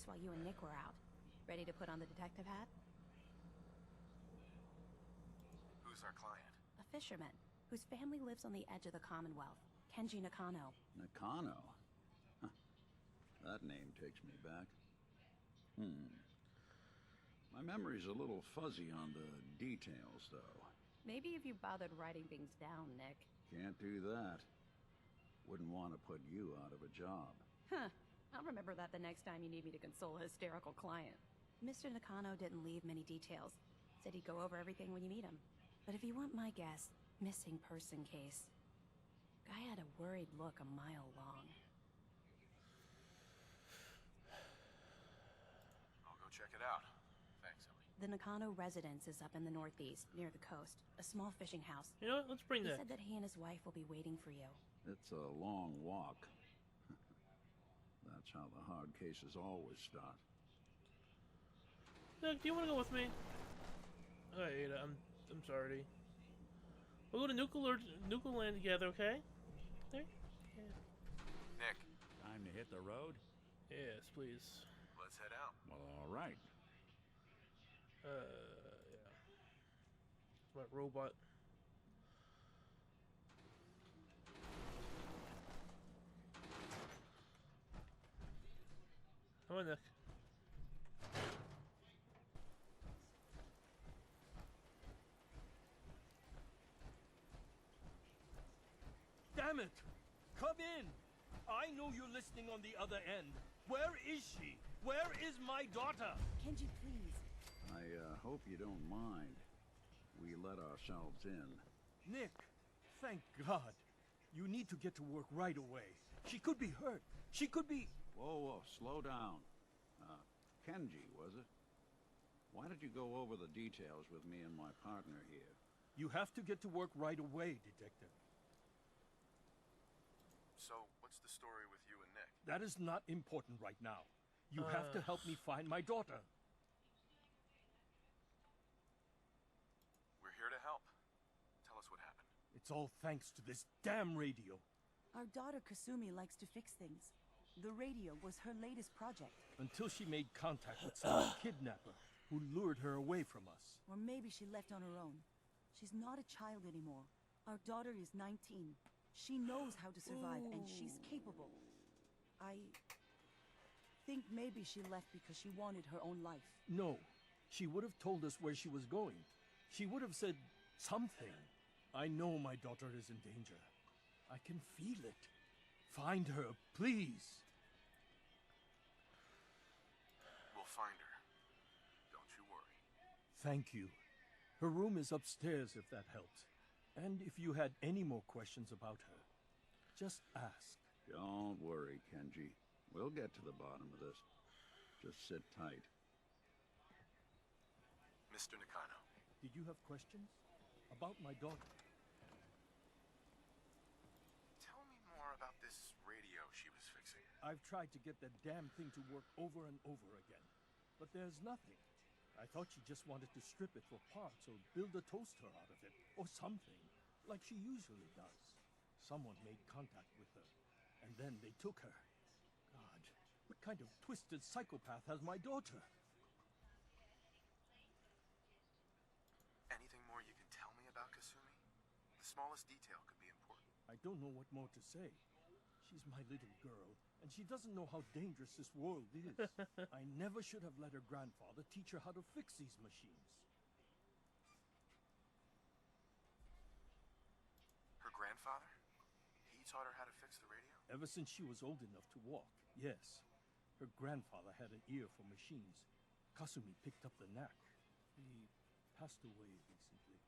while you and Nick were out. Ready to put on the detective hat? Who's our client? A fisherman, whose family lives on the edge of the Commonwealth. Kenji Nakano. Nakano? Huh. That name takes me back. My memory's a little fuzzy on the details, though. Maybe if you bothered writing things down, Nick. Can't do that. Wouldn't want to put you out of a job. Huh. I'll remember that the next time you need me to console a hysterical client. Mr. Nakano didn't leave many details. Said he'd go over everything when you meet him. But if you want my guess, missing person case. Guy had a worried look a mile long. I'll go check it out. Thanks, Ellie. The Nakano residence is up in the northeast, near the coast. A small fishing house. You know what? Let's bring He that. said that he and his wife will be waiting for you. It's a long walk. That's how the hard cases always start. Nick, do you want to go with me? Alright, Ada, I'm sorry. We'll go to Nuka Land together, okay? Okay? Yeah. Nick, Time to hit the road? Yes, please. let's head out. Well, all right. Yeah. What robot? Come on, Nick. Damn it! Come in! I know you're listening on the other end. Where is she? Where is my daughter? Kenji, please. I hope you don't mind. We let ourselves in. Nick, thank God. You need to get to work right away. She could be hurt. She could be... Whoa, slow down. Kenji, was it? Why did you go over the details with me and my partner here? You have to get to work right away, Detective. So, what's the story with you and Nick? That is not important right now. You have to help me find my daughter. We're here to help. Tell us what happened. It's all thanks to this damn radio. Our daughter Kasumi likes to fix things. The radio was her latest project. Until she made contact with some kidnapper who lured her away from us. Or maybe she left on her own. She's not a child anymore. Our daughter is 19. She knows how to survive, and she's capable. I think maybe she left because she wanted her own life. No, she would have told us where she was going. She would have said something. I know my daughter is in danger. I can feel it. Find her, please. We'll find her. Don't you worry. Thank you. Her room is upstairs if that helps. And if you had any more questions about her, just ask. Don't worry, Kenji. We'll get to the bottom of this. Just sit tight. Mr. Nakano. Did you have questions? About my daughter? Tell me more about this radio she was fixing. I've tried to get that damn thing to work over and over again, but there's nothing. I thought she just wanted to strip it for parts or build a toaster out of it, or something, like she usually does. Someone made contact with her, and then they took her. God, what kind of twisted psychopath has my daughter? Anything more you can tell me about Kasumi? The smallest detail could be important. I don't know what more to say. She's my little girl, and she doesn't know how dangerous this world is. I never should have let her grandfather teach her how to fix these machines. Her grandfather? He taught her how to fix the radio? Ever since she was old enough to walk, yes. Her grandfather had an ear for machines. Kasumi picked up the knack. He passed away recently.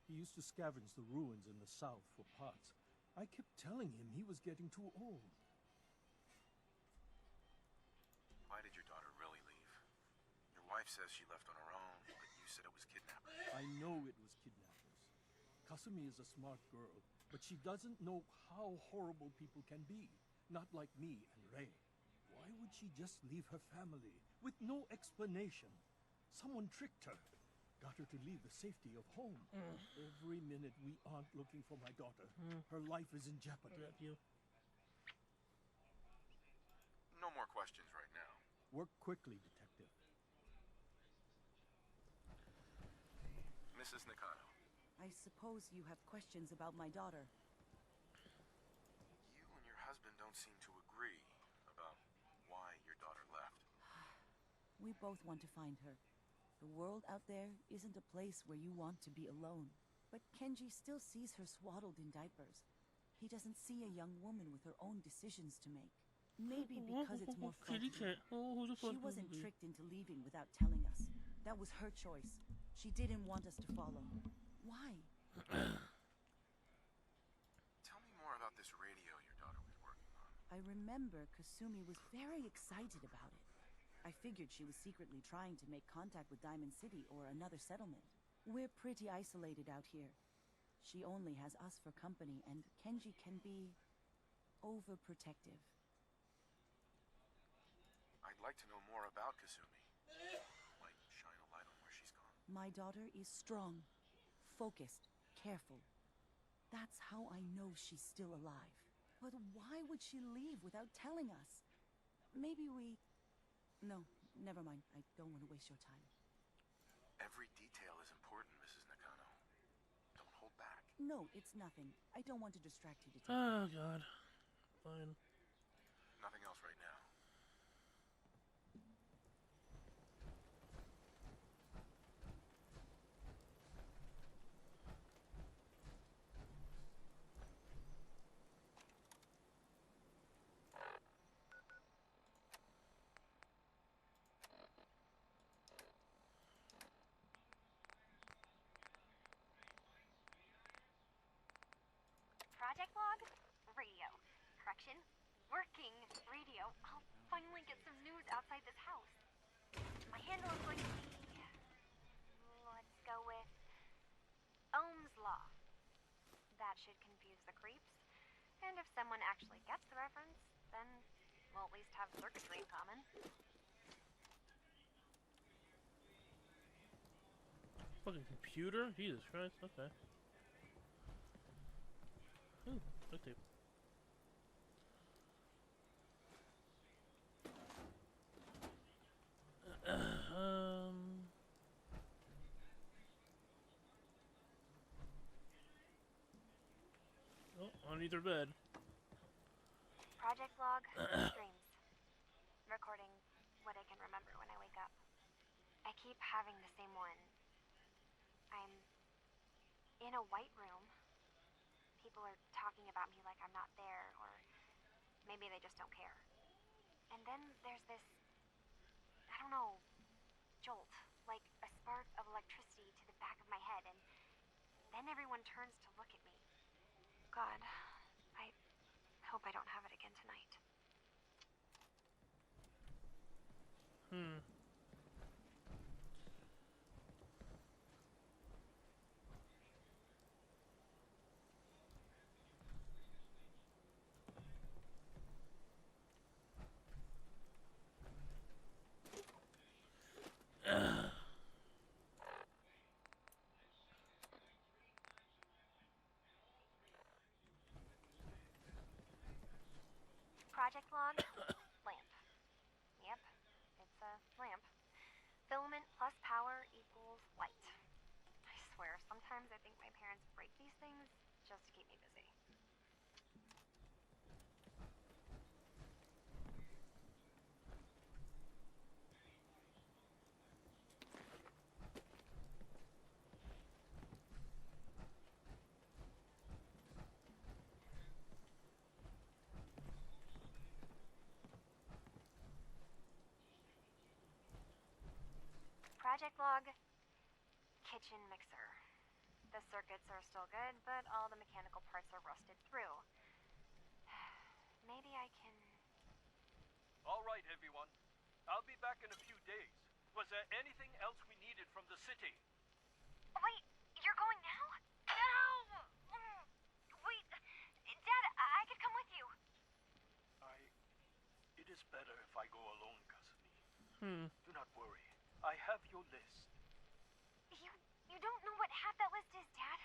He used to scavenge the ruins in the south for parts. I kept telling him he was getting too old. Why did your daughter really leave? Your wife says she left on her own, but you said it was kidnappers. I know it was kidnappers. Kasumi is a smart girl, but she doesn't know how horrible people can be. Not like me and Ray. Why would she just leave her family with no explanation? Someone tricked her. Got her to leave the safety of home. Every minute we aren't looking for my daughter, her life is in jeopardy. You. No more questions right now. Work quickly, Detective. Mrs. Nakano, I suppose you have questions about my daughter. you and your husband don't seem to agree about why your daughter left. We both want to find her. The world out there isn't a place where you want to be alone. But Kenji still sees her swaddled in diapers. He doesn't see a young woman with her own decisions to make. Maybe because it's more Kitty frightening. cat. Oh, who's a She fun wasn't movie? tricked into leaving without telling us. That was her choice. She didn't want us to follow. Why? Tell me more about this radio your daughter was working on. I remember Kasumi was very excited about it. I figured she was secretly trying to make contact with Diamond City or another settlement. We're pretty isolated out here. She only has us for company, and Kenji can be overprotective. I'd like to know more about Kasumi. Might shine a light on where she's gone. My daughter is strong, focused, careful. That's how I know she's still alive. But why would she leave without telling us? Maybe we... No, never mind. I don't want to waste your time. Every detail is important, Mrs. Nakano. Don't hold back. No, it's nothing. I don't want to distract you, Detective. Oh God. Fine. Nothing else right now. Project log? Radio. Correction. Working radio. I'll finally get some news outside this house. My handle is going to be... Let's go with... Ohm's Law. That should confuse the creeps. And if someone actually gets the reference, then we'll at least have circuitry in common. Fucking computer? Jesus Christ. Okay. Ooh, duct tape. Oh, underneath her bed. Project log, dreams. Recording what I can remember when I wake up. I keep having the same one. I'm in a white room. People are talking about me like I'm not there, or maybe they just don't care. And then there's this, I don't know, jolt, like a spark of electricity to the back of my head, and then everyone turns to look at me. God, I hope I don't have it again tonight. Project log, lamp. Yep, it's a lamp. Filament plus power equals light. I swear, sometimes I think my parents break these things just to keep me busy. Project log, kitchen mixer. The circuits are still good, but all the mechanical parts are rusted through. Maybe I can... All right, everyone. I'll be back in a few days. Was there anything else we needed from the city? Wait, you're going now? No! Wait, Dad, I could come with you. It is better if I go alone, Kasumi. Do not worry. I have your list. You don't know what half that list is, Dad.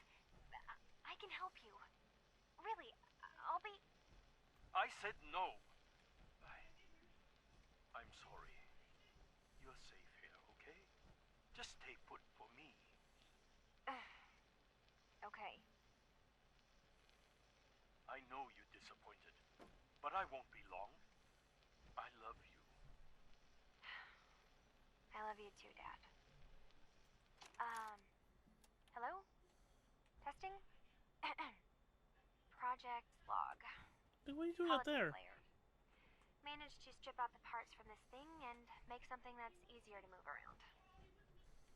I can help you. Really, I'll be... I said no. I'm sorry. but I won't be long. I love you. I love you too, Dad. Hello? Testing? Project Log. Like, what are you doing out there? Layer. Managed to strip out the parts from this thing and make something that's easier to move around.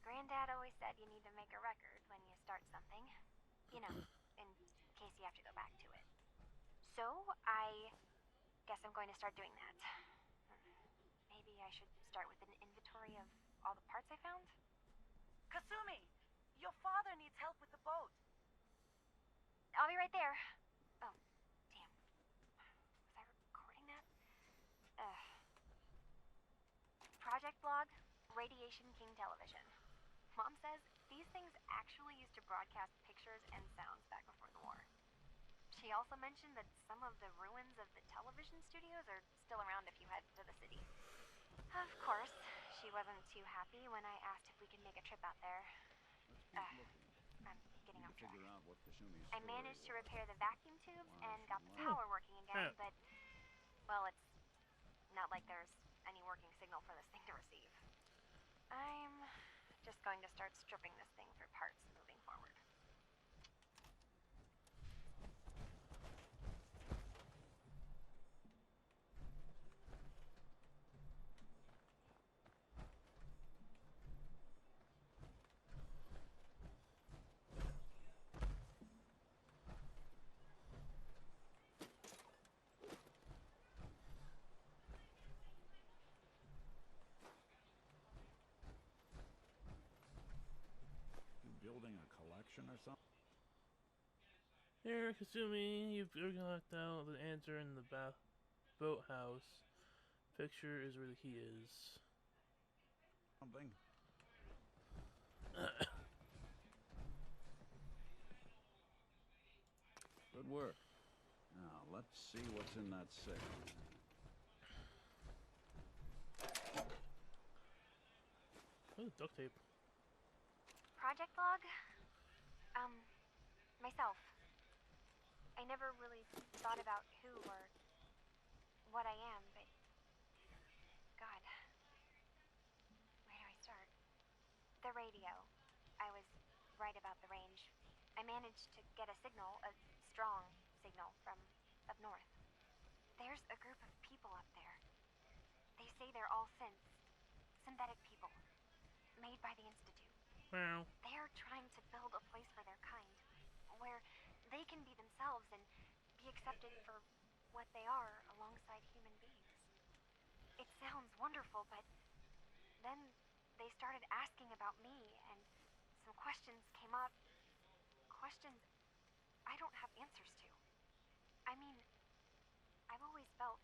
Granddad always said you need to make a record when you start something. You know, in case you have to go back to it. So, I guess I'm going to start doing that. Maybe I should start with an inventory of all the parts I found? Kasumi, your father needs help with the boat. I'll be right there. Oh, damn. Was I recording that? Project Log, Radiation King Television. Mom says these things actually used to broadcast pictures and sounds back before the war. She also mentioned that some of the ruins of the television studios are still around if you head to the city. Of course, she wasn't too happy when I asked if we could make a trip out there. Let's keep looking. I'm getting off track. Figure out what Kasumi's I story managed to was. repair the vacuum tubes Why and she got the lied. power working again, Yeah. but, well, it's not like there's any working signal for this thing to receive. I'm just going to start stripping this thing for parts moving forward. You building a collection or something? Here, Kasumi, you've knocked out the answer in the boathouse. Picture is where the key is. Something? Good work. Now, let's see what's in that safe. Oh, duct tape. Project Log? Myself. I never really thought about who or what I am, but... God. Where do I start? The radio. I was right about the range. I managed to get a signal, a strong signal, from up north. There's a group of people up there. They say they're all synths. Synthetic people. Made by the Institute. Wow. They're trying to build a place for their kind, where they can be themselves and be accepted for what they are alongside human beings. It sounds wonderful, but then they started asking about me, and some questions came up. Questions I don't have answers to. I mean, I've always felt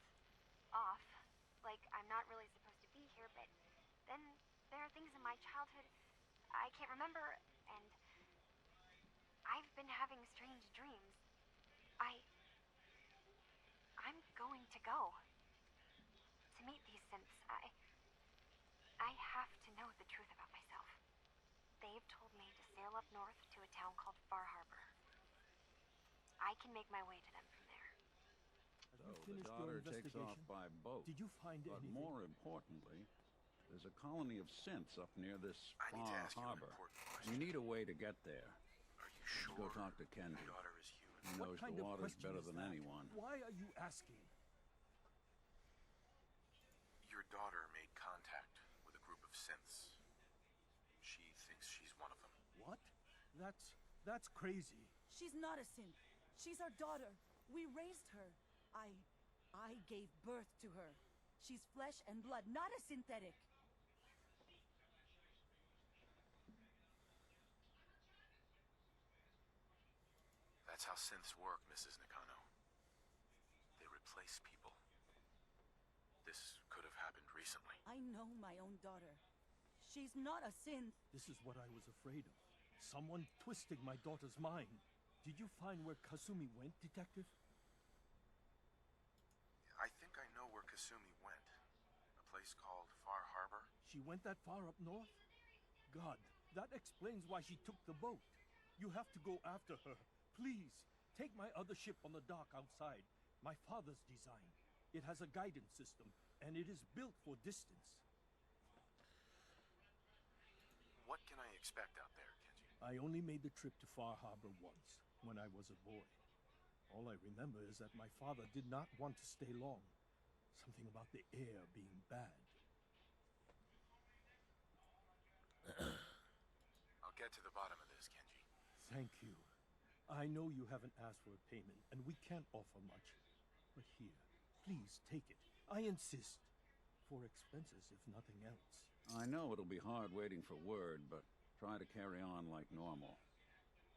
off, like I'm not really supposed to be here, but then there are things in my childhood I can't remember, and I've been having strange dreams. I'm going to go. To meet these synths, I have to know the truth about myself. They've told me to sail up north to a town called Far Harbor. I can make my way to them from there. Have So you the finished your daughter takes off investigation? by boat. Did you find But anything? more importantly, there's a colony of synths up near this I need to Far ask you an Harbor. important We question. need a way to get there. Are you Let's sure go talk to Kenji. your daughter is human? He knows What kind the of waters question better is than that? anyone. Why are you asking? Your daughter made contact with a group of synths. She thinks she's one of them. What? That's crazy. She's not a synth. She's our daughter. We raised her. I gave birth to her. She's flesh and blood, not a synthetic. That's how synths work, Mrs. Nakano. They replace people. This could have happened recently. I know my own daughter. She's not a synth. This is what I was afraid of. Someone twisting my daughter's mind. Did you find where Kasumi went, Detective? I think I know where Kasumi went. A place called Far Harbor. She went that far up north? God, that explains why she took the boat. You have to go after her. Please, take my other ship on the dock outside. My father's design. It has a guidance system, and it is built for distance. What can I expect out there, Kenji? I only made the trip to Far Harbor once, when I was a boy. All I remember is that my father did not want to stay long. Something about the air being bad. I'll get to the bottom of this, Kenji. Thank you. I know you haven't asked for a payment, and we can't offer much. But here, please take it. I insist. For expenses, if nothing else. I know it'll be hard waiting for word, but try to carry on like normal.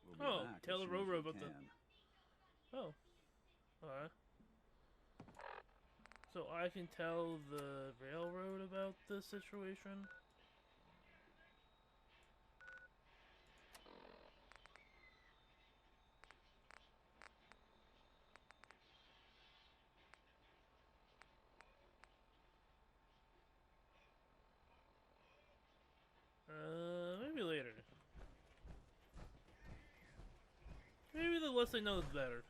We'll be Oh, back tell as the soon as Roro we about the- can. Oh. Alright. So I can tell the railroad about this situation? Maybe later. Maybe the less I know, the better.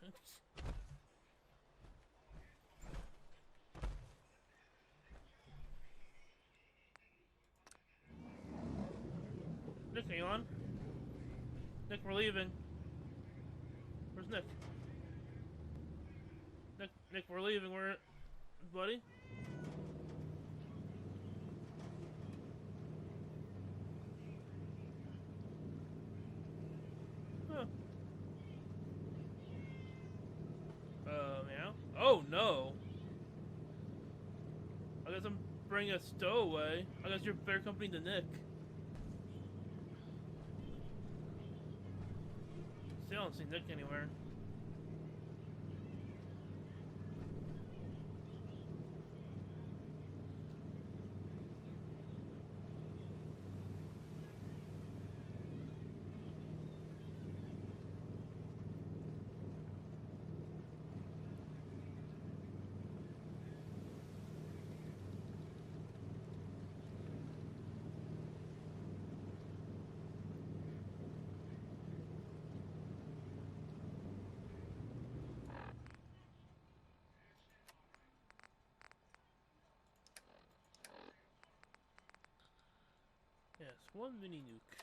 Nick, are you on? Nick, we're leaving. Where's Nick? Nick, we're leaving. Where, buddy? Huh. Meow? Oh, no. I guess I'm bringing a stowaway. I guess you're better company than Nick. Still don't see Nick anywhere. Yes, one mini nuke.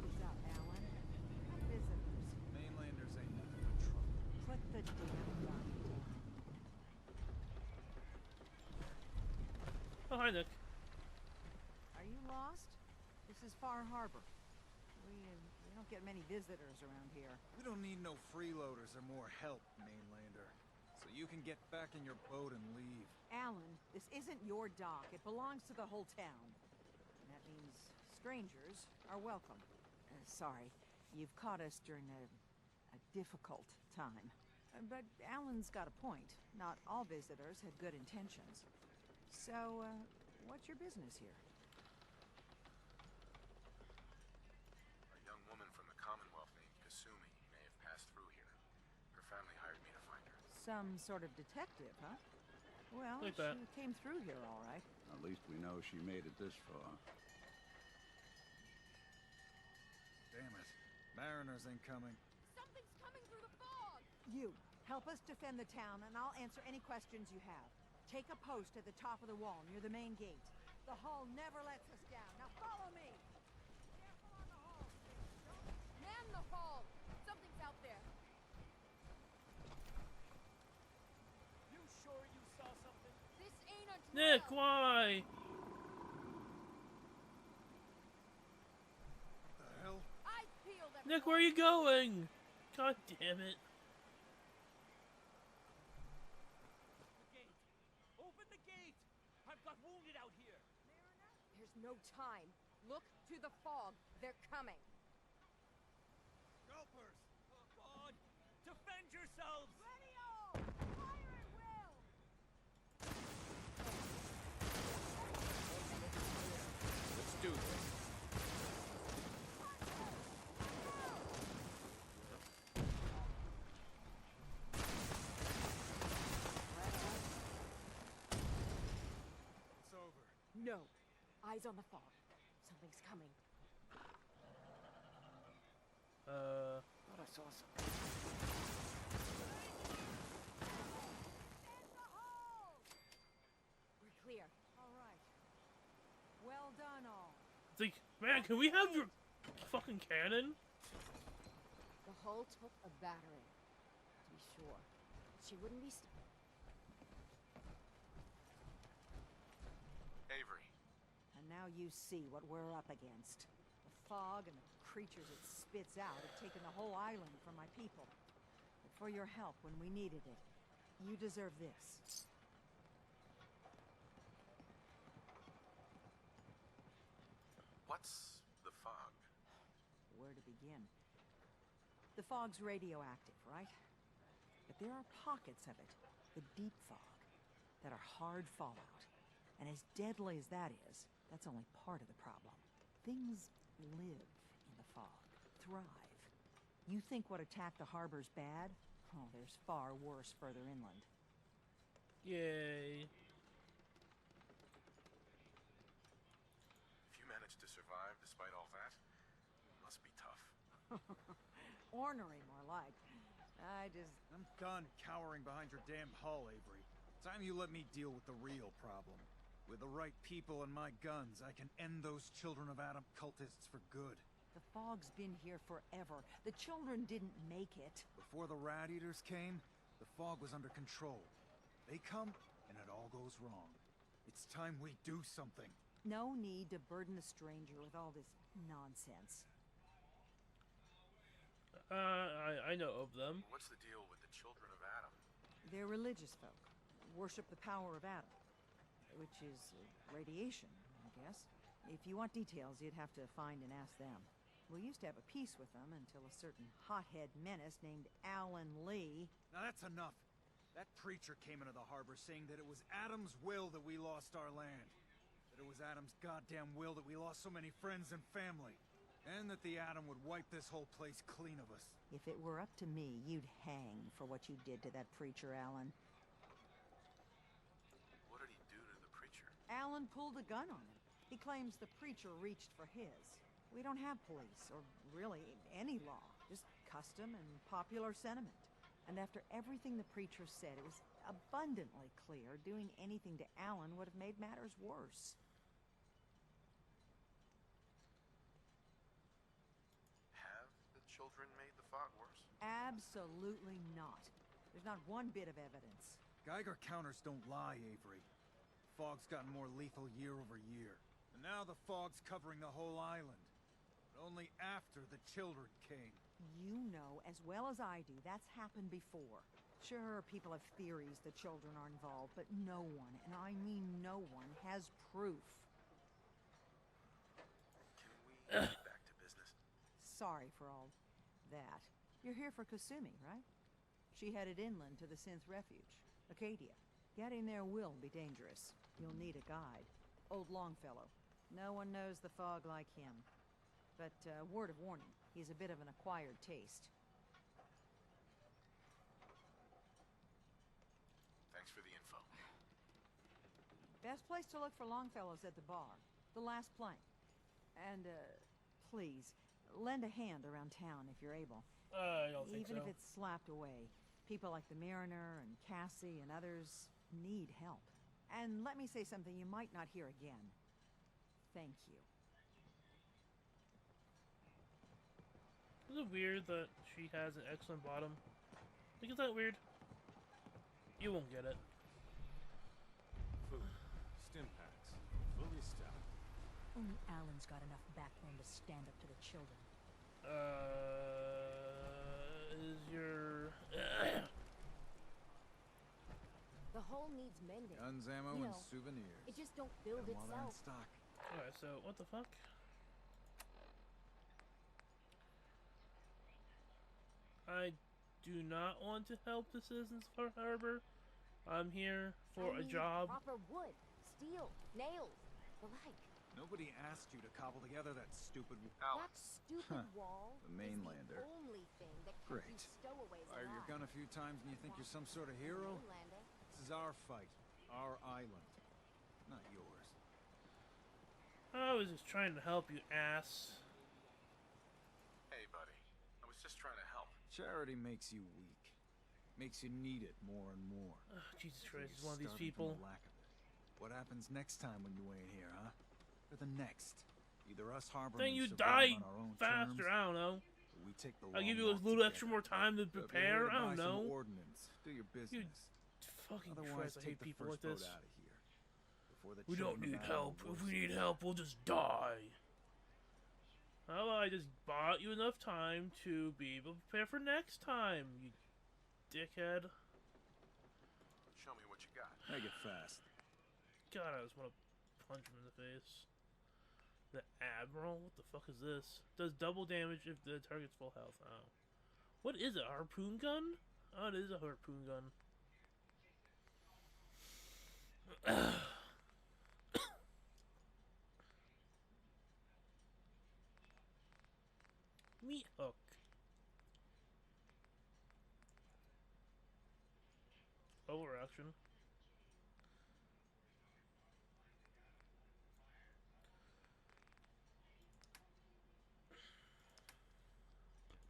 Who's up, Alan? Visitors. Mainlanders ain't nothing but trouble. Put the damn gun down. Oh, hi, Nick. Are you lost? This is Far Harbor. We don't get many visitors around here. We don't need no freeloaders or more help, Mainlander. So you can get back in your boat and leave. Alan, this isn't your dock. It belongs to the whole town. And that means strangers are welcome. Sorry, you've caught us during a difficult time. But Alan's got a point. Not all visitors had good intentions. So, what's your business here? A young woman from the Commonwealth named Kasumi may have passed through here. Her family hired me to find her. Some sort of detective, huh? Well, Like that. she came through here all right. At least we know she made it this far. Damn it. Mariners ain't coming. Something's coming through the fog! You, help us defend the town, and I'll answer any questions you have. Take a post at the top of the wall, near the main gate. The hull never lets us down. Now follow me! Careful on the hull, please. Man the hull! Something's out there. You sure you saw something? This ain't a drill! Nick, why? What the hell? I peeled everyone. Nick, where are you going? God damn it. The gate! Open the gate! I've got wounded out here! There's no time. Look to the fog. They're coming. Scalpers! God! Defend yourselves! Ready all! Fire at will! Let's do this. It's over. No. Eyes on the fog. Something's coming. Thought I saw something. We're clear. All right. Well done, all. It's like, man, can we have your fucking cannon? The hull took a battering. To be sure. She wouldn't be Avery. And now you see what we're up against. The fog and the creatures it spits out have taken the whole island from my people. But for your help when we needed it, you deserve this. What's the fog? Where to begin? The fog's radioactive, right? But there are pockets of it, the deep fog, that are hard fallout. And as deadly as that is, that's only part of the problem. Things live in the fog, thrive. You think what attacked the harbor's bad? Oh, there's far worse further inland. Yay. If you managed to survive despite all that, must be tough. Ornery, more like. I'm done cowering behind your damn hull, Avery. Time you let me deal with the real problem. With the right people and my guns, I can end those Children of Adam cultists for good. The fog's been here forever. The children didn't make it. Before the Rat Eaters came, the fog was under control. They come, and it all goes wrong. It's time we do something. No need to burden the stranger with all this nonsense. I know of them. What's the deal with the Children of Adam? They're religious folk. Worship the power of Adam. Which is radiation, I guess. If you want details, you'd have to find and ask them. We used to have a peace with them until a certain hothead menace named Alan Lee... Now that's enough. That preacher came into the harbor saying that it was Adam's will that we lost our land. That it was Adam's goddamn will that we lost so many friends and family. And that the Atom would wipe this whole place clean of us. If it were up to me, you'd hang for what you did to that preacher, Alan. What did he do to the preacher? Alan pulled a gun on him. He claims the preacher reached for his. We don't have police, or really any law. Just custom and popular sentiment. And after everything the preacher said, it was abundantly clear doing anything to Alan would have made matters worse. Have the children made the fog worse? Absolutely not. There's not one bit of evidence. Geiger counters don't lie, Avery. Fog's gotten more lethal year over year. And now the fog's covering the whole island. But only after the children came. You know as well as I do that's happened before. Sure, people have theories the children are involved, but no one, and I mean no one, has proof. Can we get back to business? Sorry for all that. You're here for Kasumi, right? She headed inland to the Synth Refuge, Acadia. Getting there will be dangerous. You'll need a guide. Old Longfellow. No one knows the fog like him. But, word of warning, he's a bit of an acquired taste. Thanks for the info. Best place to look for Longfellow's at the bar. The last plank. And, please, lend a hand around town if you're able. I don't think Even so. if it's slapped away. People like the Mariner and Cassie and others need help. And let me say something you might not hear again. Thank you. Is it weird that she has an excellent bottom? Like, is that weird? You won't get it. Food, stim packs, fully stocked. Only Alan's got enough backbone to stand up to the children. Is your... The hull needs mending. Guns, ammo, You and know, souvenirs. It just don't build Get 'em while they're in itself. stock. Alright, so what the fuck? I do not want to help the citizens of Harbor. I'm here for I a need job. Proper wood, steel, nails, the like. Nobody asked you to cobble together that stupid... That stupid wall The is mainlander. the only thing that kept Great. you stowaways Fire your alive. gun a few times and you think you're some sort of hero? Mainlander. This is our fight. Our island. Not yours. I was just trying to help you, ass. Hey, buddy. I'm Charity makes you weak. Makes you need it more and more. Jesus So Christ, you're he's one of these starting from people. the lack of it. What happens next time when you ain't here, huh? Or the next? Either us harboring Then you survive die on our own faster, terms, I don't know. or we take the I'll give long you a walk little extra together. more time to So if you're prepare, here to I don't buy some know. ordnance, do your business. Fucking Otherwise, Christ, I take hate the people first like boat this. out of here. Before the We don't children need battle help. the If we worst need of it. help, we'll just die. How about I just bought you enough time to be able to prepare for next time, you dickhead. Show me what you got. Make it fast. God, I just want to punch him in the face. The Admiral? What the fuck is this? Does double damage if the target's full health. Oh. What is it? A harpoon gun? Oh, it is a harpoon gun. Meat hook. Overaction.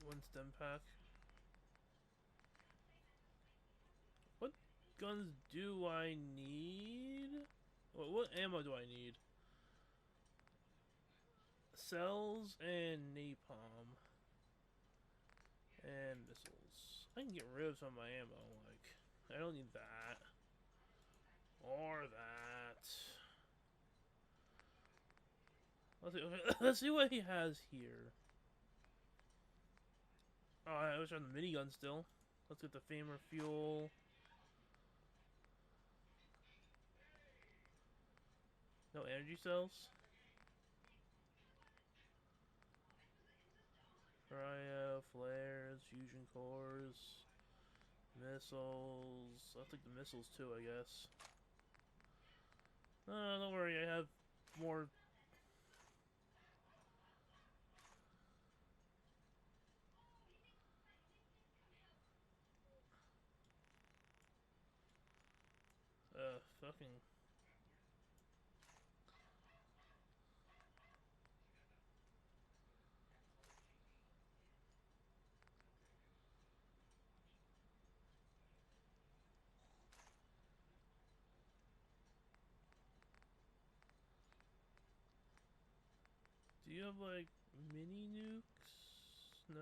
One stem pack. What guns do I need? What ammo do I need? Cells and napalm. And missiles. I can get rid of some of my ammo, like, I don't need that. Or that. Let's see, okay, let's see what he has here. Oh, I wish I had the minigun still. Let's get the Famer fuel. No energy cells. Cryo, flares, fusion cores, missiles. I'll take the missiles too, I guess. No, don't worry, I have more. Fucking. Do you have like mini nukes? No.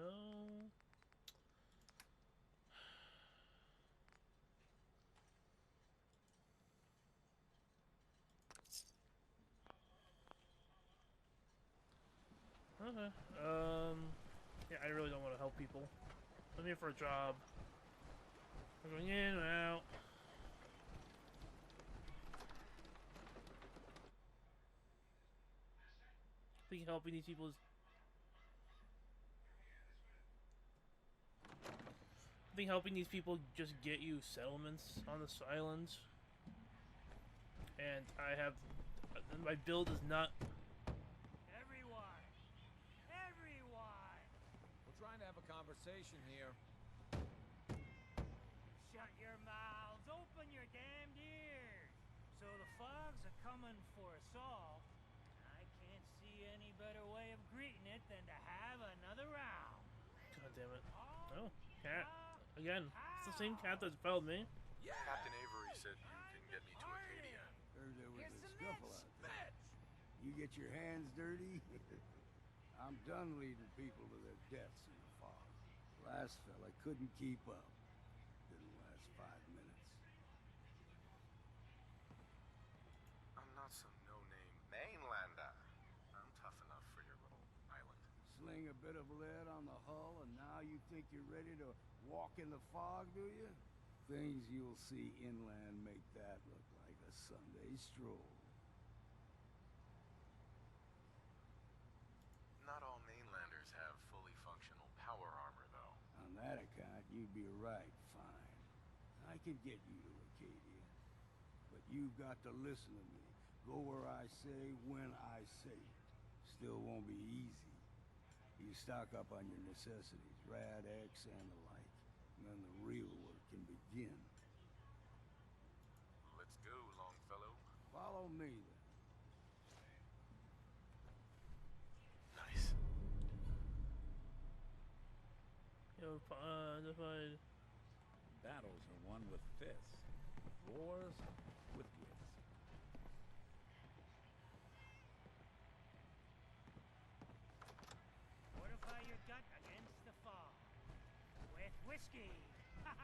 Okay. Yeah, I really don't want to help people. I'm here for a job. I'm going in and out. I think helping these people is. I think helping these people just get you settlements on this island. And I have. My build is not. We're trying to have a conversation here. Shut your mouths, open your damned ears. So the fogs are coming for us all. I can't see any better way of greeting it than to have another round. God damn it. Oh, cat. Again, it's the same cat that followed me. Captain Avery said you can get me to Acadia. Heard there was a scuffle out there. You get your hands dirty? I'm done leading people to their deaths in the fog. Last fella couldn't keep up. Didn't last 5 minutes. I'm not some no-name mainlander. I'm tough enough for your little island. Sling a bit of lead on the hull, and now you think you're ready to walk in the fog, do you? Things you'll see inland make that look like a Sunday stroll. Not all mainlanders have fully functional power armor, though. On that account, you'd be right, fine. I could get you to Acadia. But you've got to listen to me. Go where I say, when I say it. Still won't be easy. You stock up on your necessities, Rad-X and the like. And then the real work can begin. Let's go, Longfellow. Follow me, then. Yo, identified. Battles are won with fists. Wars with wits. Fortify your gut against the fog. With whiskey. Ha ha!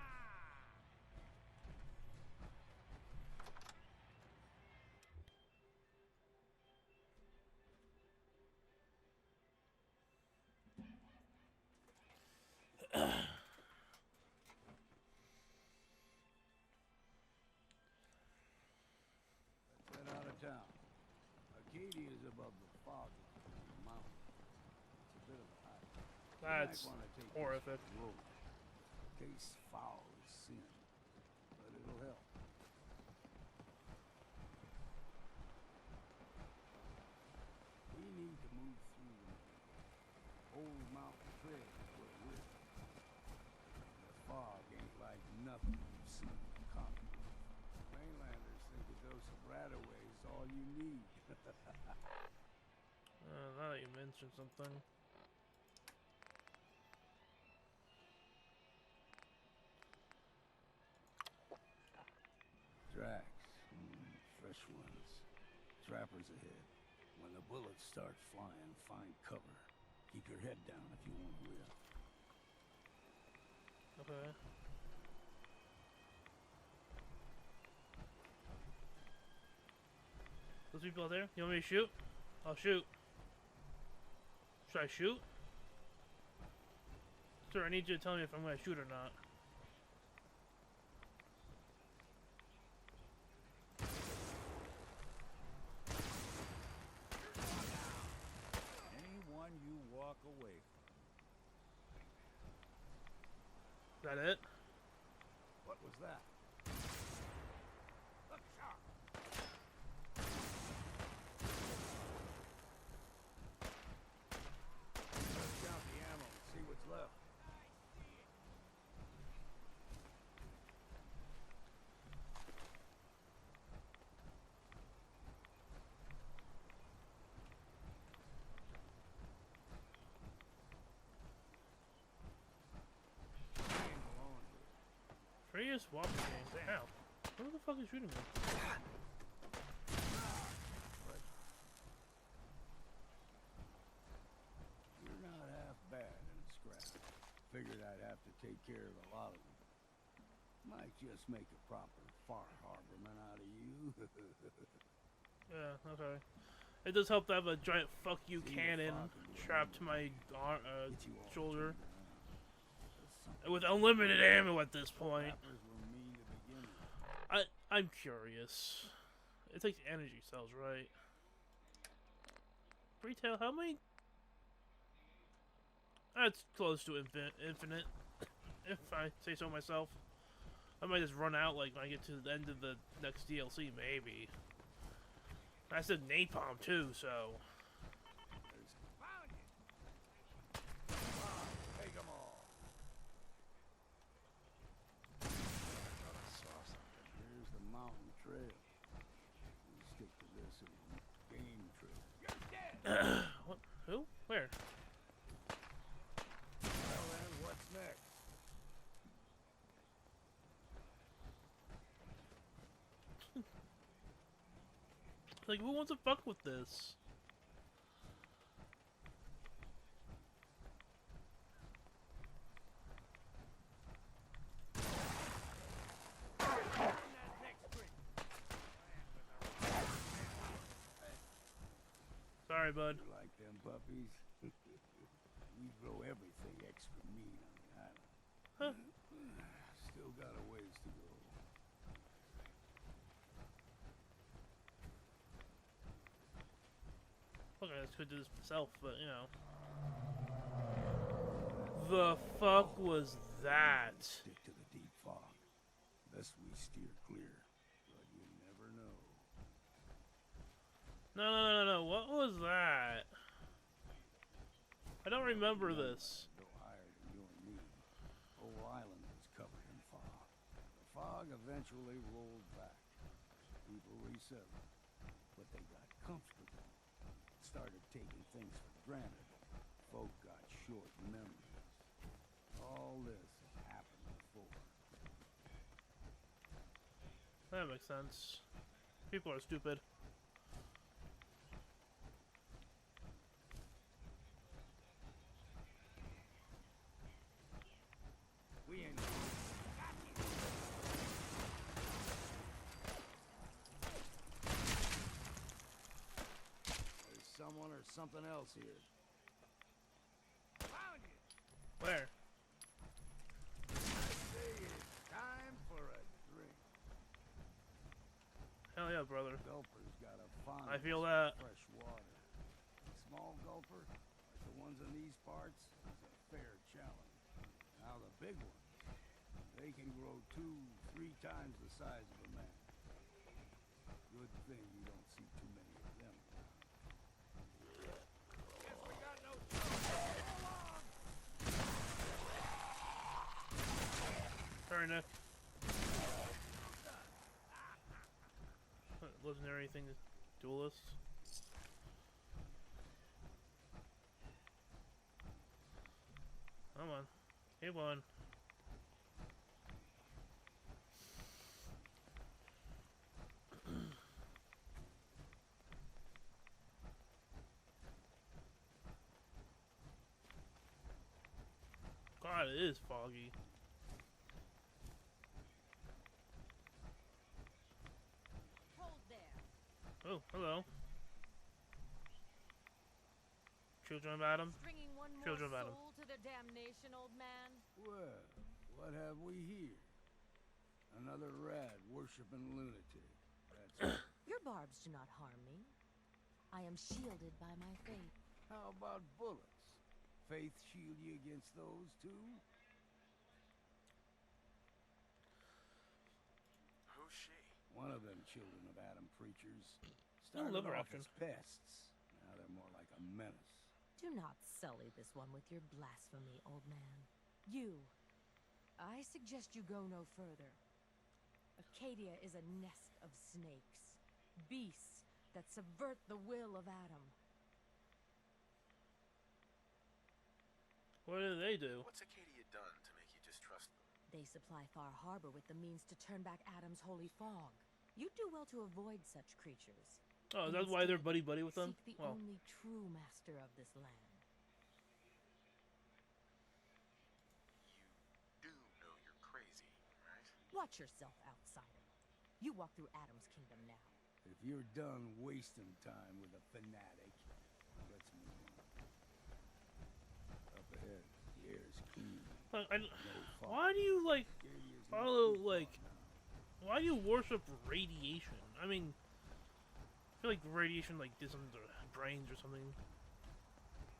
Let's head out of town. Arcadia is above the fog line on the mountain. It's a bit of a hike. That's You might wanna take horrific. this road. Case foul is sin, but it'll help. We need to move through the old mountain trail is where we're. The fog ain't like nothing you've seen in Concord. Mainlanders think a dose of Radaway is all you need. Now that you mentioned something. Tracks. Fresh ones. Trappers ahead. When the bullets start flying, find cover. Keep your head down if you want to live. Okay. Those people out there? You want me to shoot? I'll shoot. Should I shoot? Sir, I need you to tell me if I'm gonna shoot or not. Anyone you walk away Is that it? What was that? Look sharp. Let's count the ammo and see what's left. Freest walking game. Ow. Who the fuck is shooting me? You're not half bad in a scrap. Figured I'd have to take care of a lot of them. Might just make a proper far harborman out of you. Yeah, okay. It does help to have a giant fuck you cannon strapped to my shoulder. With unlimited ammo at this point. Trappers were mean to begin with. I'm curious. It takes energy cells, right? Retail, how many? That's close to infinite, if I say so myself. I might just run out like when I get to the end of the next DLC, maybe. I said napalm too, so. Take 'em all. Here's the mountain trail. We stick to this as a game trail. You're dead. What? Who? Where? Well then, what's next? Like, who wants to fuck with this? Sorry, bud. You like them puppies? We grow everything extra mean on the island. Huh. Still got a ways to go. Okay, I could do this myself, but you know. The fuck was that? Stick to the deep fog. Best we steer clear, but you never know. No. What was that? I don't remember this. No higher than you and me. Whole island was covered in fog. The fog eventually rolled back. People resettled, but they got comfortable. Started taking things for granted. Folk got short memories. All this has That makes sense. People are stupid. We ain't. There's someone or something else here. Found you. Where? I say it's time for a drink. Hell yeah, brother. Gulper's got a fondness I feel for that. fresh water. A small gulper, like the ones in these parts, is a fair challenge. Now the big ones, they can grow 2-3 times the size of a man. Good thing you don't see too many of them around. Guess we got no choice. Sorry, Nick. Legendary thing, duelist. Come on, keep on. God, it is foggy. Hold there. Oh, hello. Children of Adam. Stringing one more Children of Adam. soul to their damnation, old man. Well, what have we here? Another rad worshipping lunatic. That's Your barbs do not harm me. I am shielded by my faith. How about bullets? Faith shield you against those too? Who's she? One of them children of Adam preachers No started liver off option. as pests. Now they're more like a menace. Do not sully this one with your blasphemy, old man. You. I suggest you go no further. Acadia is a nest of snakes. Beasts that subvert the will of Adam. What do they do? What's Acadia done to make you distrust them? They supply Far Harbor with the means to turn back Adam's holy fog. You'd do well to avoid such creatures. Oh, is that why they're Instead, buddy with them? seek the Well, only true master of this land. You do know you're crazy, right? Watch yourself, outsider. You walk through Adam's kingdom now. If you're done wasting time with a fanatic, let's move on. Up ahead, the air's clean. like, No fog. why do you like Acadia's not follow too far like? now. Why do you worship radiation? I mean, I feel like radiation like did something to their brains or something.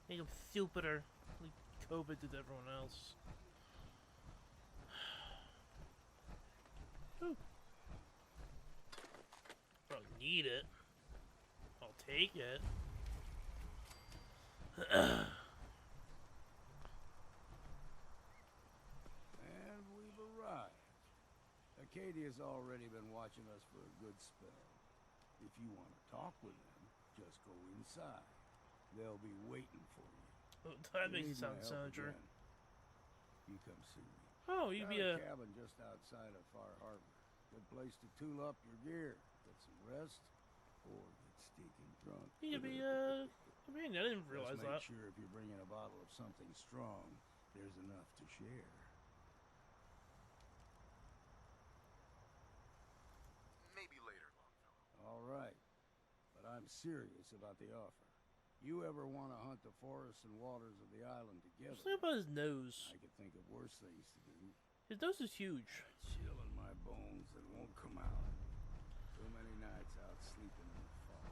Make them stupider, like COVID did to everyone else. Whew. I don't need it. I'll take it. And we've arrived. Acadia's already been watching us for a good spell. If you want to talk with them, just go inside. They'll be waiting for you. Oh, that You makes it need my sound help sinister. again. You come see me. Oh, you'd Got be a. cabin just outside of Far Harbor. Good place to tool up your gear, get some rest, or get stinking drunk. You could be a. I mean, I didn't realize Just make that. sure if you're bringing a bottle of something strong, there's enough to share. Maybe later, Longfellow. All right, but I'm serious about the offer. You ever want to hunt the forests and waters of the island together? Something about his nose. I could think of worse things to do. His nose is huge. Chill in my bones that won't come out. Too many nights out sleeping in the fog.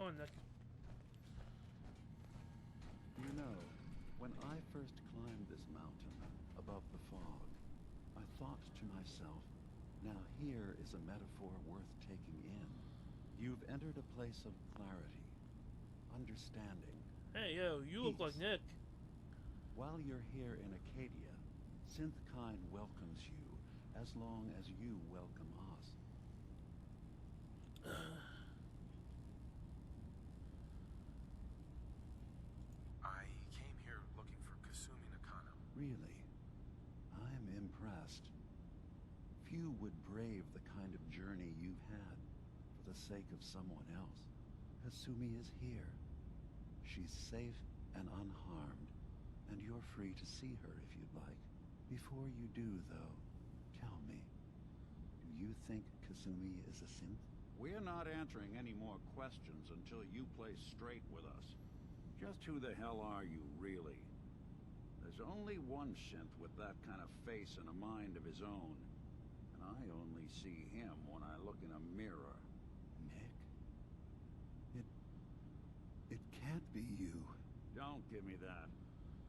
Oh, Nick. You know, when I first climbed this mountain above the fog, I thought to myself, now here is a metaphor worth taking in. You've entered a place of clarity, understanding. Hey, yo, you look like peace. Nick. While you're here in Acadia, Synthkind welcomes you as long as you welcome us. I came here looking for Kasumi Nakano. Really? just. Few would brave the kind of journey you've had for the sake of someone else. Kasumi is here. She's safe and unharmed, and you're free to see her if you'd like. Before you do, though, tell me, do you think Kasumi is a synth? We're not answering any more questions until you play straight with us. Just who the hell are you, really? There's only one synth with that kind of face and a mind of his own. And I only see him when I look in a mirror. Nick? It can't be you. Don't give me that.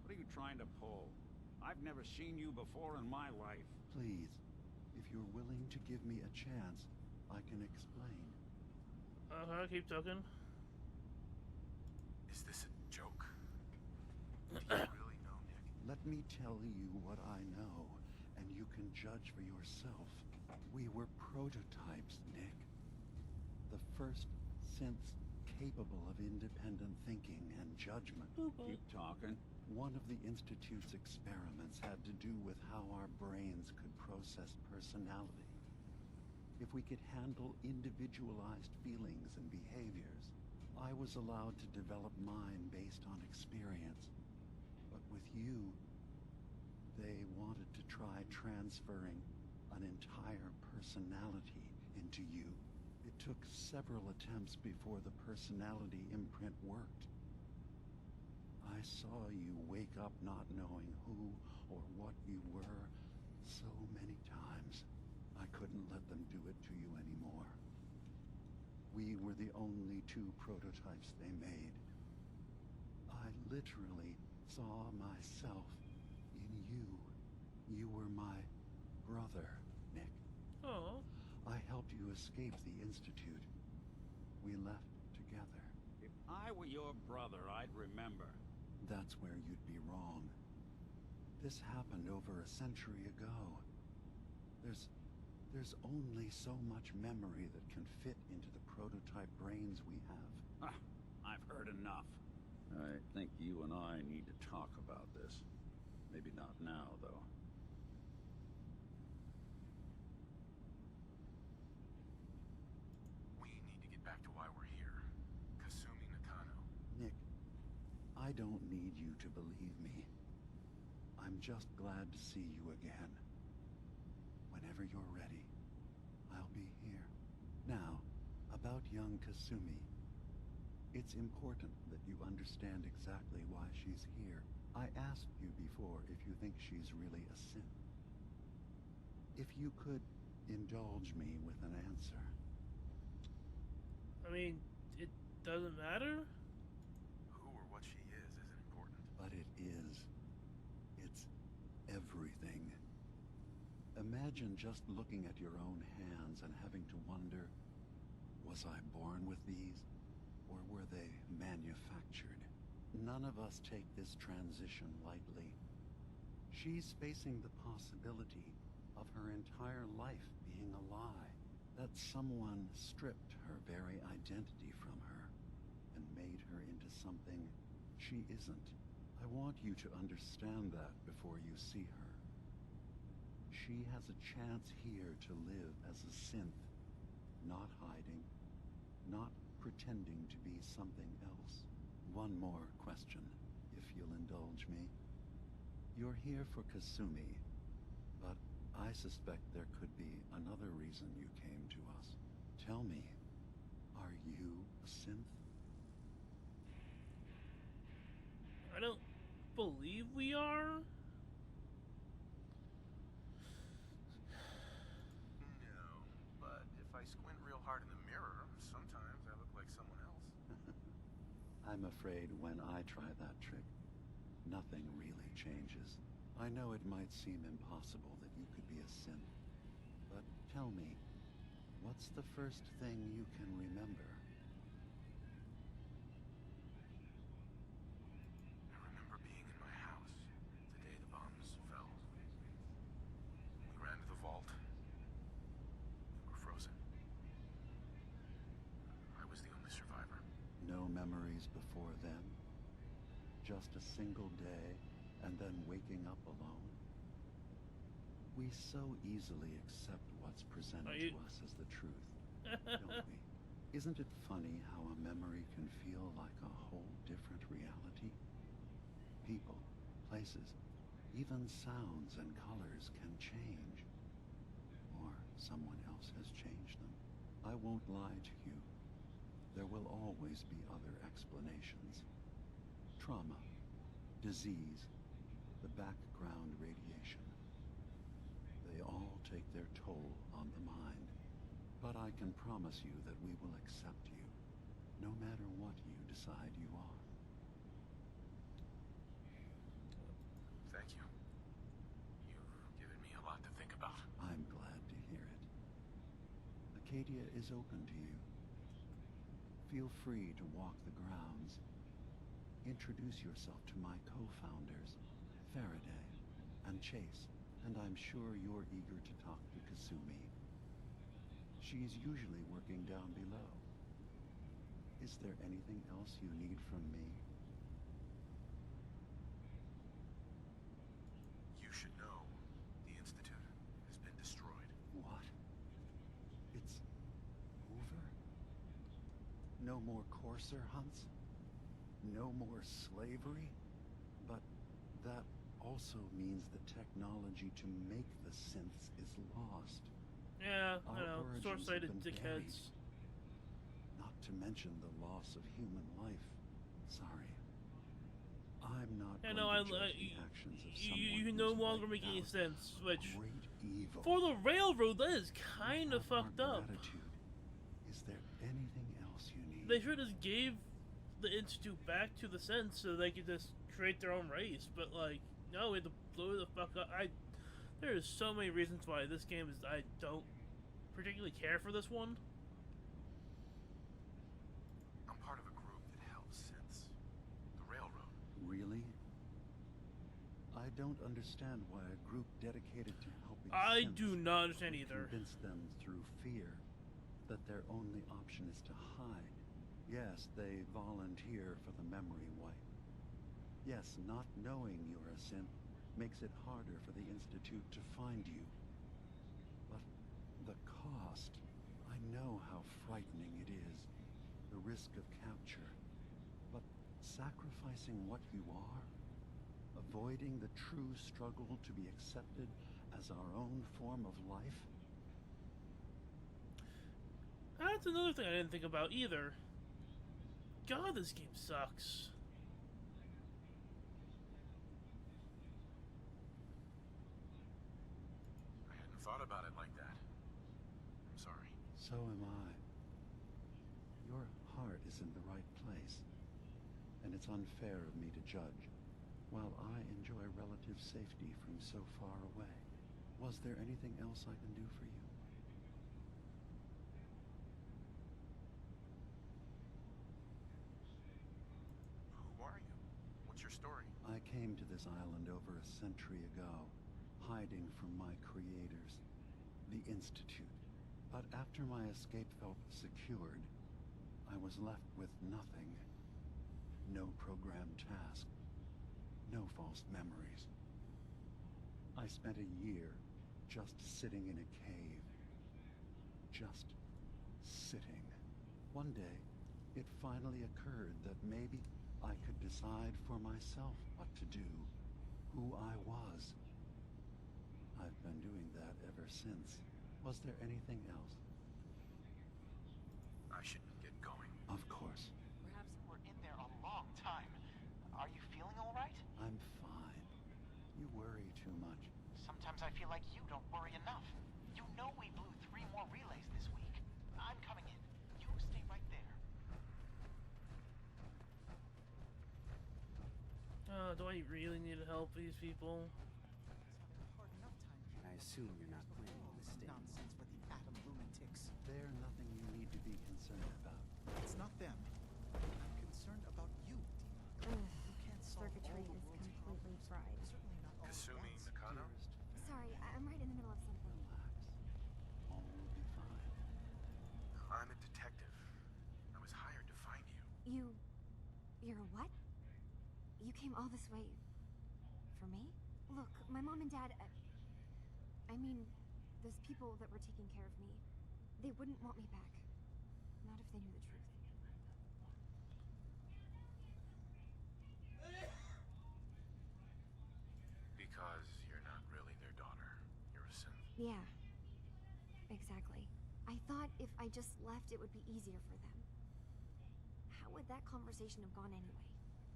What are you trying to pull? I've never seen you before in my life. Please, if you're willing to give me a chance, I can explain. Keep talking. Is this a joke? Do you really know, Nick? Let me tell you what I know, and you can judge for yourself. We were prototypes, Nick. The first synths capable of independent thinking and judgment. Keep talking. One of the Institute's experiments had to do with how our brains could process personality. If we could handle individualized feelings and behaviors, I was allowed to develop mine based on experience. But with you, they wanted to try transferring an entire personality into you. It took several attempts before the personality imprint worked. I saw you wake up not knowing who or what you were so many times. I couldn't let them do it to you anymore. We were the only two prototypes they made. I literally saw myself in you. You were my brother, Nick. Oh. I helped you escape the Institute. We left together. If I were your brother, I'd remember. That's where you'd be wrong. This happened over a century ago. There's only so much memory that can fit into the prototype brains we have. I've heard enough. I think you and I need to talk about this. Maybe not now, though. We need to get back to why we're here. Kasumi Nakano. Nick, I don't need you to believe me. I'm just glad to see you again. Whenever you're ready, I'll be here. Now, about young Kasumi. It's important that you understand exactly why she's here. I asked you before if you think she's really a synth. If you could indulge me with an answer. I mean, it doesn't matter? Who or what she is isn't important. But it is. It's everything. Imagine just looking at your own hands and having to wonder, was I born with these, or were they manufactured? None of us take this transition lightly. She's facing the possibility of her entire life being a lie, that someone stripped her very identity from her and made her into something she isn't. I want you to understand that before you see her. She has a chance here to live as a synth, not hiding, not pretending to be something else. One more question, if you'll indulge me. You're here for Kasumi, but I suspect there could be another reason you came to us. Tell me, are you a synth? I don't believe we are. No, but if I squint real hard in the mirror, sometimes I look like someone else. I'm afraid when I try that trick, nothing really changes. I know it might seem impossible that you could be a synth, but tell me, what's the first thing you can remember? I remember being in my house the day the bombs fell. We ran to the vault. We were frozen. I was the only survivor. No memories before then? Just a single day, and then waking up alone? We so easily accept what's presented to us as the truth, don't we? Isn't it funny how a memory can feel like a whole different reality? People, places, even sounds and colors can change. Or someone else has changed them. I won't lie to you. There will always be other explanations. Trauma, disease, the background radiation. They all take their toll on the mind. But I can promise you that we will accept you, no matter what you decide you are. Thank you. You've given me a lot to think about. I'm glad to hear it. Acadia is open to you. Feel free to walk the grounds. Introduce yourself to my co-founders, Faraday and Chase, and I'm sure you're eager to talk to Kasumi. She's usually working down below. Is there anything else you need from me? You should know the Institute has been destroyed. What? It's over? No more courser hunts? No more slavery? But that also means the technology to make the synths is lost. Yeah, I Our know. origins Short-sighted have been dickheads. Not to mention the loss of human life. Sorry. I'm not Yeah, going no, to judge the actions of someone you who's no longer wiped make any out sense. Which, great evil. for the railroad, that is kind of fucked up. Gratitude. Is there anything else you need? They should have just gave the Institute back to the Sense so they could just create their own race. But like, no, we had to blow the fuck up. There is so many reasons why this game is. I don't particularly care for this one. I'm part of a group that helps synths. The railroad. Really? I don't understand why a group dedicated to helping I synths do not understand would either. convince them through fear that their only option is to hide. Yes, they volunteer for the memory wipe. Yes, not knowing you're a synth makes it harder for the Institute to find you. But the cost, I know how frightening it is, the risk of capture. But sacrificing what you are, avoiding the true struggle to be accepted as our own form of life? That's another thing I didn't think about either. God, this game sucks. I hadn't thought about it like that. I'm sorry. So am I. Your heart is in the right place, and it's unfair of me to judge. While I enjoy relative safety from so far away, was there anything else I can do for you? Who are you? What's your story? I came to this island over a century ago, hiding from my creators, the Institute. But after my escape felt secured, I was left with nothing. No programmed task. No false memories. I spent a year just sitting in a cave. Just sitting. One day, it finally occurred that maybe I could decide for myself what to do, who I was. I've been doing that ever since. Was there anything else? I should get going. Of course. Perhaps we're in there a long time. Are you feeling all right? I'm fine. You worry too much. Sometimes I feel like you don't worry enough. You know we blew 3 more relays this week. I'm coming in. You stay right there. Do I really need to help these people? I assume you're not playing all this Nonsense with the atom lunatics. They're nothing you need to be concerned about. It's not them. I'm concerned about you, Dina. You can't solve Circuitry all the is world's completely problems. fried. Certainly not all at Kasumi once. Nakano? Sorry, I'm right in the middle of something. All will be fine. I'm a detective. I was hired to find you. You're a what? You came all this way for me? Look, my mom and dad, I mean, those people that were taking care of me, they wouldn't want me back. Not if they knew the truth. Because you're not really their daughter. You're a synth. Yeah, exactly. I thought if I just left, it would be easier for them. How would that conversation have gone anyway?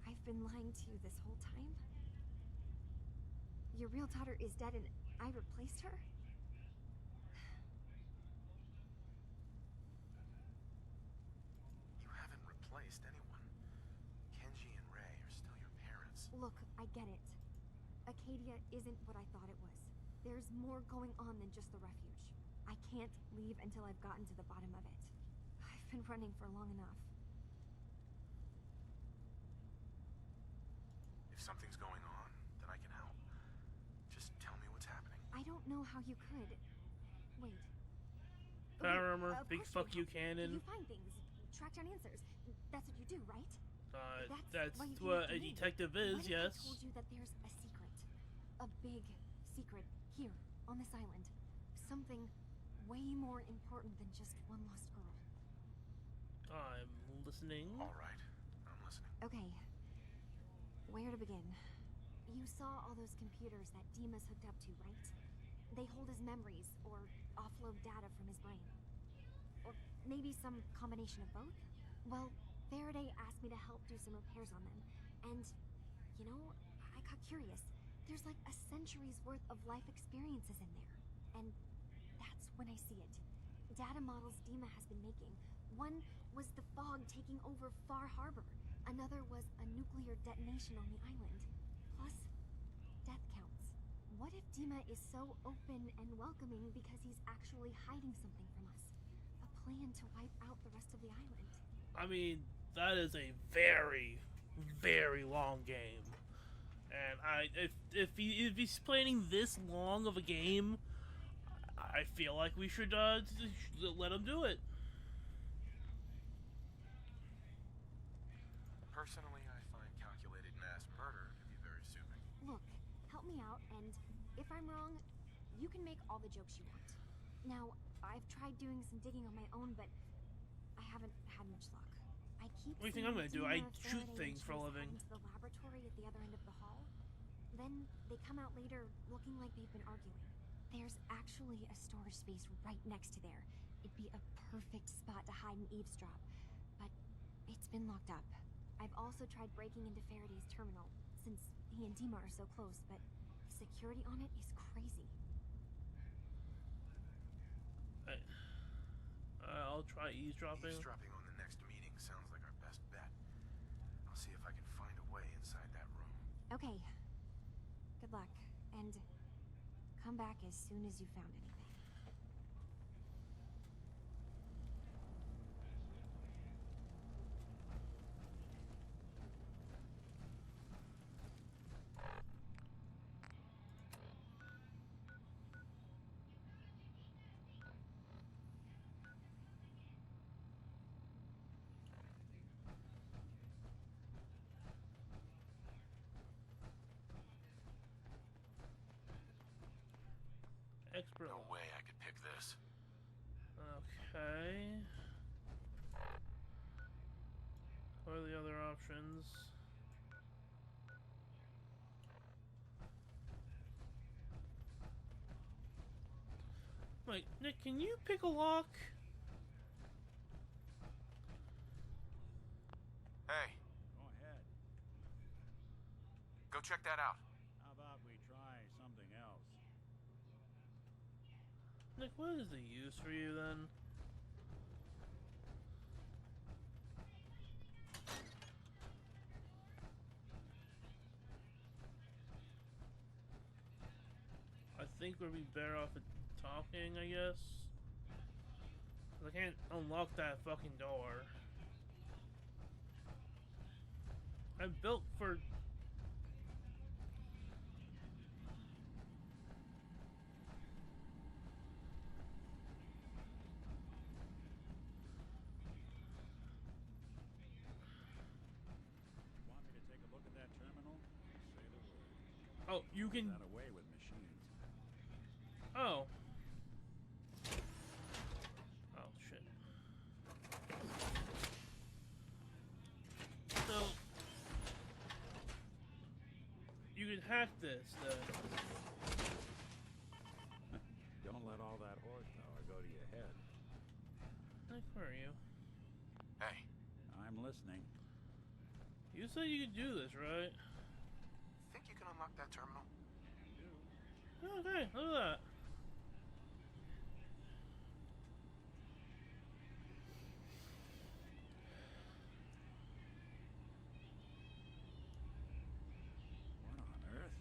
I've been lying to you this whole time? Your real daughter is dead and I replaced her? You haven't replaced anyone. Kenji and Ray are still your parents. Look, I get it. Acadia isn't what I thought it was. There's more going on than just the refuge. I can't leave until I've gotten to the bottom of it. I've been running for long enough. If something's going on, then I can help. Just tell me what's happening. I don't know how you could. Wait. Power armor, big course fuck you you cannon. You find things, track down answers. That's what you do, right? That's why you what a came to me. detective is, What if yes. I told you that there's a secret, a big secret here on this island, something way more important than just one lost girl. I'm listening. All right, I'm listening. Okay, where to begin? You saw all those computers that Dima's hooked up to, right? They hold his memories or offload data from his brain. Or maybe some combination of both? Well, Faraday asked me to help do some repairs on them. And, you know, I got curious. There's like a century's worth of life experiences in there. And that's when I see it. Data models Dima has been making. One was the fog taking over Far Harbor. Another was a nuclear detonation on the island. Plus, death counts. What if Dima is so open and welcoming because he's actually hiding something from us? A plan to wipe out the rest of the island. I mean, that is a very, very long game. And if he's planning this long of a game, I feel like we should let him do it. Personally, I find calculated mass murder to be very soothing. Look, help me out, and if I'm wrong, you can make all the jokes you want. Now, I've tried doing some digging on my own, but I haven't had much luck. I keep What do you think I'm gonna do? I Dima, shoot Faraday, things and for a Chase living. head into the laboratory at the other end of the hall. Then they come out later looking like they've been arguing. There's actually a storage space right next to there. It'd be a perfect spot to hide and eavesdrop, but it's been locked up. I've also tried breaking into Faraday's terminal, since he and Dima are so close, but the security on it is crazy. I'll try eavesdropping. Eavesdropping on the next meeting sounds like our best bet. I'll see if I can find a way inside that room. Okay. Good luck, and come back as soon as you found anything. Expert. No way I could pick this. Okay. What are the other options? Wait, Nick, can you pick a lock? Hey, Go ahead. go check that out. How about we try something else? Nick, what is the use for you then? I think we'd be better off at talking, I guess. 'Cause I can't unlock that fucking door. I'm built for... Want me to take a look at that terminal? Say the word. Oh, you can... That away with machines. Oh. Oh, shit. So, you can hack this, then. Don't let all that horsepower go to your head. Like, where are you? Hey. I'm listening. You said you could do this, right? Think you can unlock that terminal? Okay, look at that. What on earth?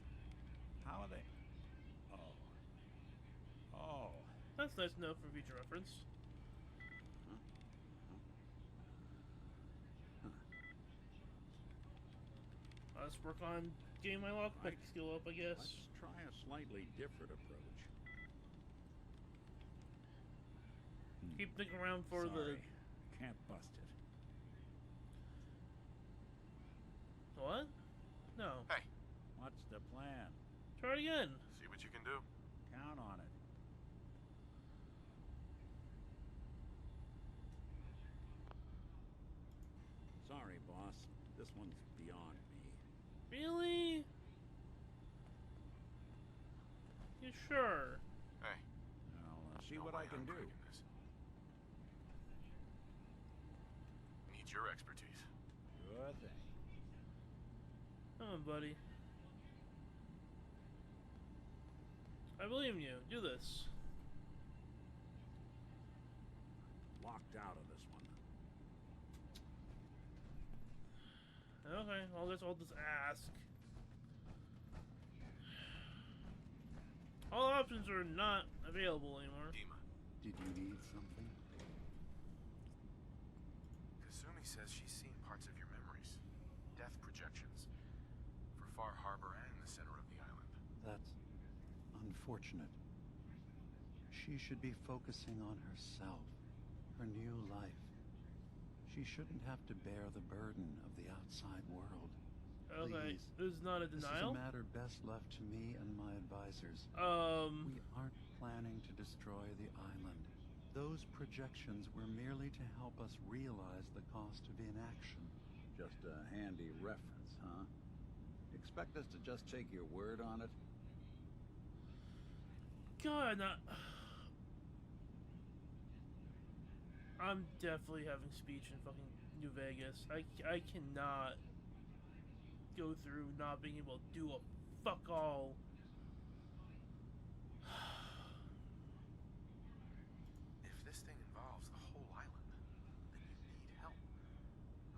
How are they? Oh. Oh. That's nice enough for future reference. Let's work on getting my lockpick skill up, I guess. Let's try a slightly different approach. Keep thinking around for Sorry. Can't bust it. the... What? No. Hey. What's the plan? Try it again. See what you can do. Count on it. Sorry, boss. This one's beyond me. Really? You sure? Hey. I'll see what I can do. Need your expertise. Sure thing. Come on, buddy. I believe in you. Do this. Locked out of this one. Okay, well, I guess I'll just ask. All options are not available anymore. Dima. Did you need something? Kasumi says she's seen parts of your memories. Death projections. For Far Harbor and the center of the island. That's unfortunate. She should be focusing on herself, her new life. She shouldn't have to bear the burden of the outside world. Okay, Please. this is not a denial. This is a matter best left to me and my advisors. We aren't planning to destroy the island. Those projections were merely to help us realize the cost of inaction. Just a handy reference, huh? Expect us to just take your word on it? God, I'm definitely having speech in fucking New Vegas. I cannot go through not being able to do a fuck all. If this thing involves the whole island, then you need help.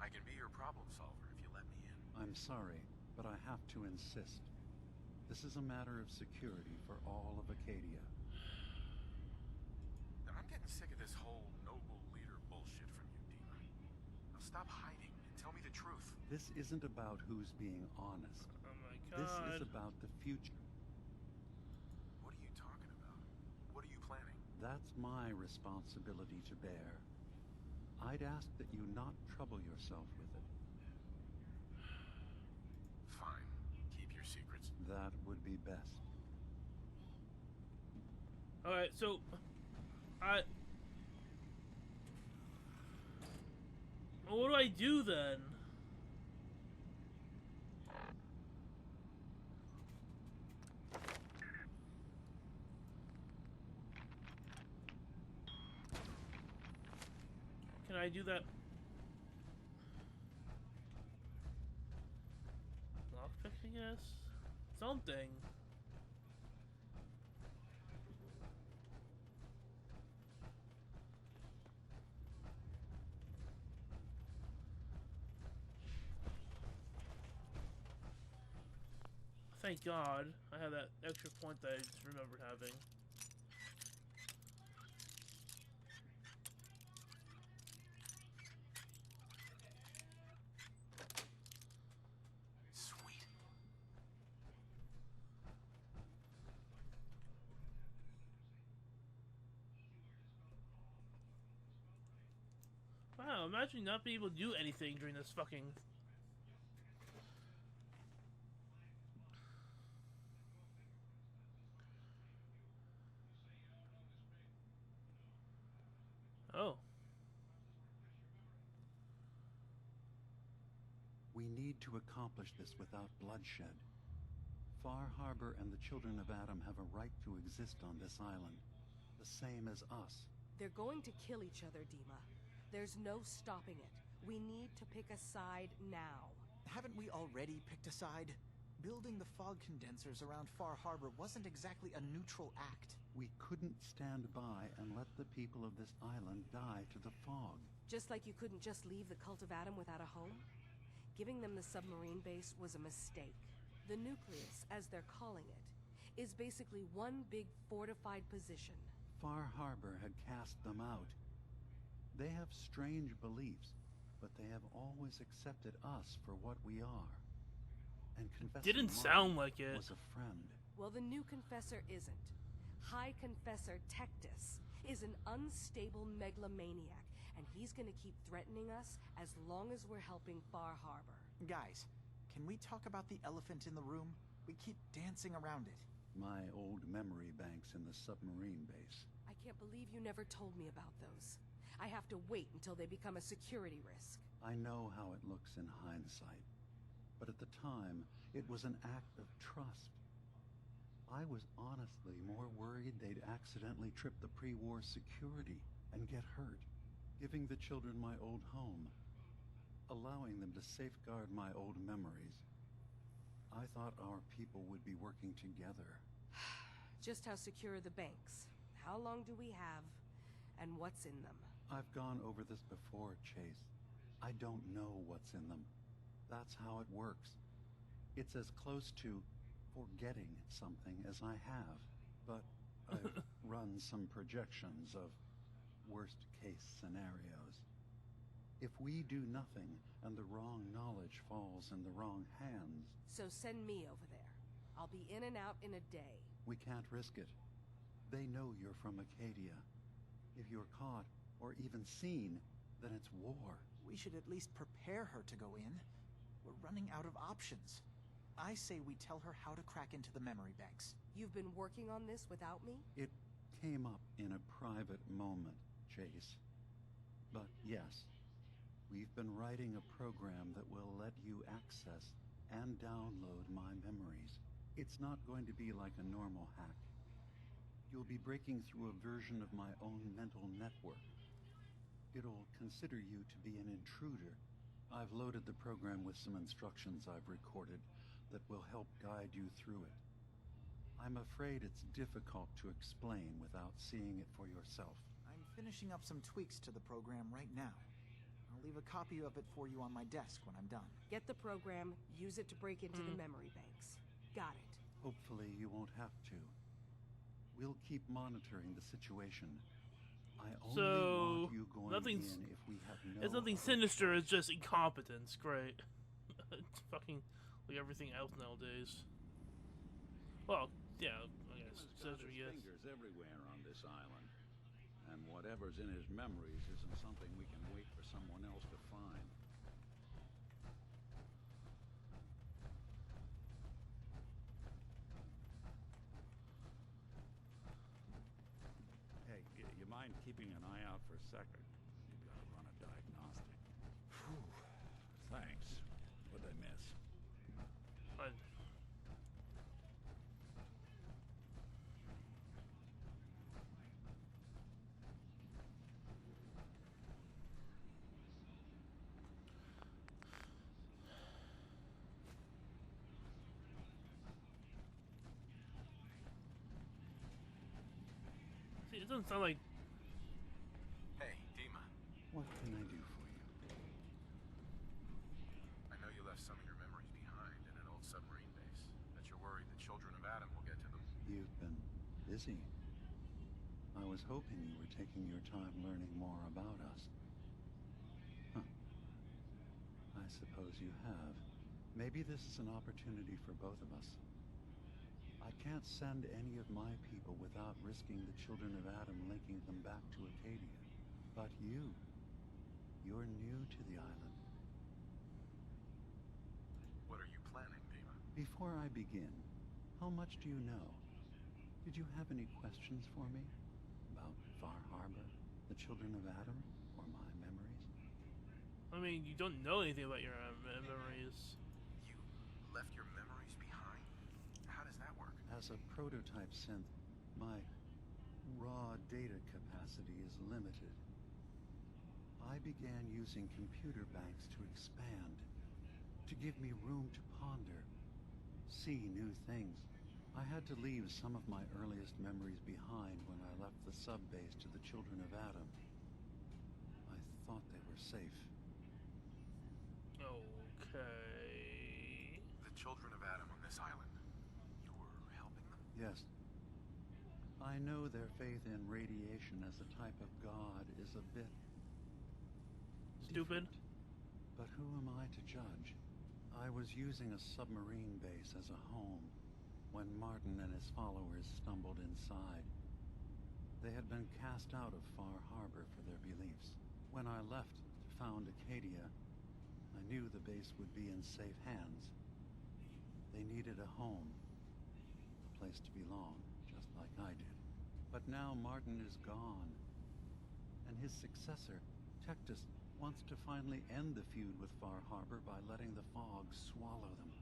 I can be your problem solver if you let me in. I'm sorry, but I have to insist. This is a matter of security for all of Acadia. I'm getting sick of this whole noble leader bullshit from you, Dima. Now stop hiding and tell me the truth. This isn't about who's being honest. Oh my God. This is about the future. What are you talking about? What are you planning? That's my responsibility to bear. I'd ask that you not trouble yourself with it. Fine. Keep your secrets. That would be best. Alright, so what do I do then? Can I do that? Lockpick, I guess? Something. Thank God I have that extra point that I just remembered having. Sweet. Wow, imagine not being able to do anything during this fucking... We need to accomplish this without bloodshed. Far Harbor and the Children of Adam have a right to exist on this island, the same as us. They're going to kill each other, Dima. There's no stopping it. We need to pick a side now. Haven't we already picked a side? Building the fog condensers around Far Harbor wasn't exactly a neutral act. We couldn't stand by and let the people of this island die to the fog. Just like you couldn't just leave the Cult of Adam without a home? Giving them the submarine base was a mistake. The nucleus, as they're calling it, is basically one big fortified position. Far Harbor had cast them out. They have strange beliefs, but they have always accepted us for what we are. And Confessor Didn't Martin sound like it. was a friend. Well, the new Confessor isn't. High Confessor Tectus is an unstable megalomaniac, and he's gonna keep threatening us as long as we're helping Far Harbor. Guys, can we talk about the elephant in the room? We keep dancing around it. My old memory banks in the submarine base. I can't believe you never told me about those. I have to wait until they become a security risk. I know how it looks in hindsight, but at the time, it was an act of trust. I was honestly more worried they'd accidentally trip the pre-war security and get hurt, giving the children my old home, allowing them to safeguard my old memories. I thought our people would be working together. Just how secure are the banks? How long do we have? And what's in them? I've gone over this before, Chase. I don't know what's in them. That's how it works. It's as close to forgetting something as I have, but I've run some projections of worst-case scenarios. If we do nothing and the wrong knowledge falls in the wrong hands... So send me over there. I'll be in and out in a day. We can't risk it. They know you're from Acadia. If you're caught, or even seen, then it's war. We should at least prepare her to go in. We're running out of options. I say we tell her how to crack into the memory banks. You've been working on this without me? It came up in a private moment, Chase. But yes, we've been writing a program that will let you access and download my memories. It's not going to be like a normal hack. You'll be breaking through a version of my own mental network. It'll consider you to be an intruder. I've loaded the program with some instructions I've recorded that will help guide you through it. I'm afraid it's difficult to explain without seeing it for yourself. I'm finishing up some tweaks to the program right now. I'll leave a copy of it for you on my desk when I'm done. Get the program, use it to break into the memory banks. Got it. Hopefully you won't have to. We'll keep monitoring the situation. I only want you going in if we have no... It's nothing sinister, it's just incompetence. Great. It's fucking like everything else nowadays. Well, yeah, I guess. Yes. Fingers everywhere on this island. And whatever's in his memories isn't something we can wait for someone else to find. Hey, you mind keeping an eye out for a second? You've got to run a diagnostic. Whew. Thanks. What'd I miss? See, it doesn't sound like... Hey, Dima. What can I do for you? I know you left some of your memories behind in an old submarine base. That you're worried the Children of Adam will get to them. You've been busy. I was hoping you were taking your time learning more about us. Huh. I suppose you have. Maybe this is an opportunity for both of us. I can't send any of my people without risking the Children of Adam linking them back to Acadia. But you're new to the island. What are you planning, Dima? Before I begin, how much do you know? Did you have any questions for me? About Far Harbor, the Children of Adam, or my memories? I mean, you don't know anything about your memories. You left your memories behind? How does that work? As a prototype synth, my raw data capacity is limited. I began using computer banks to expand, to give me room to ponder, see new things. I had to leave some of my earliest memories behind when I left the sub-base to the Children of Adam. I thought they were safe. Okay. The Children of Adam on this island. You were helping them? Yes. I know their faith in radiation as a type of god is a bit stupid. But who am I to judge? I was using a submarine base as a home when Martin and his followers stumbled inside. They had been cast out of Far Harbor for their beliefs. When I left to found Acadia, I knew the base would be in safe hands. They needed a home, a place to belong, just like I did. But now Martin is gone, and his successor, Tectus, wants to finally end the feud with Far Harbor by letting the fog swallow them.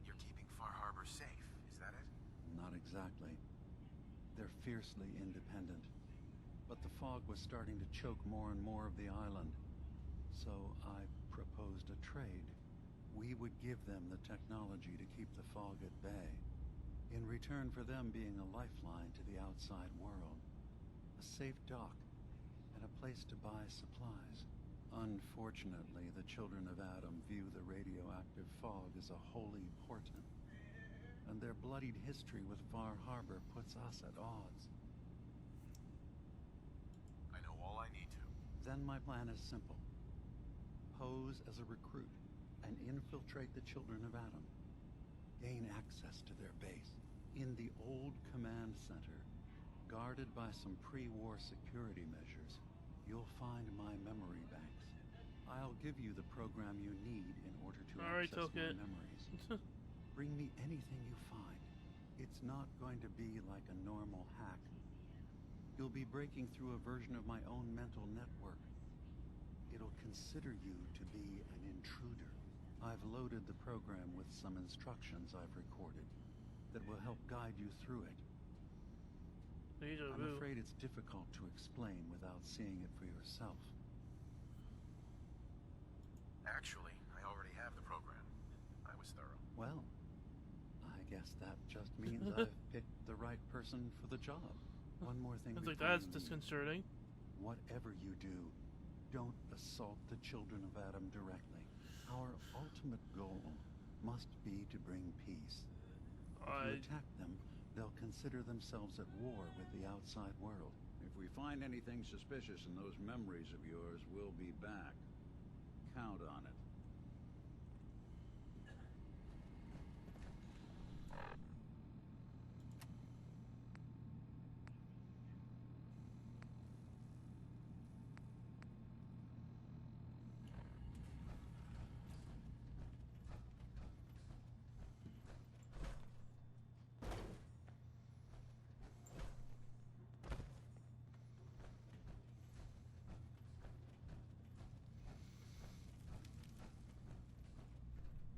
You're keeping Far Harbor safe, is that it? Not exactly. They're fiercely independent. But the fog was starting to choke more and more of the island. So I proposed a trade. We would give them the technology to keep the fog at bay, in return for them being a lifeline to the outside world. A safe dock, and a place to buy supplies. Unfortunately, the Children of Adam view the radioactive fog as a holy portent, and their bloodied history with Far Harbor puts us at odds. I know all I need to. Then my plan is simple. Pose as a recruit and infiltrate the Children of Adam. Gain access to their base in the old command center, guarded by some pre-war security measures. You'll find my memory banks. I'll give you the program you need in order to access my memories. Bring me anything you find. It's not going to be like a normal hack. You'll be breaking through a version of my own mental network. It'll consider you to be an intruder. I've loaded the program with some instructions I've recorded that will help guide you through it. I'm afraid it's difficult to explain without seeing it for yourself. Actually, I already have the program. I was thorough. Well, I guess that just means I've picked the right person for the job. One more thing. It's like, that's disconcerting. Whatever you do, don't assault the Children of Adam directly. Our ultimate goal must be to bring peace. If you attack them, they'll consider themselves at war with the outside world. If we find anything suspicious in those memories of yours, we'll be back. Count on it.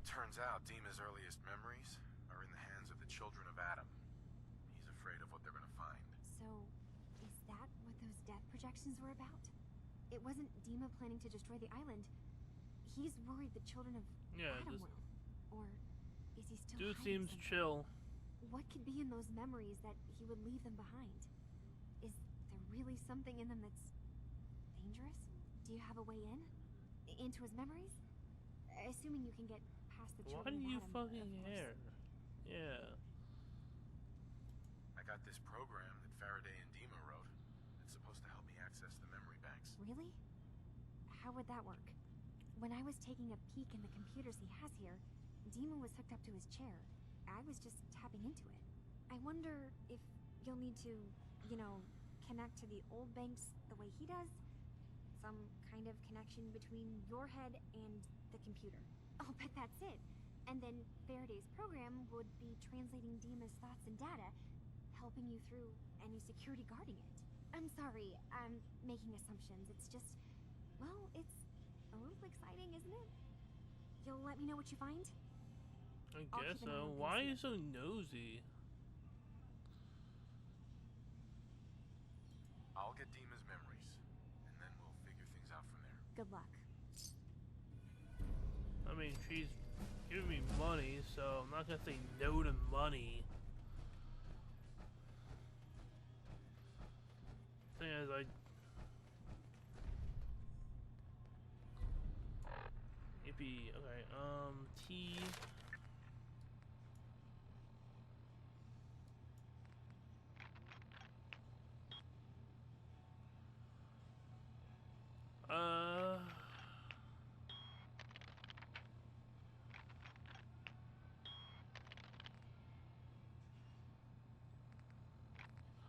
Turns out Dima's earliest memories are in the hands of the Children of Adam. He's afraid of what they're gonna find. So, is that what those death projections were about? It wasn't Dima planning to destroy the island. He's worried the Children of Adam will. Or is he still Dude seems chill. What could be in those memories that he would leave them behind? Is there really something in them that's dangerous? Do you have a way in? Into his memories? Assuming you can get past the Why Children do you of Adam, fucking of course. care? Yeah. I got this program that Faraday and Dima wrote. It's supposed to help me access the memory banks. Really? How would that work? When I was taking a peek in the computers he has here, Dima was hooked up to his chair. I was just tapping into it. I wonder if you'll need to, connect to the old banks the way he does? Some kind of connection between your head and the computer. I'll bet that's it. And then Faraday's program would be translating Dima's thoughts and data, helping you through any security guarding it. I'm sorry, I'm making assumptions. It's just Well, it's a little exciting, isn't it? You'll let me know what you find? I I'll guess keep an eye so. on Why are things you so nosy? I'll get Dima's memories, and then we'll figure things out from there. Good luck. I mean, she's giving me money, so I'm not gonna say no to money. Thing is, Yippee. Okay, T.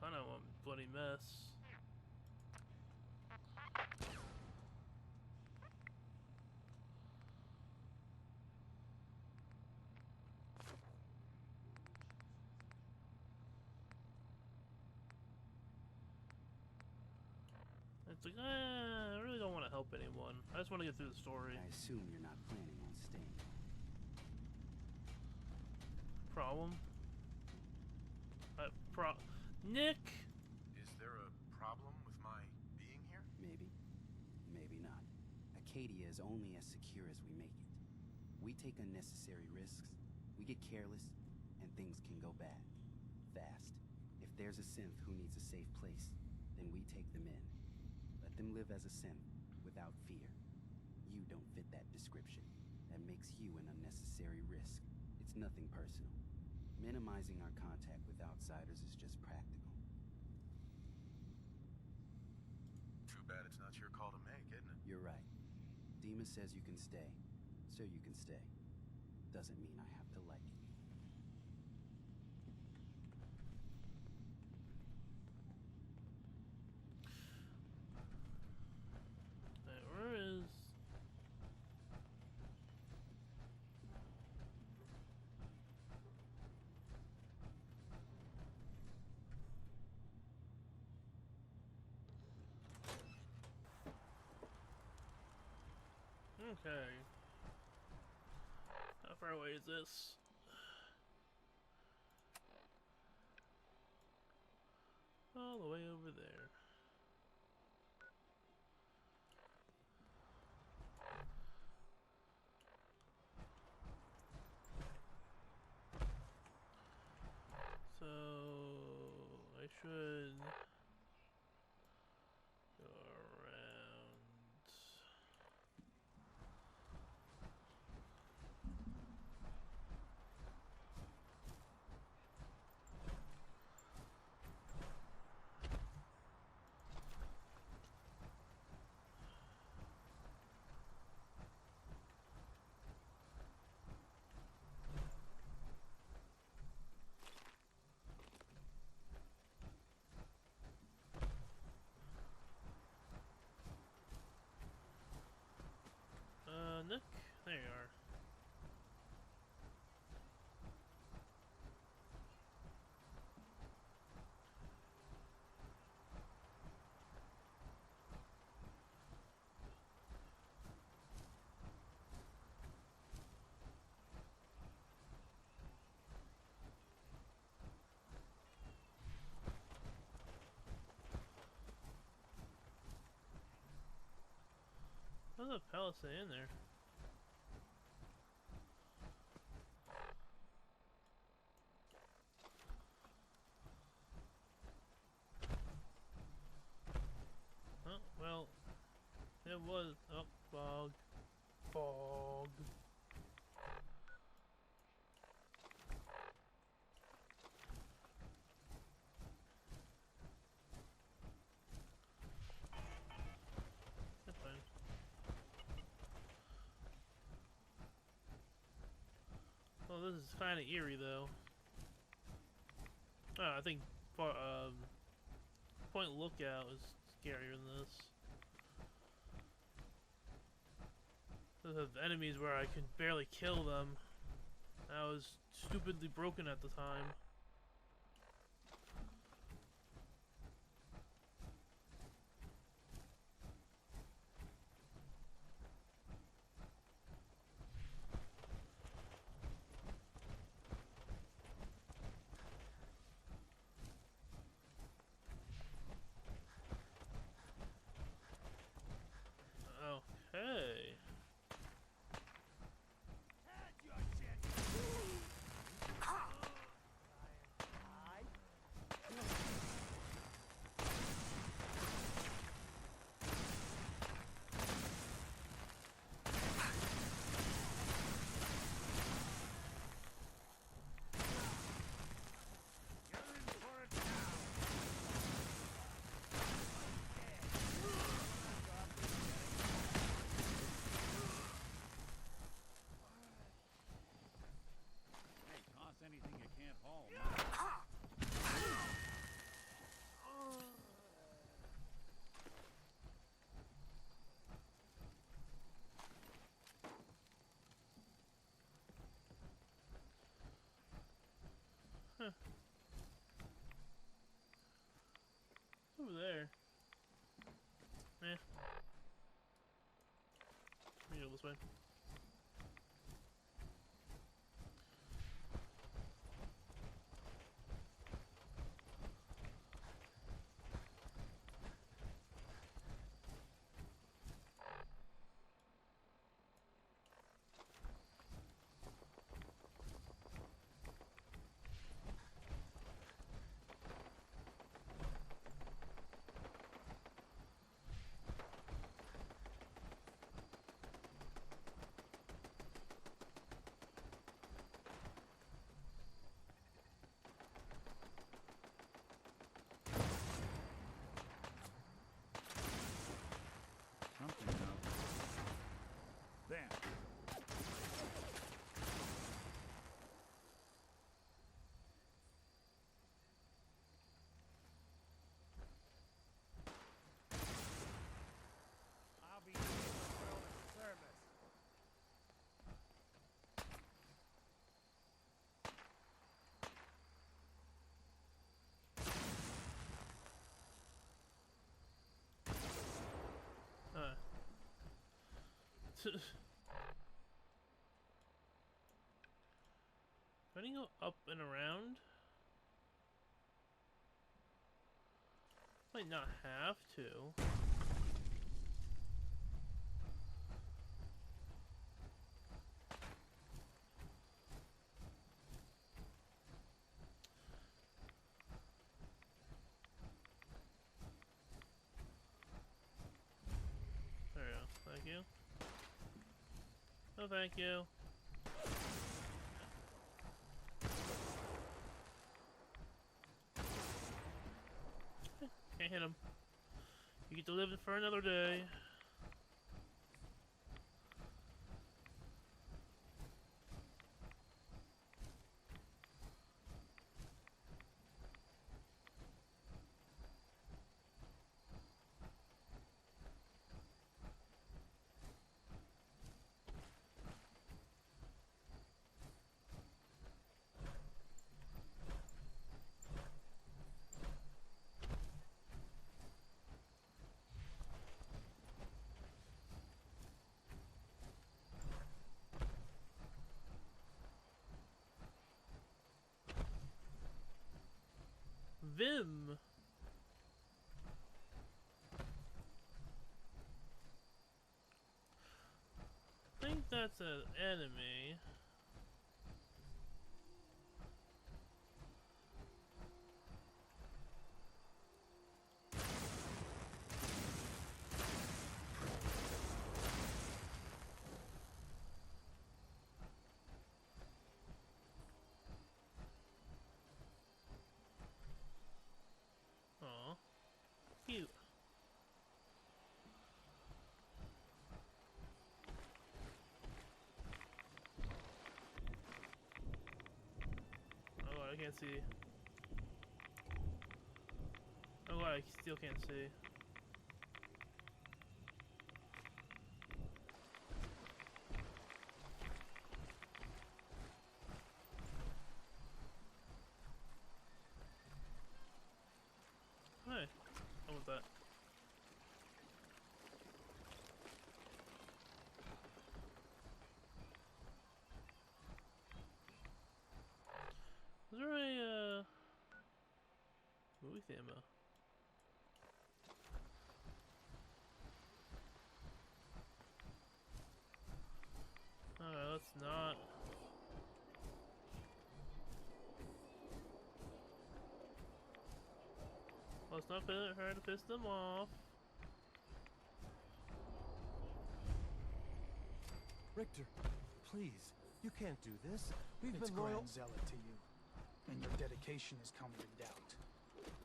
Kind of a bloody mess. It's like, I really don't want to help anyone. I just want to get through the story. I assume you're not planning on staying. Problem? Nick! Is there a problem with my being here? Maybe. Maybe not. Acadia is only as secure as we make it. We take unnecessary risks, we get careless, and things can go bad. Fast. If there's a synth who needs a safe place, then we take them in. Let them live as a synth, without fear. You don't fit that description. That makes you an unnecessary risk. It's nothing personal. Minimizing our contact with outsiders is just practical. Too bad it's not your call to make, isn't it? You're right. Dima says you can stay, so you can stay. Doesn't mean I have to like it. Where is... Okay. How far away is this? All the way over there. So I should go around. Nick? There you are. What's the palace in there? Well, it was. Oh, fog. Fog. That's fine. Well, this is kind of eerie, though. Oh, I think Point Lookout is scarier than this. Those have enemies where I could barely kill them. I was stupidly broken at the time. Huh. Over there. Eh. Let me go this way. Something out. There. I'll be doing the world a service. Can I go up and around? Might not have to. There we go. Thank you. No, thank you. Can't hit him. You get to live it for another day. Vim. I think that's an enemy. Aw, cute. Oh, I can't see. Oh, I still can't see. Hey, I want that. Is there a movie theme? Alright, let's not. Let's not try to piss them off. Richter, please, you can't do this. We've It's been loyal. Grand Zealot to you, and your dedication is coming to doubt.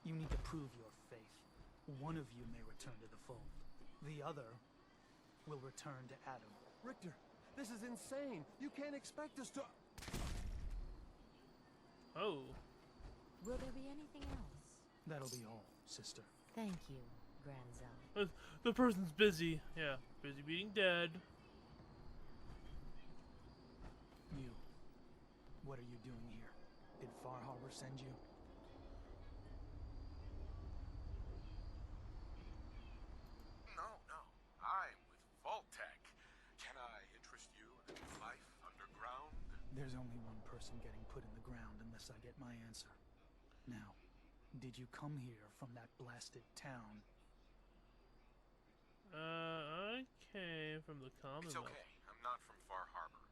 You need to prove your faith. One of you may return to the fold. The other will return to Adam. Richter, this is insane. You can't expect us to... Oh. Will there be anything else? That'll be all, sister. Thank you, Grand Zealot. The person's busy. Yeah, busy being dead. You. What are you doing here? Did Far Harbor send you? No, no. I'm with Vault-Tec. Can I interest you in life underground? There's only one person getting put in the ground unless I get my answer. Now, did you come here from that blasted town? I came from the It's Commonwealth. okay. I'm not from Far Harbor.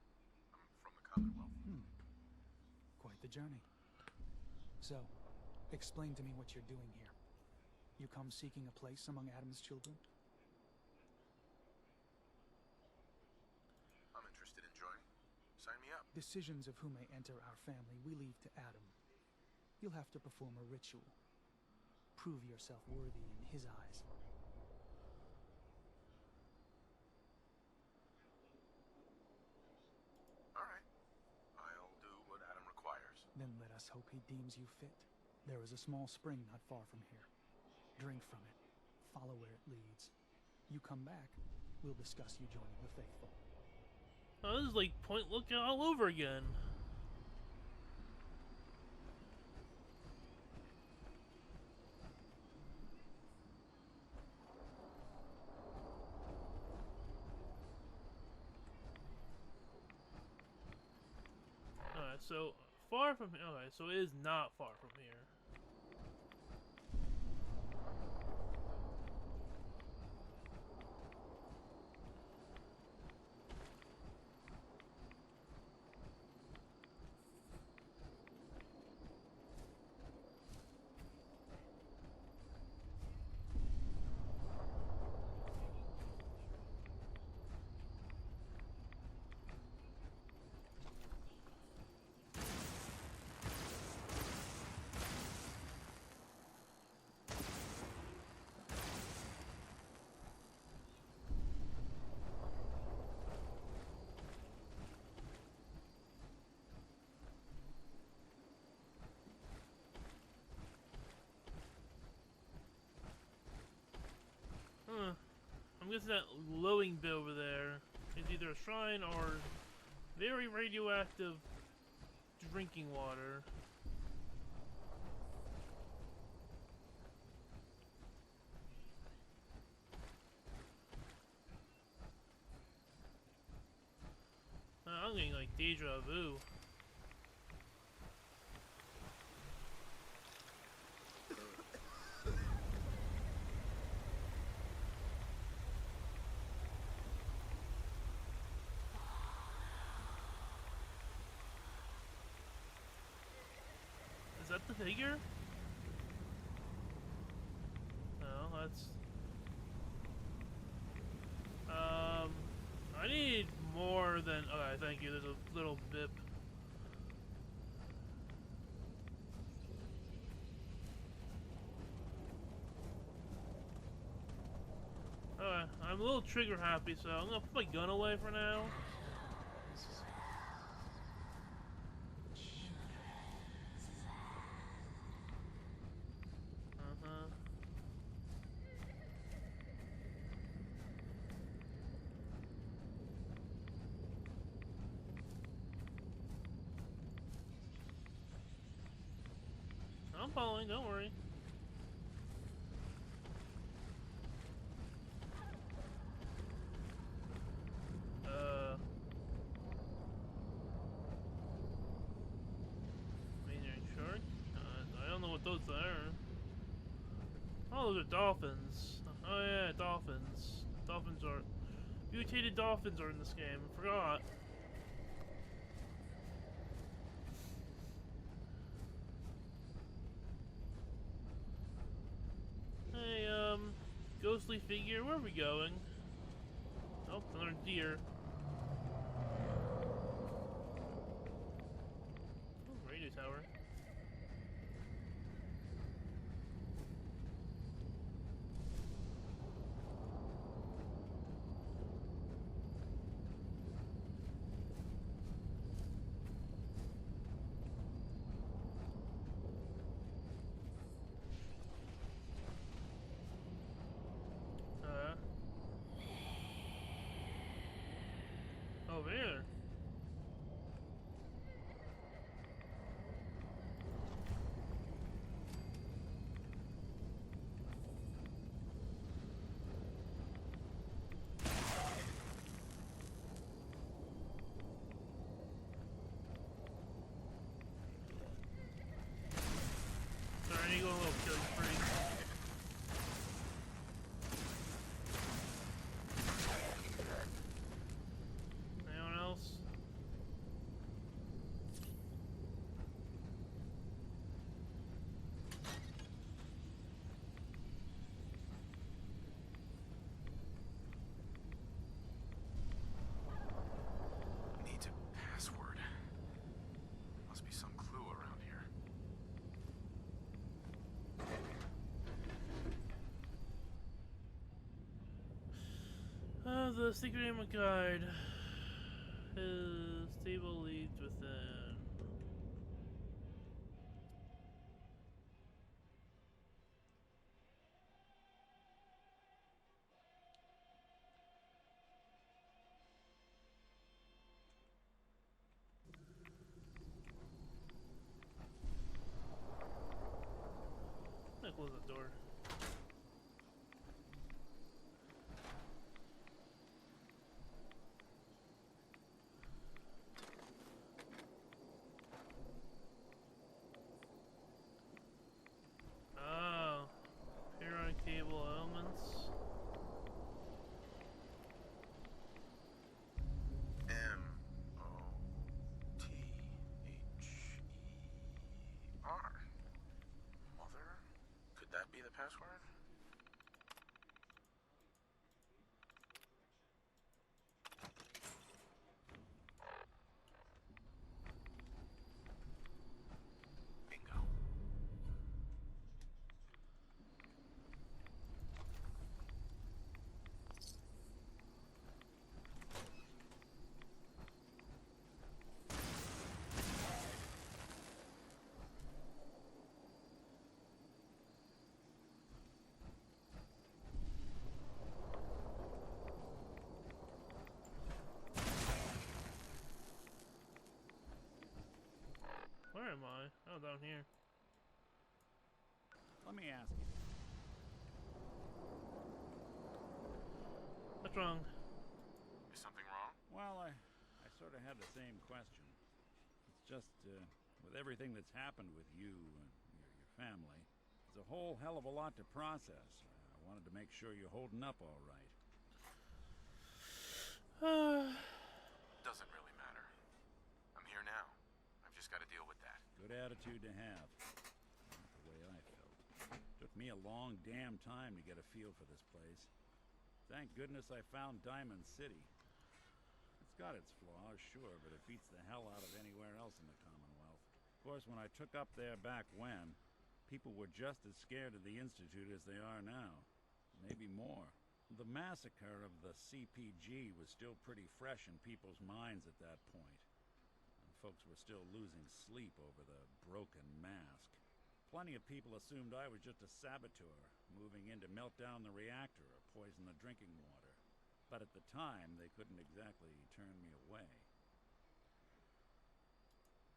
I'm from the Commonwealth. Quite the journey. So, explain to me what you're doing here. You come seeking a place among Adam's children? I'm interested in joining. Sign me up. Decisions of who may enter our family we leave to Adam. You'll have to perform a ritual. Prove yourself worthy in his eyes. Alright. I'll do what Adam requires. Then let us hope he deems you fit. There is a small spring not far from here. Drink from it. Follow where it leads. You come back, we'll discuss you joining the faithful. Oh, this is like Point Lookout all over again. Alright, so far from here. Okay, so it is not far from here. I'm guessing that glowing bit over there is either a shrine or very radioactive drinking water. I'm getting like deja vu. Is that the figure? No, that's... I need more than... Okay, thank you, there's a little bip. Alright, I'm a little trigger happy, so I'm gonna put my gun away for now. I'm following, don't worry. Maniac shark? I don't know what those are. Oh, those are dolphins. Oh yeah, dolphins. Dolphins are... Mutated dolphins are in this game, I forgot. Hey, ghostly figure, where are we going? Oh, another deer. Oh, radio tower. free. Anyone else? Needs a password. Must be some clue around here. The secret aim guide. His table leads within. I'm gonna close the door. Oh, Huron cable elements. M-O-T-H-E-R. Mother? Could that be the password? Bingo. Where am I? Oh, down here. Let me ask you. What's wrong? Is something wrong? Well, I sort of had the same question. It's just, with everything that's happened with you and your family, it's a whole hell of a lot to process. I wanted to make sure you're holding up all right. Doesn't really matter. I'm here now. I've just got to deal with that. Good attitude to have. Not the way I felt. Took me a long damn time to get a feel for this place. Thank goodness I found Diamond City. It's got its flaws, sure, but it beats the hell out of anywhere else in the Commonwealth. Of course, when I took up there back when, people were just as scared of the Institute as they are now. Maybe more. The massacre of the CPG was still pretty fresh in people's minds at that point. And folks were still losing sleep over the broken mask. Plenty of people assumed I was just a saboteur, moving in to melt down the reactor or poison the drinking water. But at the time, they couldn't exactly turn me away.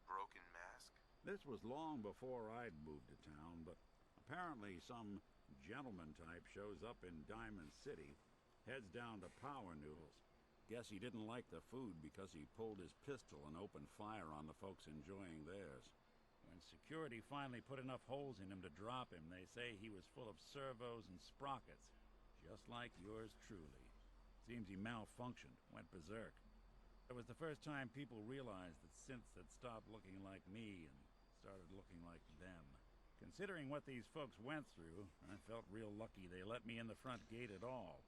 Broken mask? This was long before I'd moved to town, but apparently some gentleman type shows up in Diamond City, heads down to Power Noodles. Guess he didn't like the food because he pulled his pistol and opened fire on the folks enjoying theirs. When security finally put enough holes in him to drop him, they say he was full of servos and sprockets, just like yours truly. Seems he malfunctioned, went berserk. It was the first time people realized that synths had stopped looking like me and started looking like them. Considering what these folks went through, I felt real lucky they let me in the front gate at all.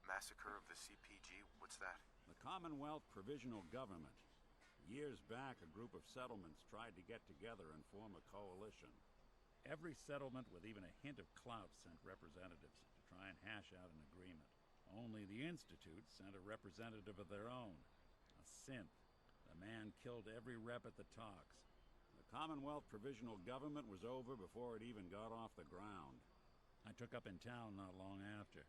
Massacre of the CPG? What's that? The Commonwealth Provisional Government. Years back, a group of settlements tried to get together and form a coalition. Every settlement with even a hint of clout sent representatives to try and hash out an agreement. Only the Institute sent a representative of their own, a synth. The man killed every rep at the talks. The Commonwealth Provisional Government was over before it even got off the ground. I took up in town not long after.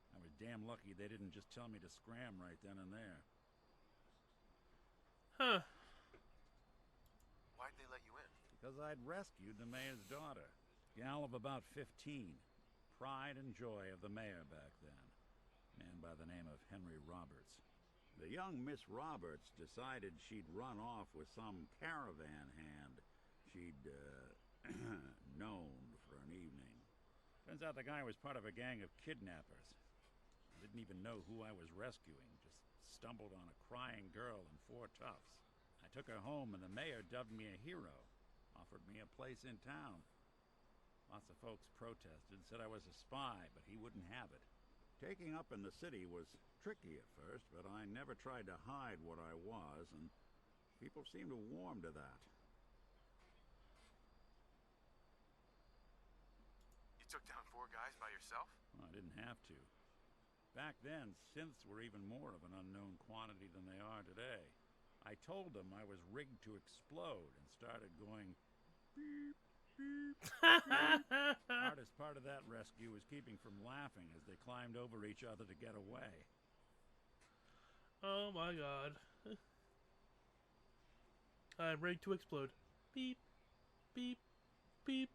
I was damn lucky they didn't just tell me to scram right then and there. Huh. Why'd they let you in? Because I'd rescued the mayor's daughter. Gal of about 15. Pride and joy of the mayor back then. Man by the name of Henry Roberts. The young Miss Roberts decided she'd run off with some caravan hand. she'd known for an evening. Turns out the guy was part of a gang of kidnappers. I didn't even know who I was rescuing, just stumbled on a crying girl and 4 toughs. I took her home and the mayor dubbed me a hero, offered me a place in town. Lots of folks protested, said I was a spy, but he wouldn't have it. Taking up in the city was tricky at first, but I never tried to hide what I was, and people seemed to warm to that. You took down 4 guys by yourself? Well, I didn't have to. Back then, synths were even more of an unknown quantity than they are today. I told them I was rigged to explode and started going beep, beep, beep. Hardest part of that rescue was keeping from laughing as they climbed over each other to get away. Oh my god. I'm ready to explode. Beep, beep, beep.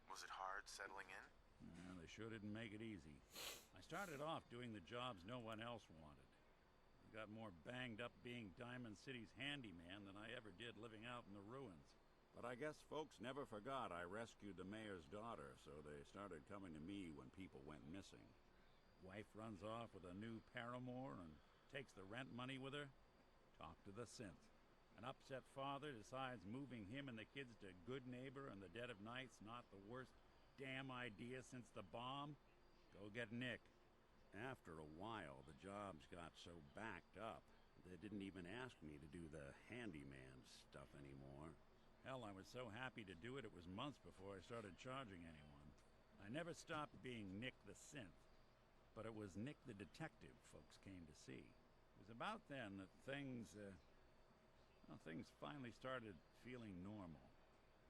Was it hard settling in? Well, they sure didn't make it easy. I started off doing the jobs no one else wanted. I got more banged up being Diamond City's handyman than I ever did living out in the ruins. But I guess folks never forgot I rescued the mayor's daughter, so they started coming to me when people went missing. Wife runs off with a new paramour and takes the rent money with her. Talk to the synth. An upset father decides moving him and the kids to Good Neighbor in the dead of night's not the worst damn idea since the bomb. Go get Nick. After a while, the jobs got so backed up, they didn't even ask me to do the handyman stuff anymore. Hell, I was so happy to do it, it was months before I started charging anyone. I never stopped being Nick the Synth, but it was Nick the Detective folks came to see. It was about then that things finally started feeling normal.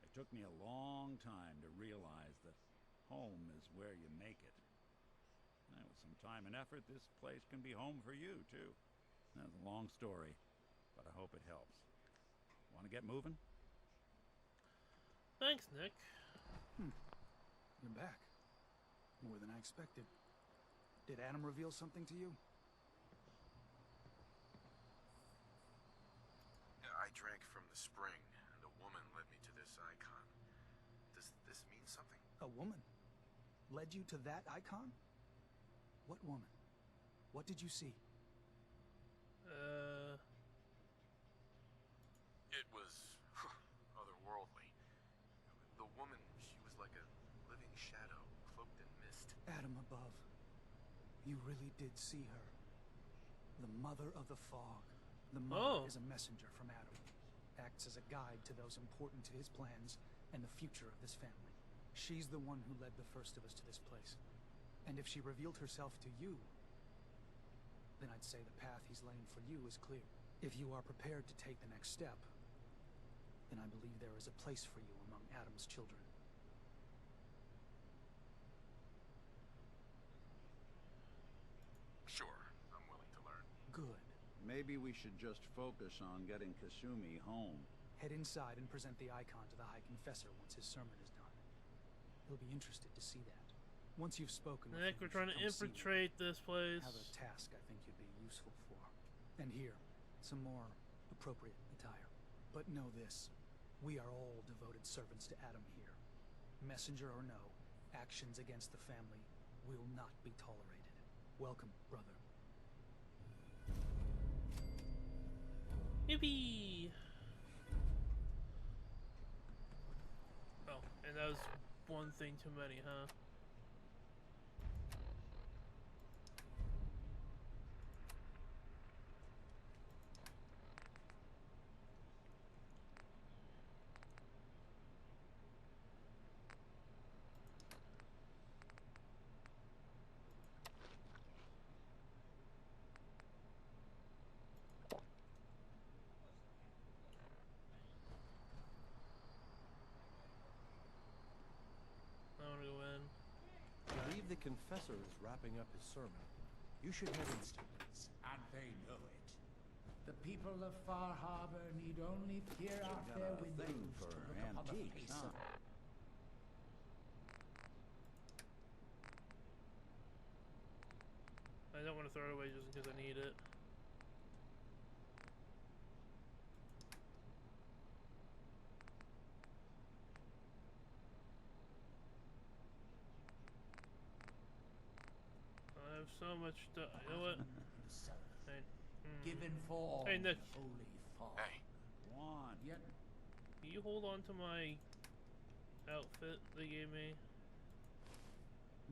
It took me a long time to realize that home is where you make it. And with some time and effort, this place can be home for you, too. That's a long story, but I hope it helps. Want to get moving? Thanks, Nick. You're back. More than I expected. Did Adam reveal something to you? I drank from the spring, and a woman led me to this icon. Does this mean something? A woman? Led you to that icon? What woman? What did you see? It was otherworldly. The woman, she was like a living shadow, cloaked in mist. Adam above. You really did see her. The Mother of the Fog. The Mother is a messenger from Adam. Acts as a guide to those important to his plans and the future of this family. She's the one who led the first of us to this place. And if she revealed herself to you, then I'd say the path he's laying for you is clear. If you are prepared to take the next step, then I believe there is a place for you among Adam's children. Sure, I'm willing to learn. Good. Maybe we should just focus on getting Kasumi home. Head inside and present the icon to the High Confessor once his sermon is done. He'll be interested to see that. Once you've spoken with Nick, him, we're trying to infiltrate this place. Have a task I think you'd be useful for. And here, some more appropriate attire. But know this, we are all devoted servants to Adam here. Messenger or no, actions against the family will not be tolerated. Welcome, brother. Yippee! Oh, and that was one thing too many, huh? The confessor is wrapping up his sermon. You should head instantly. And they know it. The people of Far Harbor need only peer out their windows to look upon the face of... I don't want to throw it away just because I need it. have so much stuff. You know what? Given form Hey, Nick. holy fog. Hey. Juan. Yet Can you hold on to my outfit they gave me?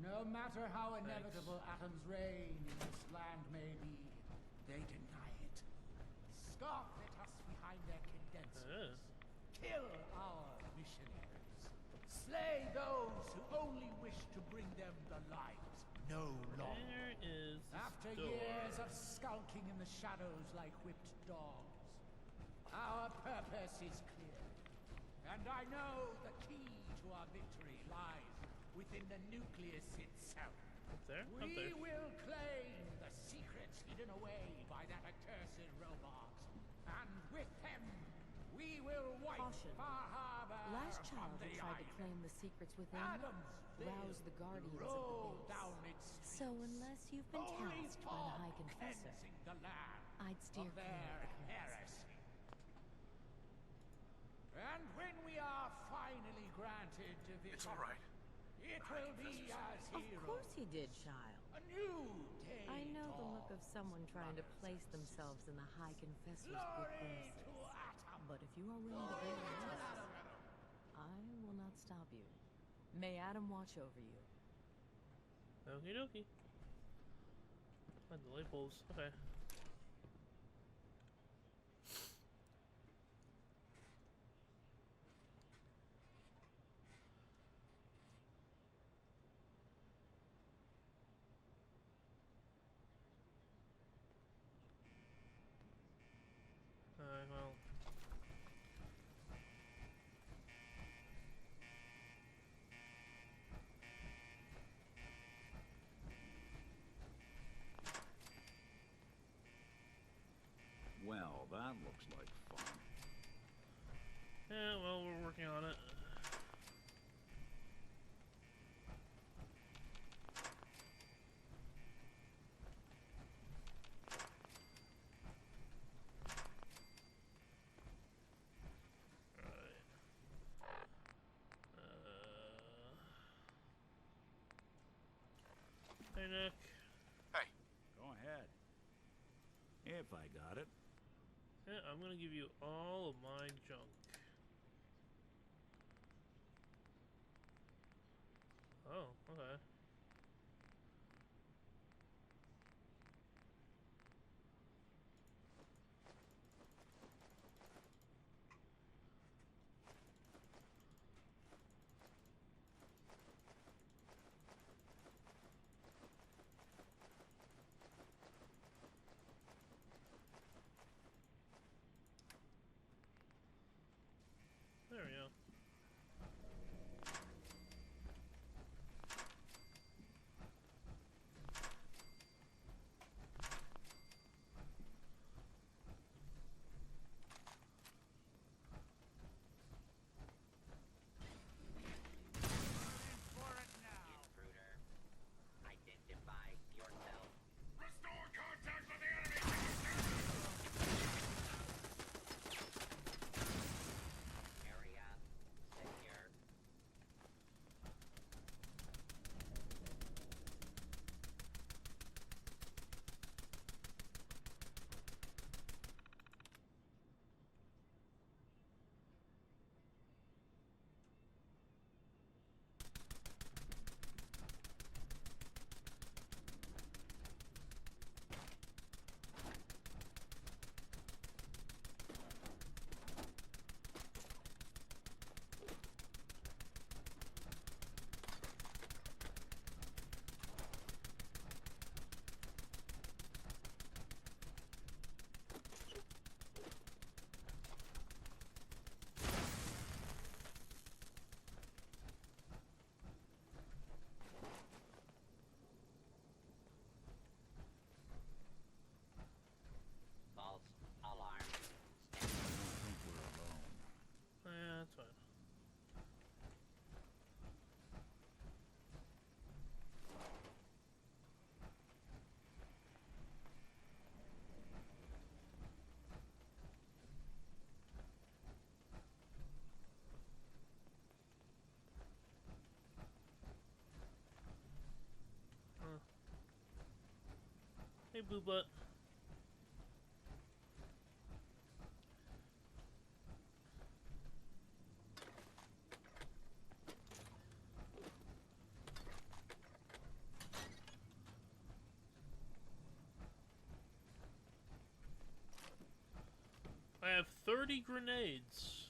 no matter how inevitable Atom's reign in this land may be, they deny it. Scoff at us behind their condensers. Kill our missionaries. Slay those who only wish to bring them the light no longer. There is After door. years of skulking in the shadows like whipped dogs, our purpose is clear. And I know the key to our victory lies within the nucleus itself. Up there? Up We there. will claim the secrets hidden away by that accursed robot. And with them, we will wipe Caution. Far Harbor Last from child who the tried to island. claim the secrets within Adam's roused the guardians of roll the down base. its So unless you've been Holy tasked by the fog High Confessor, cleansing the land I'd steer of clear their of the class. heresy. And when we are finally granted division, It's all right. it will be as Of heroes. course he did, child. A new day I know the look of dawns, someone trying to brothers place and themselves in the High Confessor's good Glory graces. to Atom. But if you are willing to bear the risks, I will not stop you. May Adam watch over you. Okie dokie. And the light bulbs. Okay. Alright, well. Well, that looks like fun. Yeah, well, we're working on it. Hey, Nick. Hey. Go ahead. If I got it. Yeah, I'm gonna give you all of my junk. Oh, okay. There we go. Hey, Boo Butt. I have 30 grenades.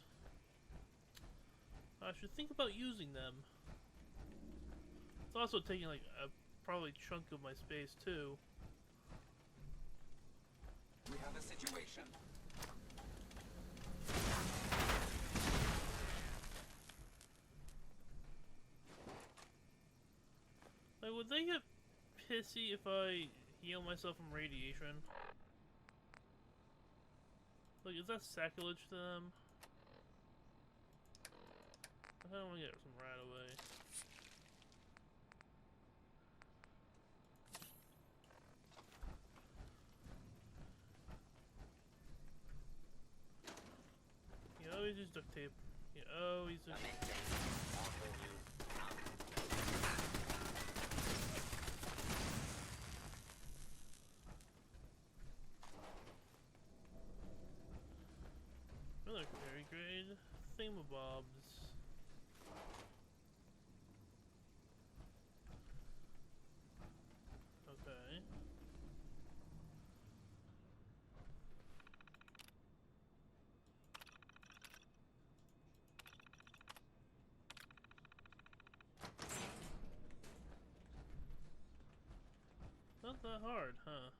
I should think about using them. It's also taking like a probably chunk of my space too. We have a situation. Like, would they get pissy if I heal myself from radiation? Like, is that sacrilege to them? I don't want to get some right away. You always use duct tape. You always use... Military grade thingamabobs. Okay. Not that hard, huh?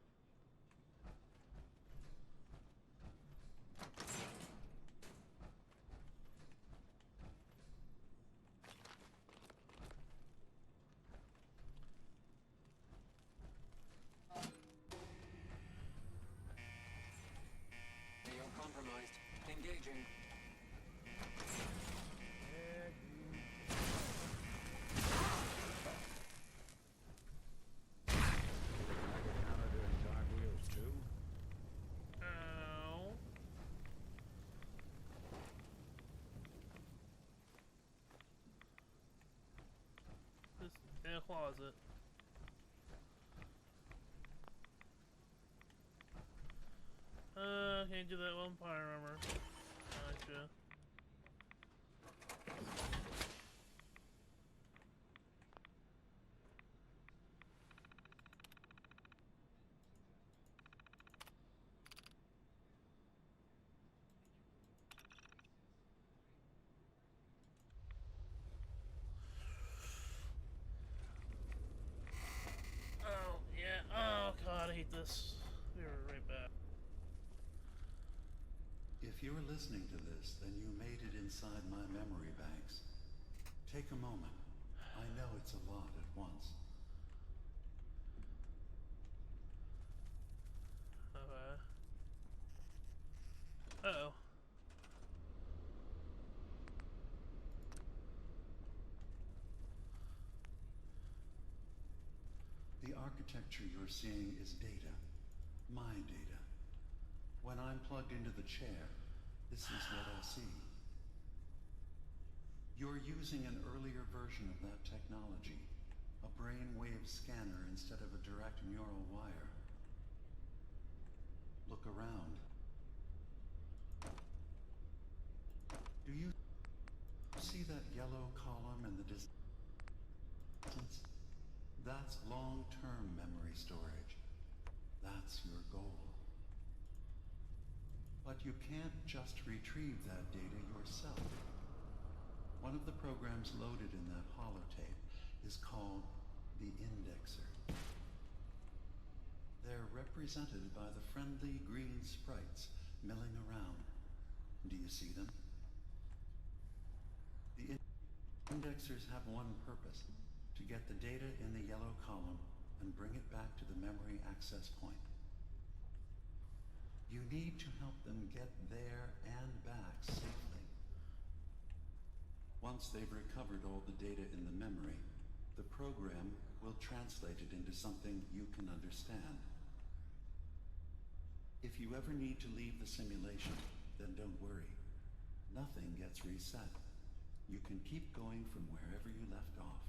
Compromised. Engaging. Ow. This in a closet. Can't do that one fire armor. Gotcha. Oh, yeah. Oh, God, I hate this. We'll be right back. If you're listening to this, then you made it inside my memory banks. Take a moment. I know it's a lot at once. Okay. Uh-oh. The architecture you're seeing is data. My data. When I'm plugged into the chair, this is what I see. You're using an earlier version of that technology, a brainwave scanner instead of a direct neural wire. Look around. Do you see that yellow column in the distance? That's long-term memory storage. That's your goal. But you can't just retrieve that data yourself. One of the programs loaded in that holotape is called the Indexer. They're represented by the friendly green sprites milling around. Do you see them? The Indexers have one purpose: to get the data in the yellow column and bring it back to the memory access point. You need to help them get there and back safely. Once they've recovered all the data in the memory, the program will translate it into something you can understand. If you ever need to leave the simulation, then don't worry. Nothing gets reset. You can keep going from wherever you left off.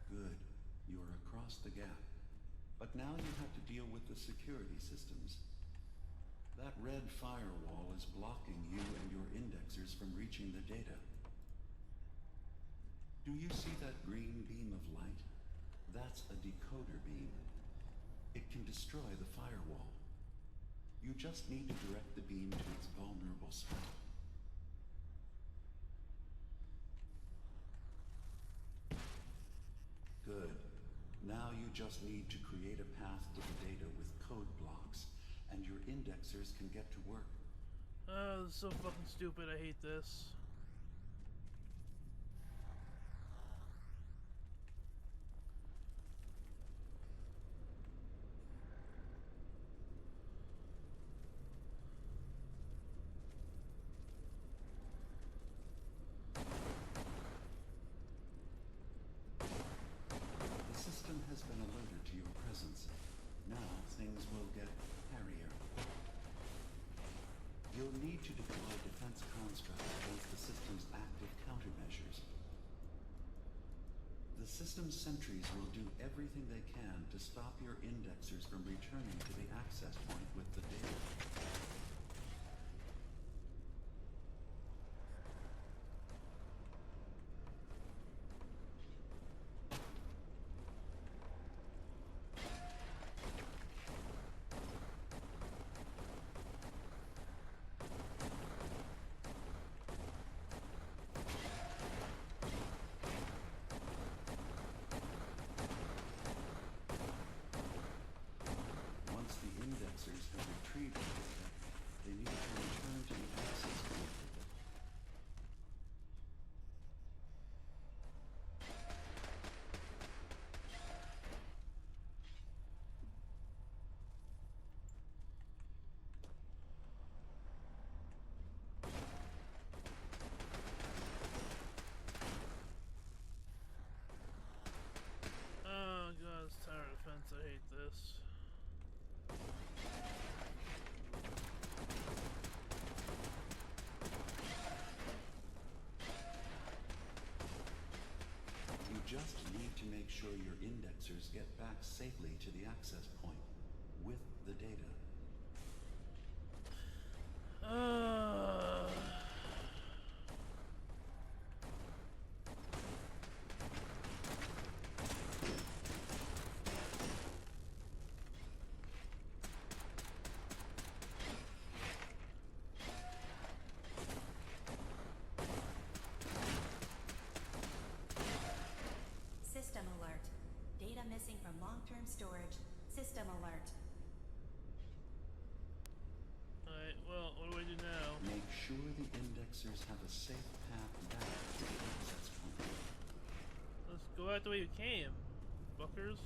Good. You across the gap. But now you have to deal with the security systems. That red firewall is blocking you and your indexers from reaching the data. Do you see that green beam of light? That's a decoder beam. It can destroy the firewall. You just need to direct the beam to its vulnerable spot. Good. Now you just need to create a path to the data with code blocks, and your indexers can get to work. Oh, this is so fucking stupid. I hate this. The system has been alerted to your presence. Now things will get hairier. You'll need to deploy defense constructs against the system's active countermeasures. The system's sentries will do everything they can to stop your indexers from returning to the access point with the data. Once the indexers have retrieved the data, they need to return to the access point with it. Oh god, it's tower defense. I hate this. You just need to make sure your indexers get back safely to the access point with the data. System alert. Data missing from long-term storage. System alert. Alright, well, what do I do now? Make sure the indexers have a safe path back to the access point. Let's go out the way you came, fuckers.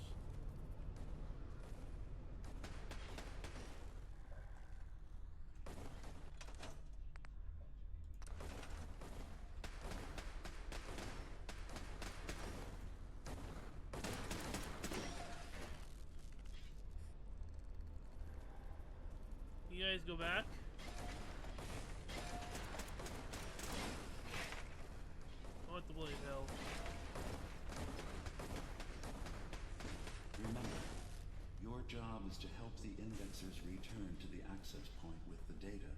You guys go back. What the bloody hell? Remember, your job is to help the indexers return to the access point with the data.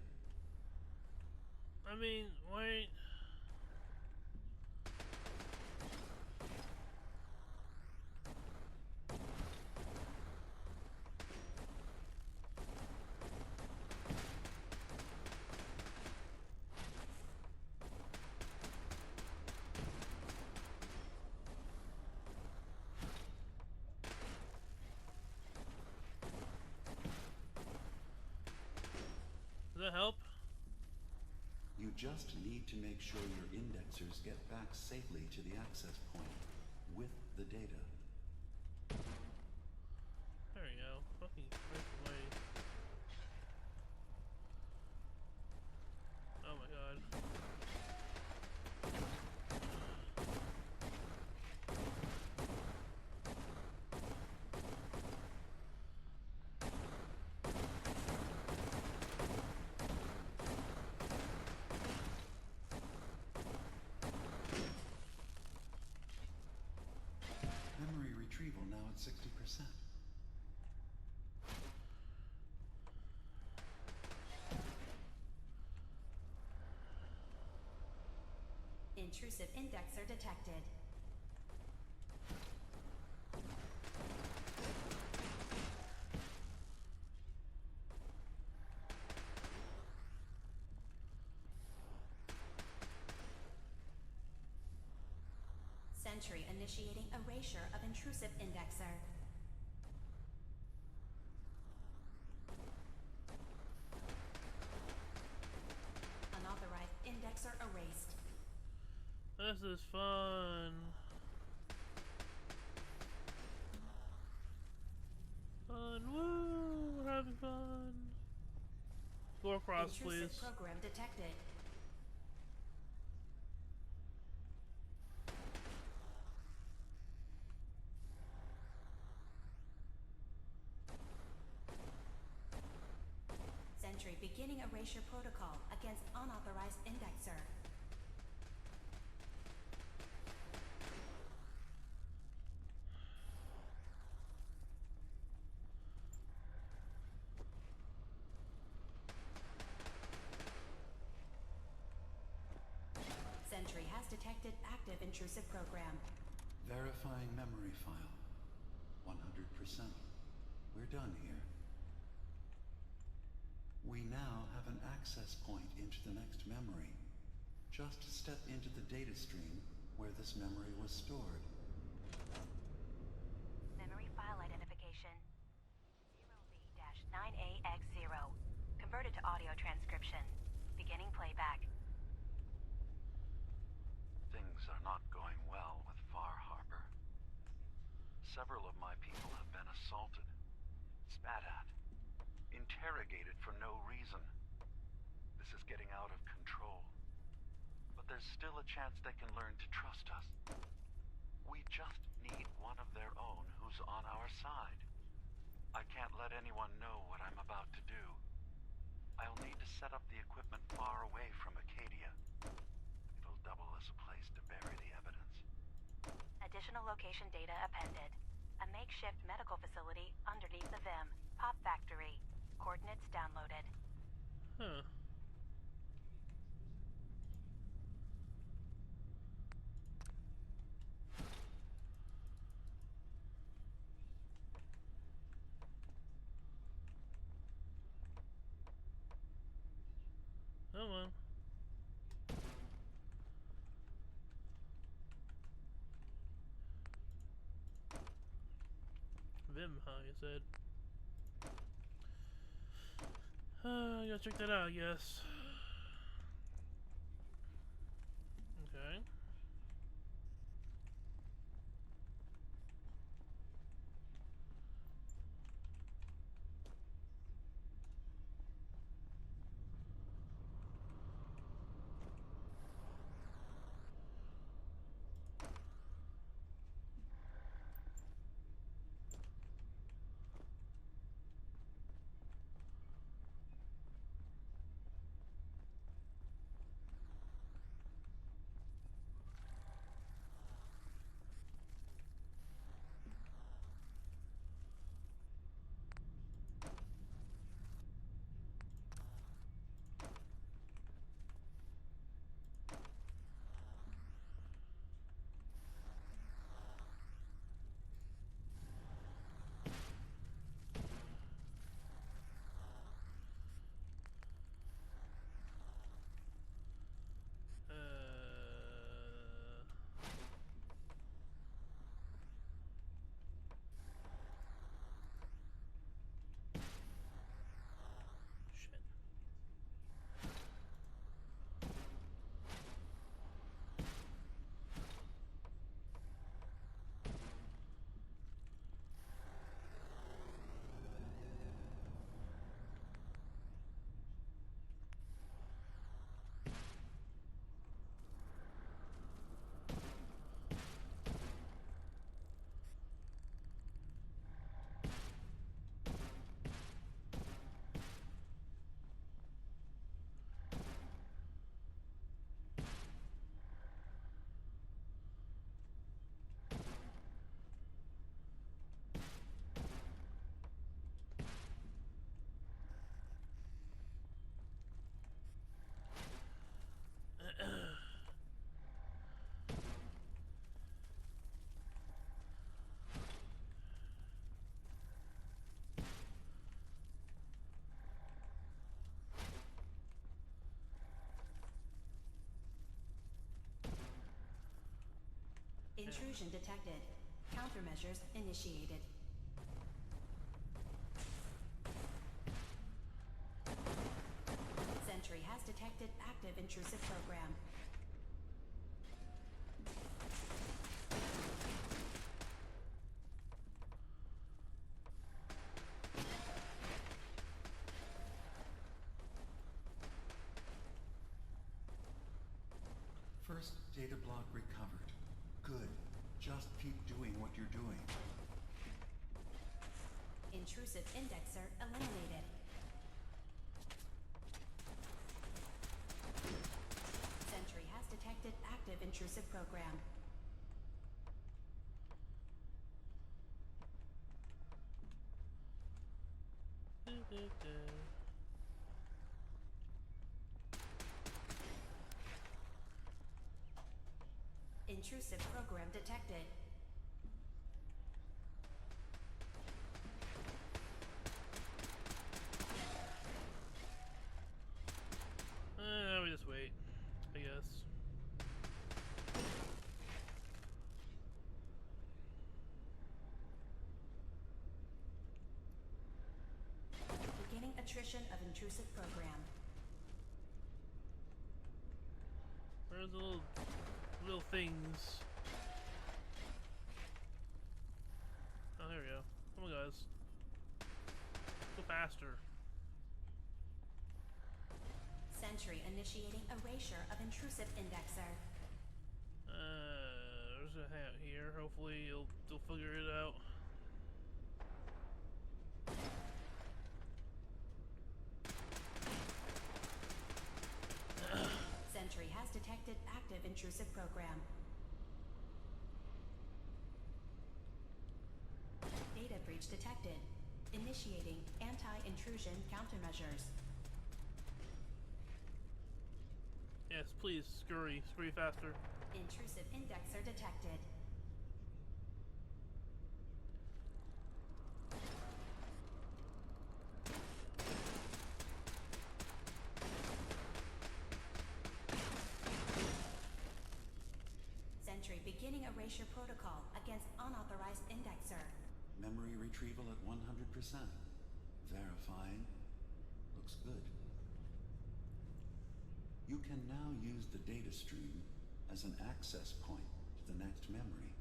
I mean, wait. Does that help? You just need to make sure your indexers get back safely to the access point with the data. There we go. Fucking Christ almighty. Oh my god. Intrusive indexer detected. Sentry initiating erasure of intrusive indexer. Unauthorized indexer erased. This is fun. Fun, woo! We're having fun. Go across, Intrusive please. program detected. Sentry beginning erasure protocol against unauthorized indexer. Sentry has detected active intrusive program. Verifying memory file. 100%. We're done here. We now have an access point into the next memory. Just step into the data stream where this memory was stored. Memory file identification 0V-9AX0. Converted to audio transcription. Beginning playback. Things are not going well with Far Harbor. Several of my people have been assaulted, spat at, interrogated for no reason. This is getting out of control. But there's still a chance they can learn to trust us. We just need one of their own who's on our side. I can't let anyone know what I'm about to do. I'll need to set up the equipment far away from Acadia. It'll double as a place to bury the evidence. Additional location data appended. A makeshift medical facility underneath the VIM. Pop Factory. Coordinates downloaded. Huh. Come on. Vim, huh, you said? I gotta check that out, I guess. Okay. Intrusion detected. Countermeasures initiated. Sentry has detected active intrusive program. First data block recovered. Good. Just keep doing what you're doing. Intrusive indexer eliminated. Sentry has detected active intrusive program. Intrusive program detected. We just wait, I guess. Beginning attrition of intrusive program. Where's the little things? Oh, there we go. Come on, guys. Go faster. Sentry initiating erasure of intrusive indexer. There's a hat here. Hopefully they'll figure it out. Sentry has detected active intrusive program. Data breach detected. Initiating anti-intrusion countermeasures. Yes, please, scurry faster. Intrusive indexer detected. Sentry beginning erasure protocol against unauthorized indexer. Memory retrieval at 100%. Verifying. Looks good. You can now use the data stream as an access point to the next memory.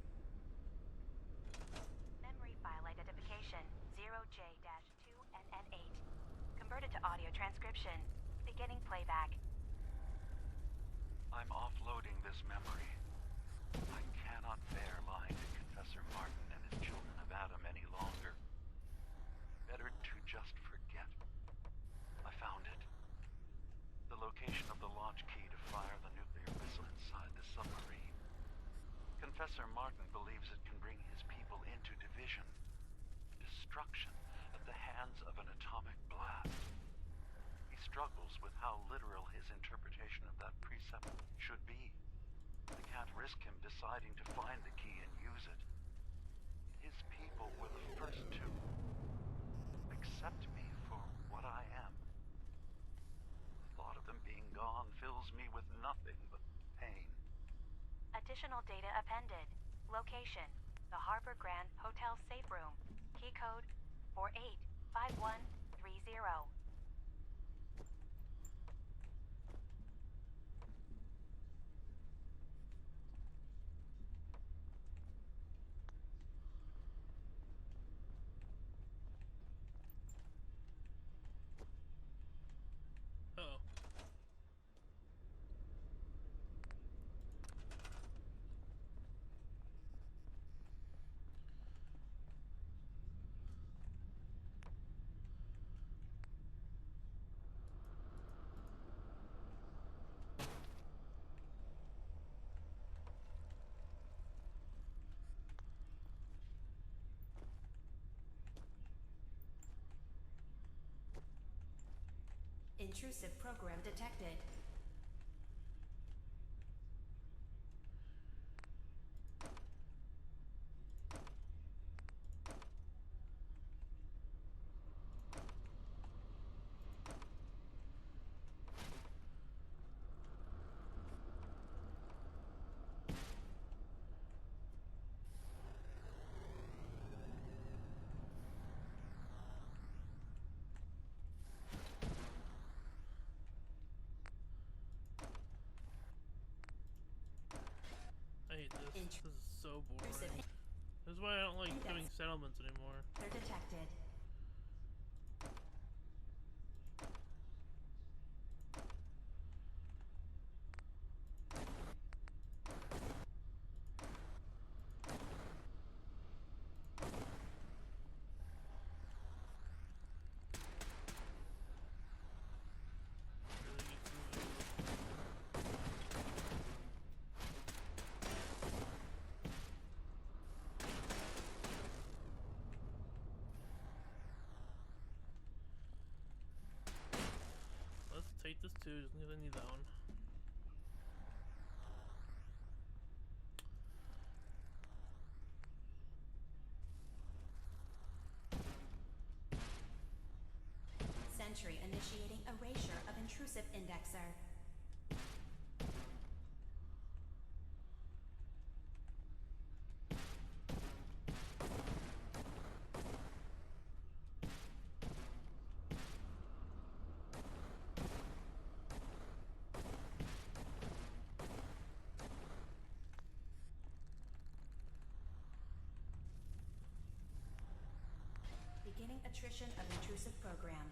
Memory file identification 0J-2NN8. Converted to audio transcription. Beginning playback. I'm offloading this memory. I cannot bear lying to Confessor Martin and his children of Adam any longer. Better to just forget. I found it. The location of the launch key to fire the nuclear missile inside the submarine. Confessor Martin believes it can bring his people into division, destruction at the hands of an atomic blast. He struggles with how literal his interpretation of that precept should be. I can't risk him deciding to find the key and use it. His people were the first to accept me for what I am. The thought of them being gone fills me with nothing but pain. Additional data appended. Location: the Harbor Grand Hotel safe room. Key code 485130. Uh-oh. Intrusive program detected. So boring. This is why I don't like doing settlements anymore. They're detected. Take this too, just because I need that one. Sentry initiating erasure of intrusive indexer. Beginning attrition of intrusive program.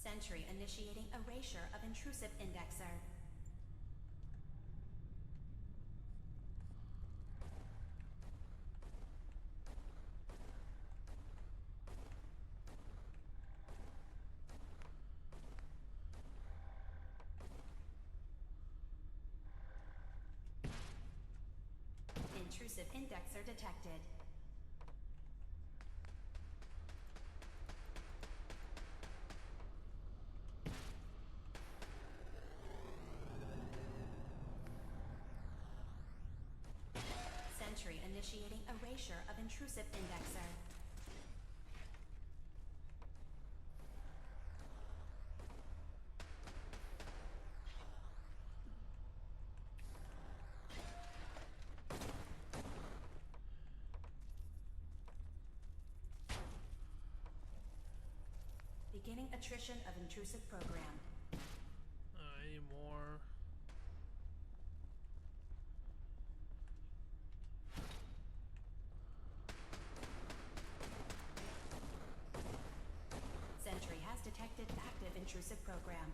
Sentry initiating erasure of intrusive indexer. Intrusive indexer detected. Sentry initiating erasure of intrusive indexer. Beginning attrition of intrusive program. I need more. Sentry has detected active intrusive program.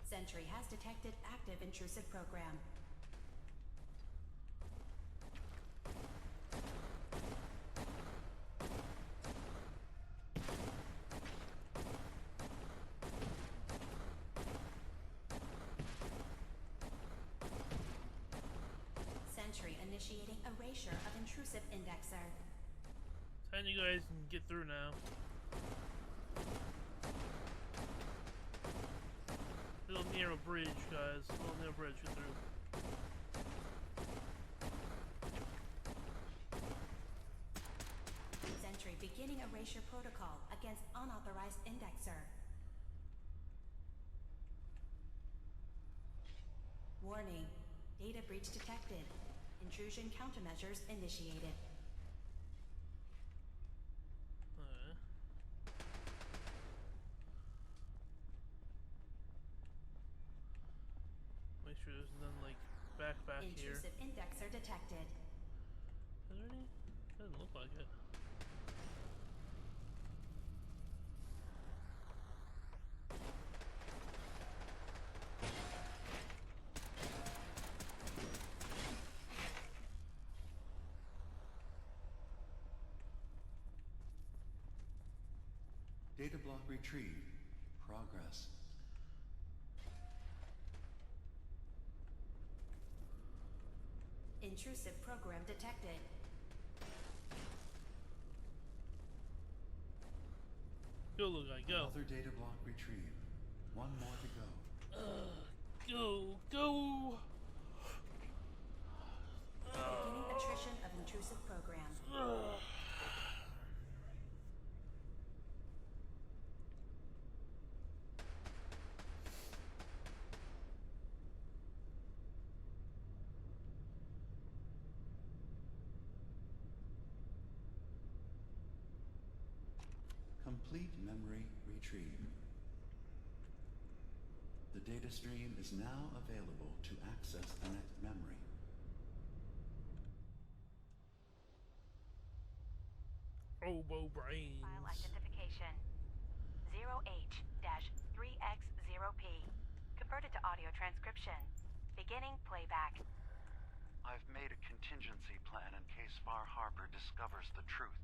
Sentry has detected active intrusive program. Sentry initiating erasure of intrusive indexer. Time you guys can get through now. Little narrow bridge, guys. Little narrow bridge, get through. Sentry beginning erasure protocol against unauthorized indexer. Warning. Data breach detected. Intrusion countermeasures initiated. Make sure there's none like back here. Intrusive indexer detected. Is there any? Doesn't look like it. Data block retrieved. Progress. Intrusive program detected. Go, little guy, go. Another data block retrieved. One more to go. Go. Beginning attrition of intrusive program. Complete memory retrieved. The data stream is now available to access the next memory. Robo brains. File identification 0H-3X0P. Converted to audio transcription. Beginning playback. I've made a contingency plan in case Far Harbor discovers the truth,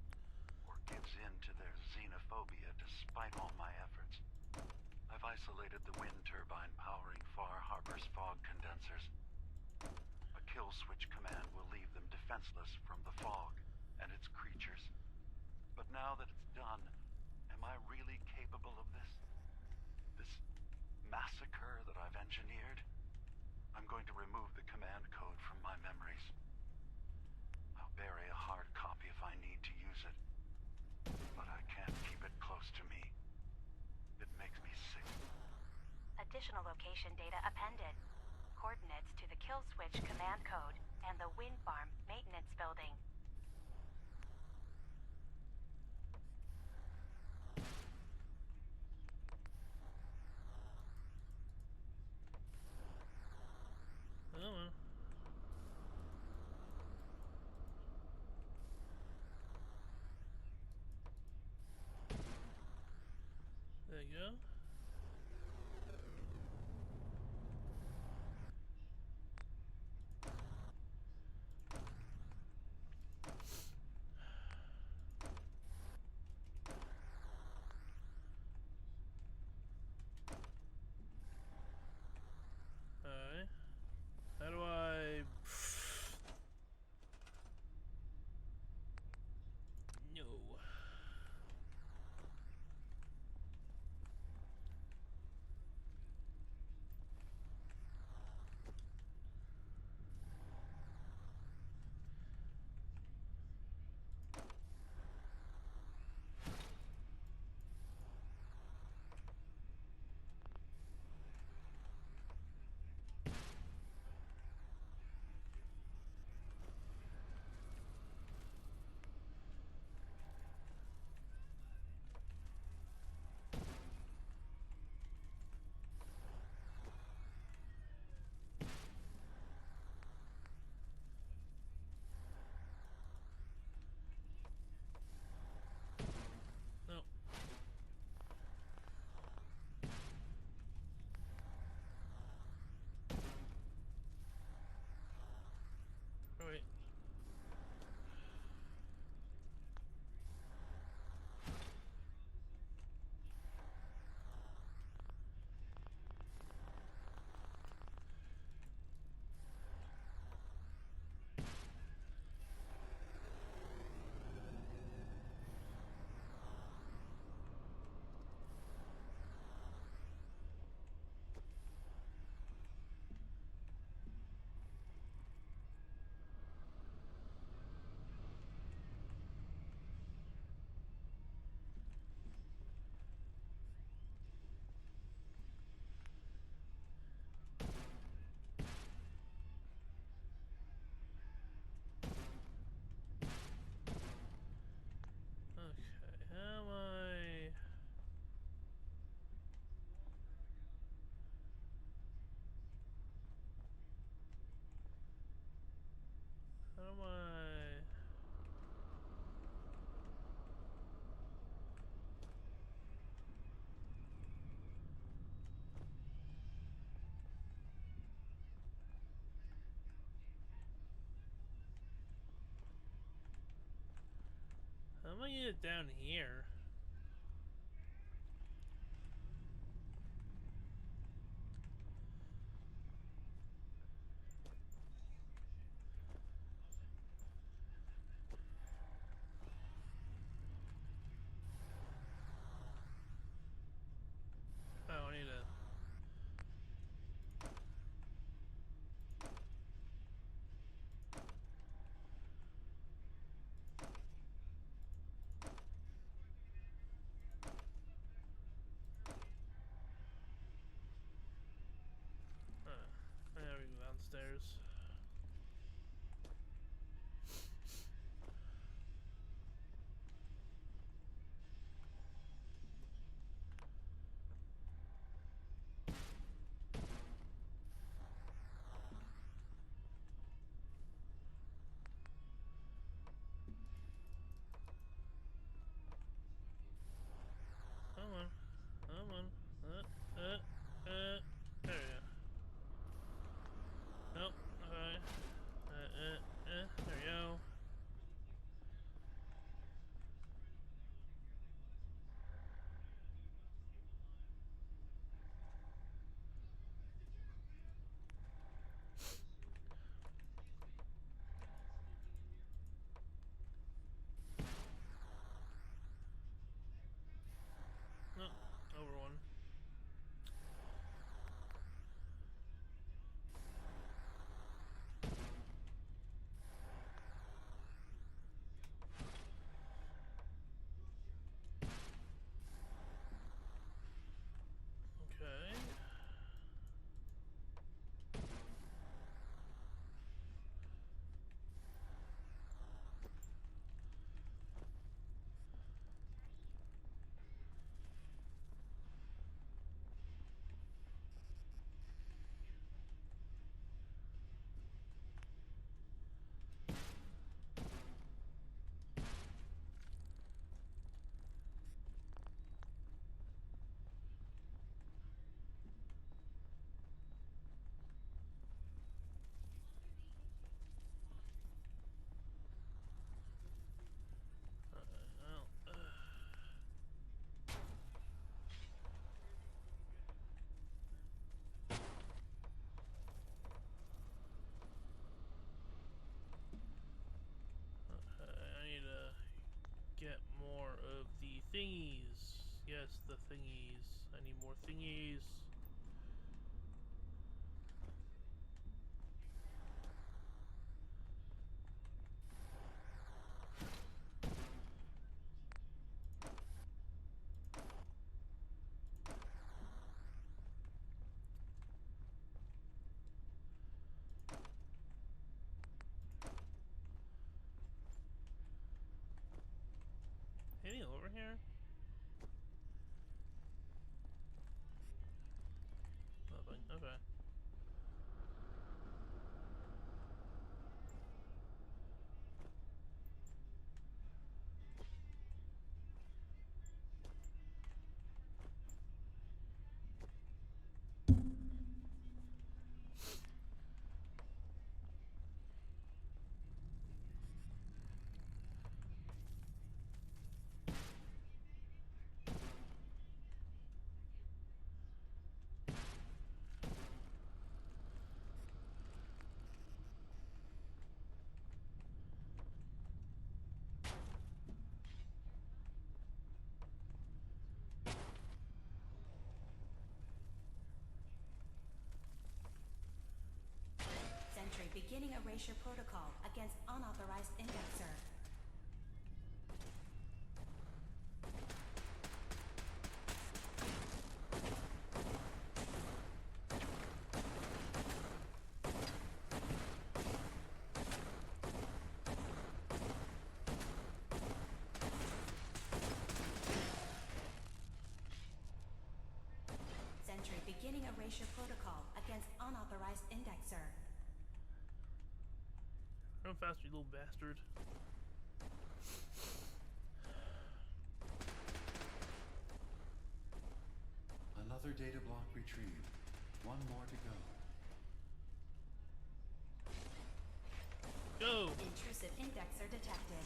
or gives in to their xenophobia despite all my efforts. I've isolated the wind turbine powering Far Harbor's fog condensers. A kill switch command will leave them defenseless from the fog and its creatures. But now that it's done, am I really capable of this? This massacre that I've engineered? I'm going to remove the command code from my memories. I'll bury a hard copy if I need to use it. But I can't keep it close to me. It makes me sick. Additional location data appended. Coordinates to the kill switch command code and the wind farm maintenance building. Oh, there you go. Alright. How do I... No. No. Alright. Okay, how am I... How am I... How am I gonna get down here? the thingies. I need more thingies. Anything over here? Nothing. Okay. Sentry beginning erasure protocol against unauthorized indexer. Sentry beginning erasure protocol against unauthorized indexer. Run faster, you little bastard. Another data block retrieved. One more to go. Go! Intrusive indexer detected.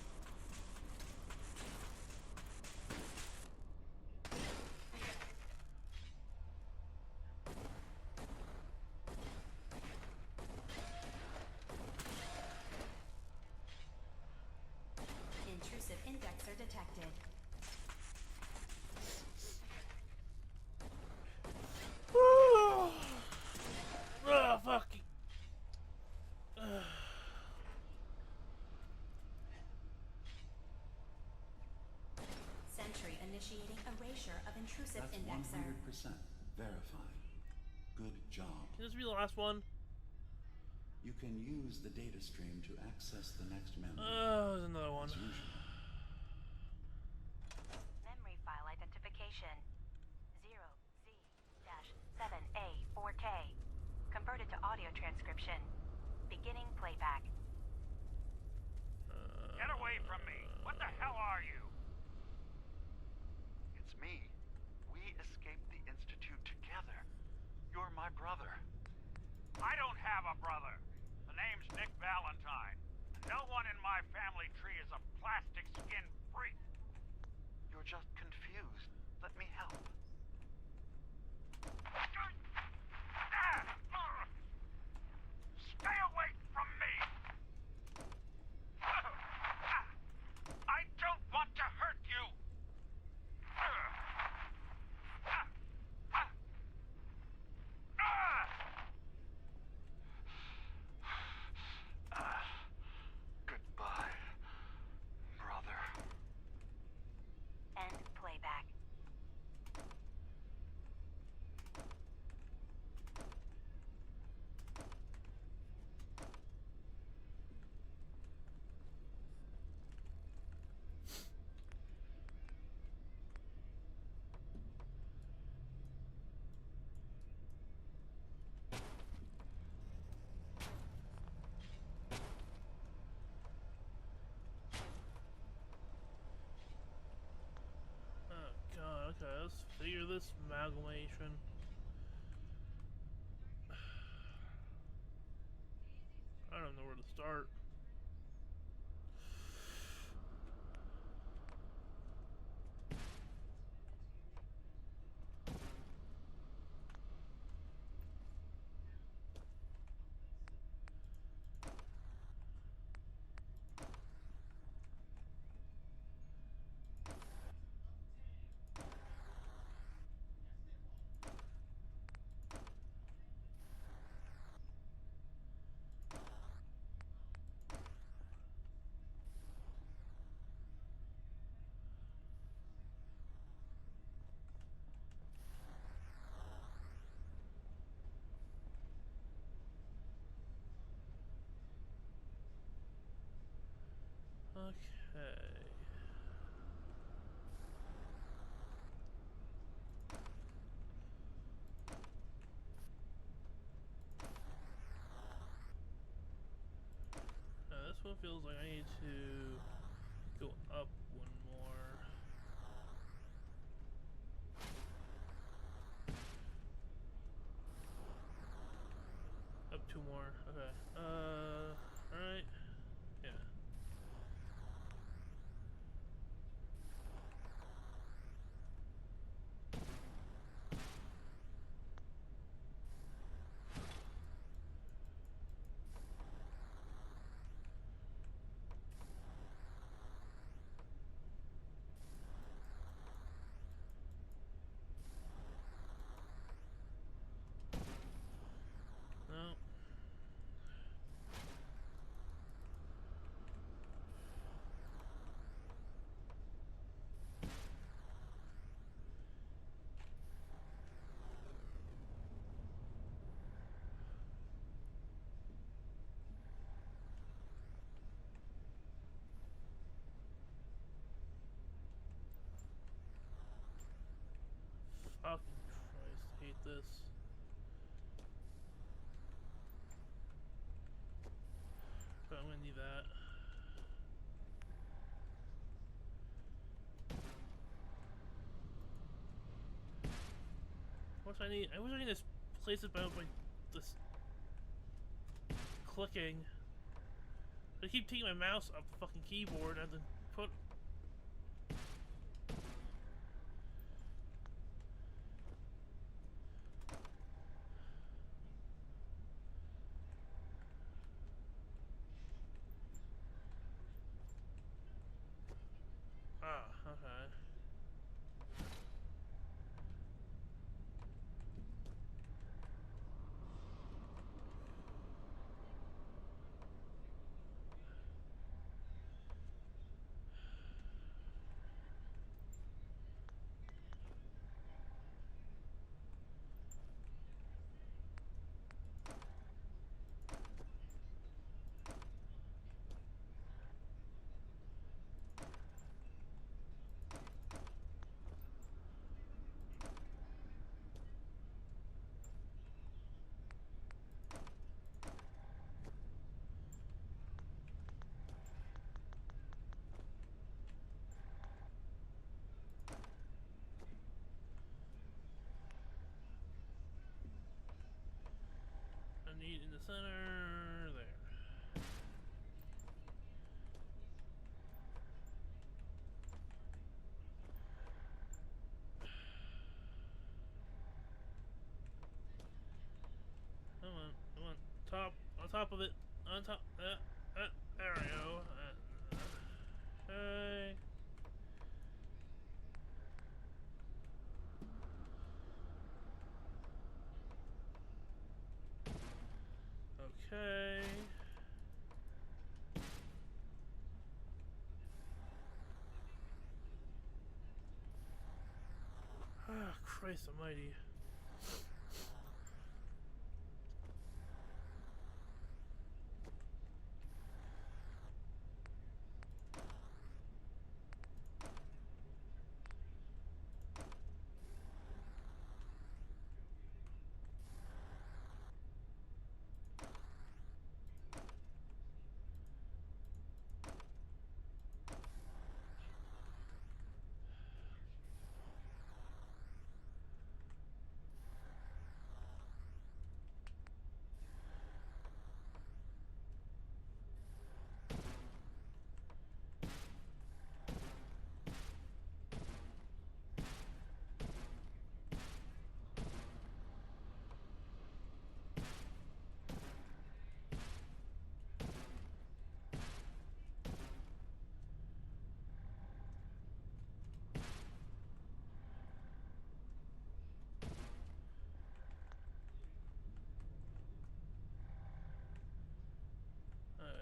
Intrusive indexer detected. Ah, fuck. Sentry initiating erasure of intrusive That's indexer. 100% verified. Good job. Can this be the last one? You can use the data stream to access the next memory. Oh, there's another one. As usual. Memory file identification 0Z-7A4K. Converted to audio transcription. Beginning playback. Get away from me! What the hell are you? It's me. We escaped the Institute together. You're my brother. I don't have a brother. The name's Nick Valentine. No one in my family tree is a plastic skin freak. You're just confused. Let me help. Stay away from me! I don't want to hurt you! Goodbye, brother. End playback. Oh god, okay, let's figure this amalgamation. I don't know where to start. Okay. Now this one feels like I need to go up one more. Up two more. Okay. Alright. Yeah. No. Fucking Christ, I hate this. But I'm gonna need that. I wish I could just place it by this clicking. I keep taking my mouse off the fucking keyboard and then put. Ah, okay. I need in the center there. Come on, top, on top of it, on top, there we go. Okay. Okay. Ah, Christ almighty.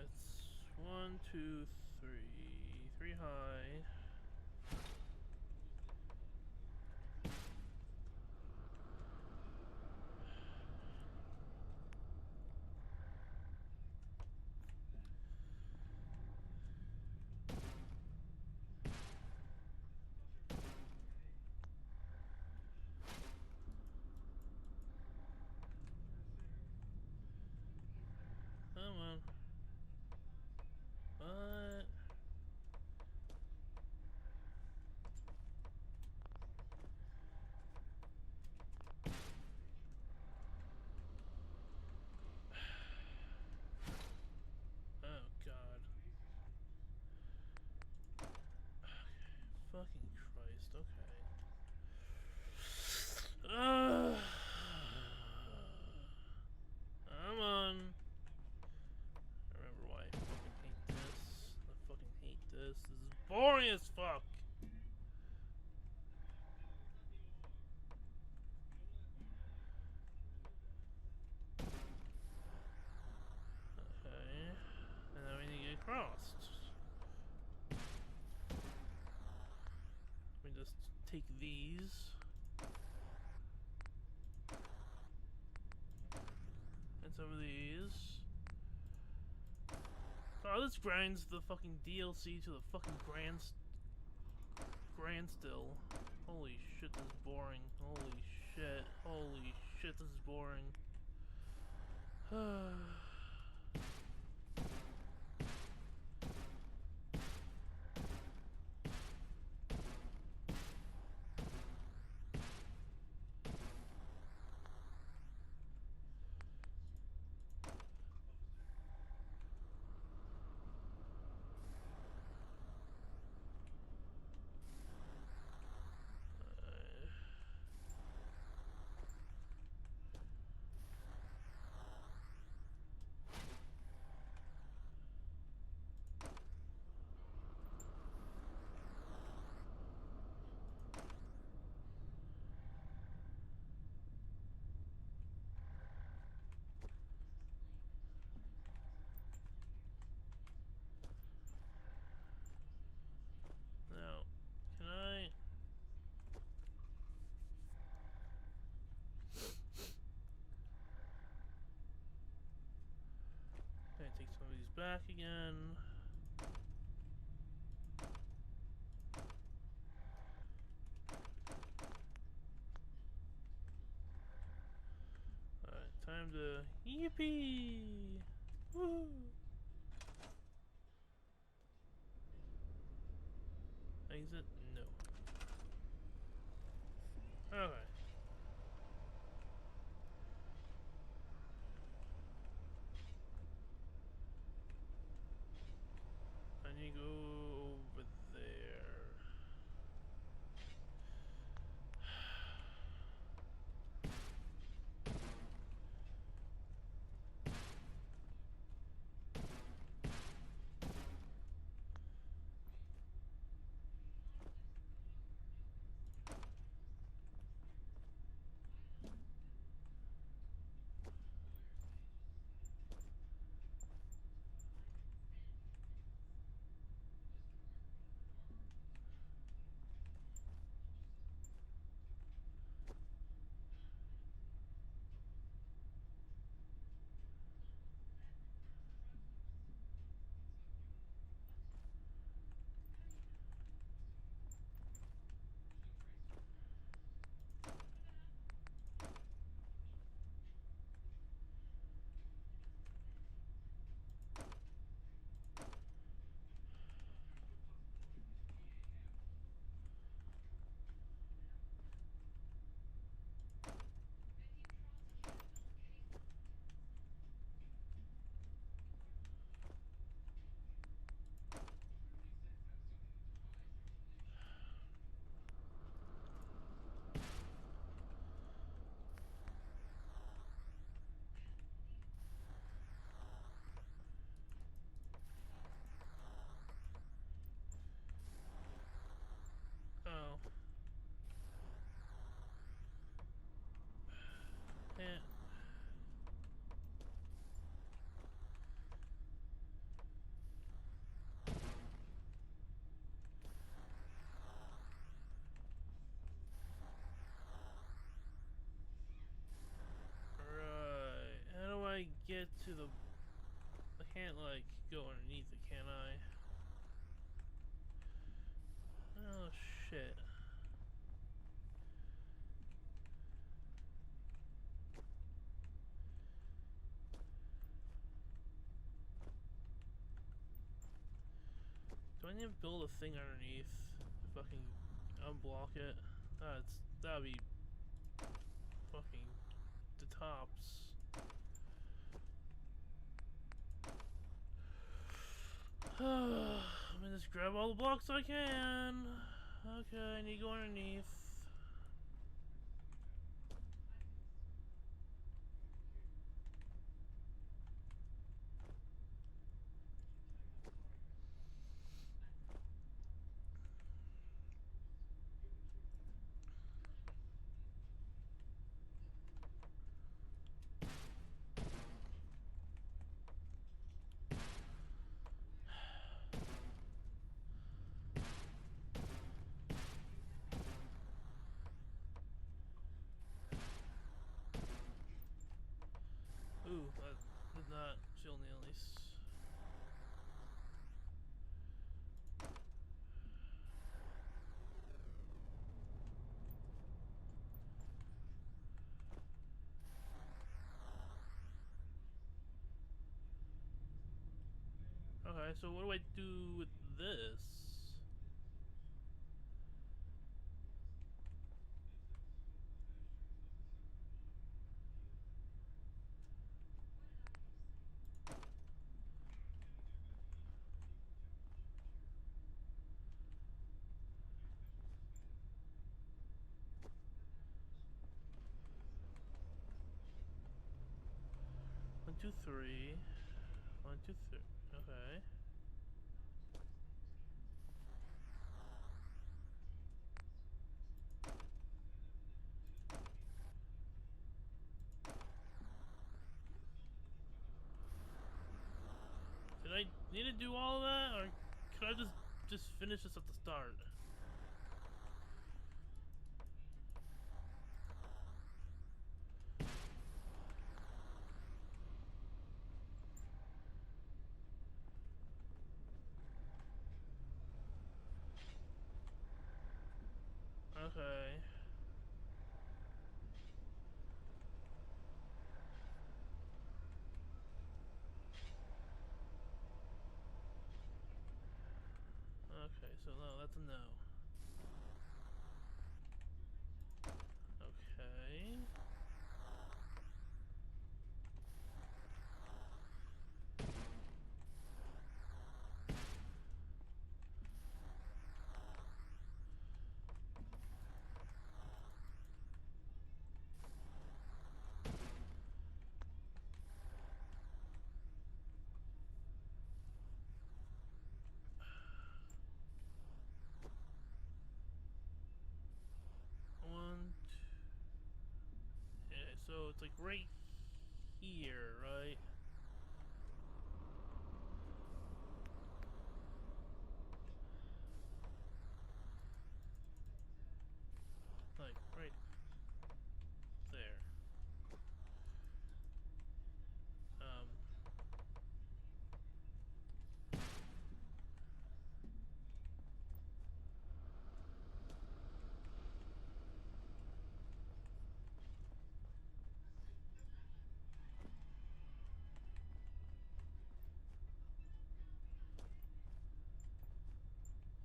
It's 1, 2, 3. 3 high. take these. And some of these. Oh, this grinds the fucking DLC to the fucking grand still. Holy shit, this is boring. Holy shit. Holy shit, this is boring. Now, can I... Can I take some of these back again? Alright, time to... Yippee! Woo! Exit? No. Okay. I need to go over there. Oh. Yeah. Right. How do I get to the... I can't, like, go underneath it, can I? Oh, shit. Do I need to build a thing underneath if I can unblock it? That'd be fucking the tops. I'm gonna just grab all the blocks I can. Okay, I need to go underneath. not shielding at least. Okay, so what do I do with this? One, two, three. 1, 2, 3. Okay. Did I need to do all of that, or could I just finish this at the start? Okay. Okay, so no, that's a no. Okay. Yeah, so it's like right here, right? Like right there.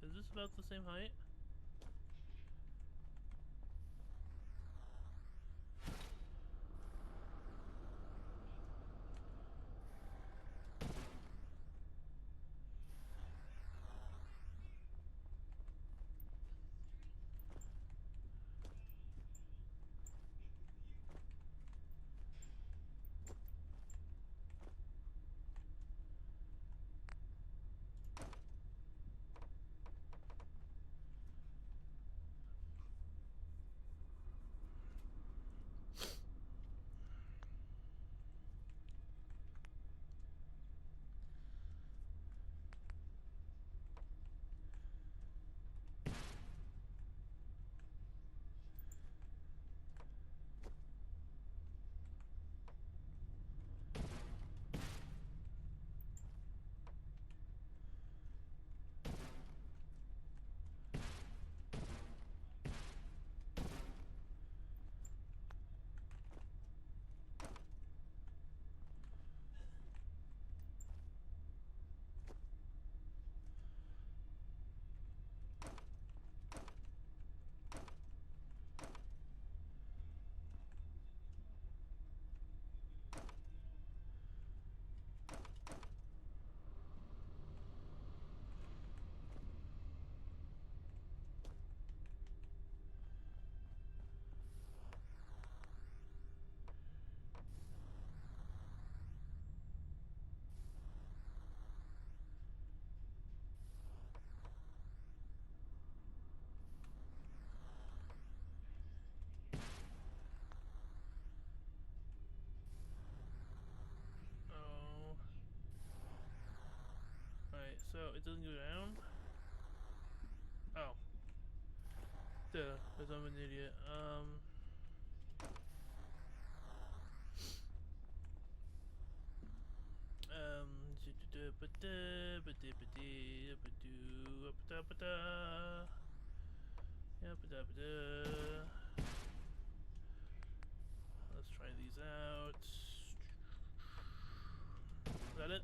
Is this about the same height? So it doesn't go down? Oh. Duh, because I'm an idiot. Let's try these out. Is that it?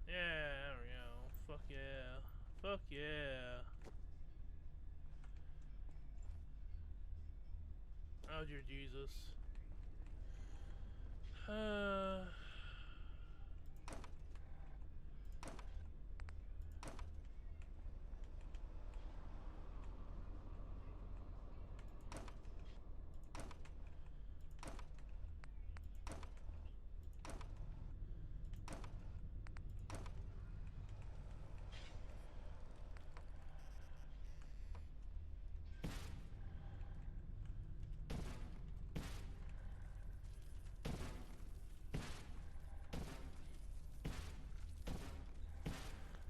Yeah, there we go. Fuck yeah. Fuck yeah. Oh dear Jesus.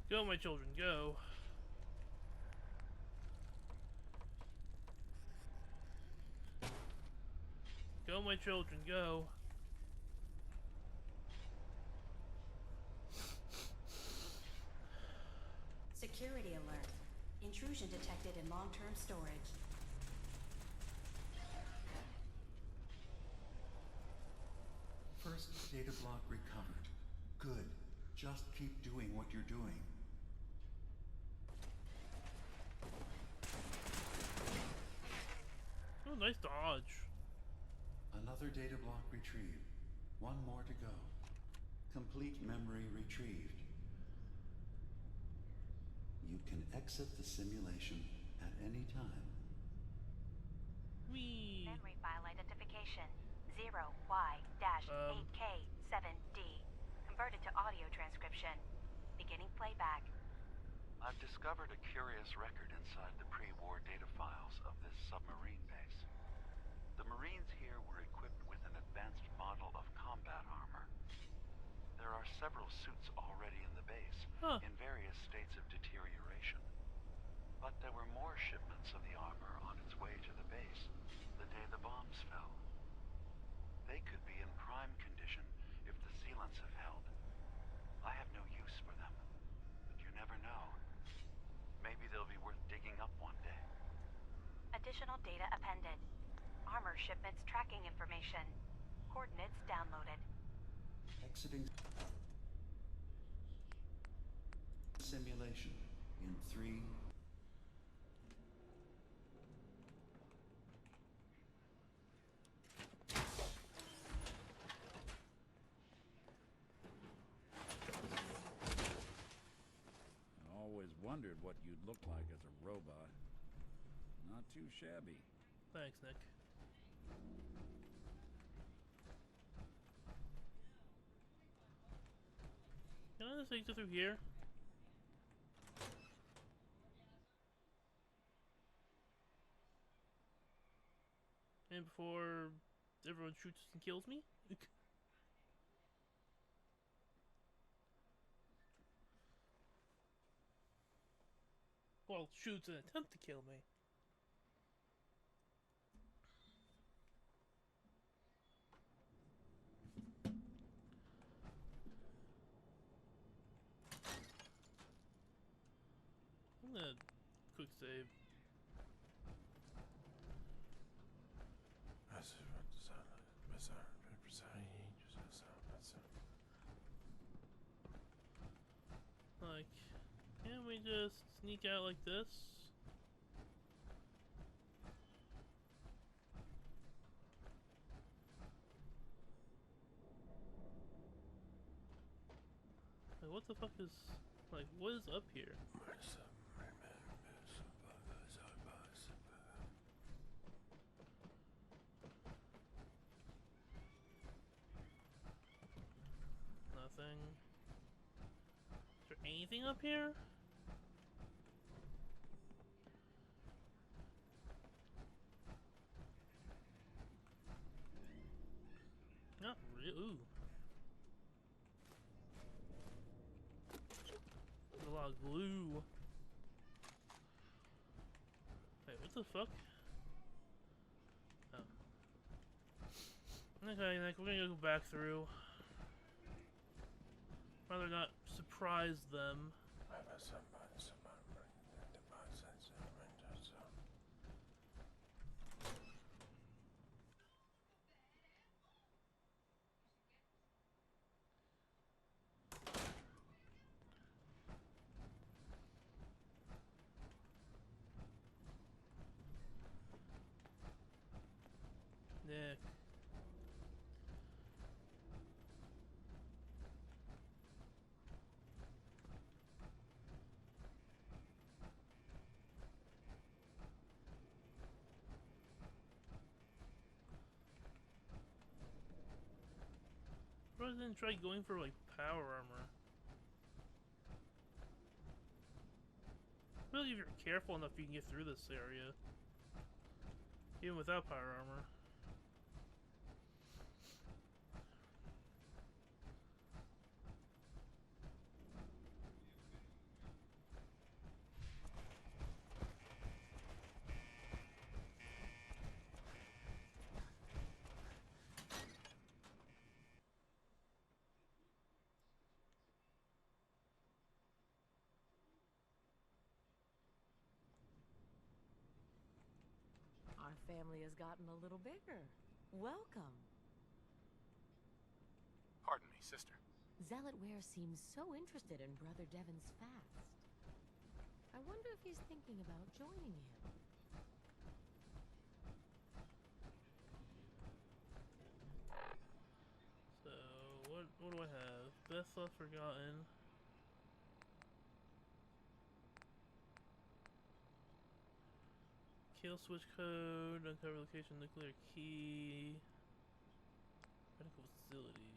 Go, my children, go. Go, my children, go. Security alert. Intrusion detected in long-term storage. First data block recovered. Good. Just keep doing what you're doing. Oh, nice dodge. Another data block retrieved. One more to go. Complete memory retrieved. You can exit the simulation at any time. Whee! Memory file identification 0Y-8K7D. Converted to audio transcription. Beginning playback. I've discovered a curious record inside the pre-war data files of this submarine base. The Marines here were equipped with an advanced model of combat armor. There are several suits already in the base, in various states of deterioration. But there were more shipments of the armor on its way to the base the day the bombs fell. They could be in prime condition if the sealants have held. I have no use for them, but you never know. Maybe they'll be worth digging up one day. Additional data appended. Armor shipments tracking information. Coordinates downloaded. Exiting simulation in 3. Always wondered what you'd look like as a robot. Not too shabby. Thanks, Nick. Can I just exit through here? And before everyone shoots and kills me? Well, shoots and attempt to kill me. I'm gonna quick save. Like, can't we just sneak out like this? Like, what the fuck is... Like, what is up here? Nothing. Is there anything up here? Not really. Ooh. There's a lot of glue. Wait, what the fuck? Oh. Okay, like, we're gonna go back through. rather not surprise them. Nick. Rather than try going for like power armor. Really, if you're careful enough, you can get through this area. Even without power armor. Our family has gotten a little bigger. Welcome. Pardon me, sister. Zealot Ware seems so interested in Brother Devon's fast. I wonder if he's thinking about joining him. So, what do I have? Bethla Forgotten. Kill switch code, uncover location, nuclear key, medical facility.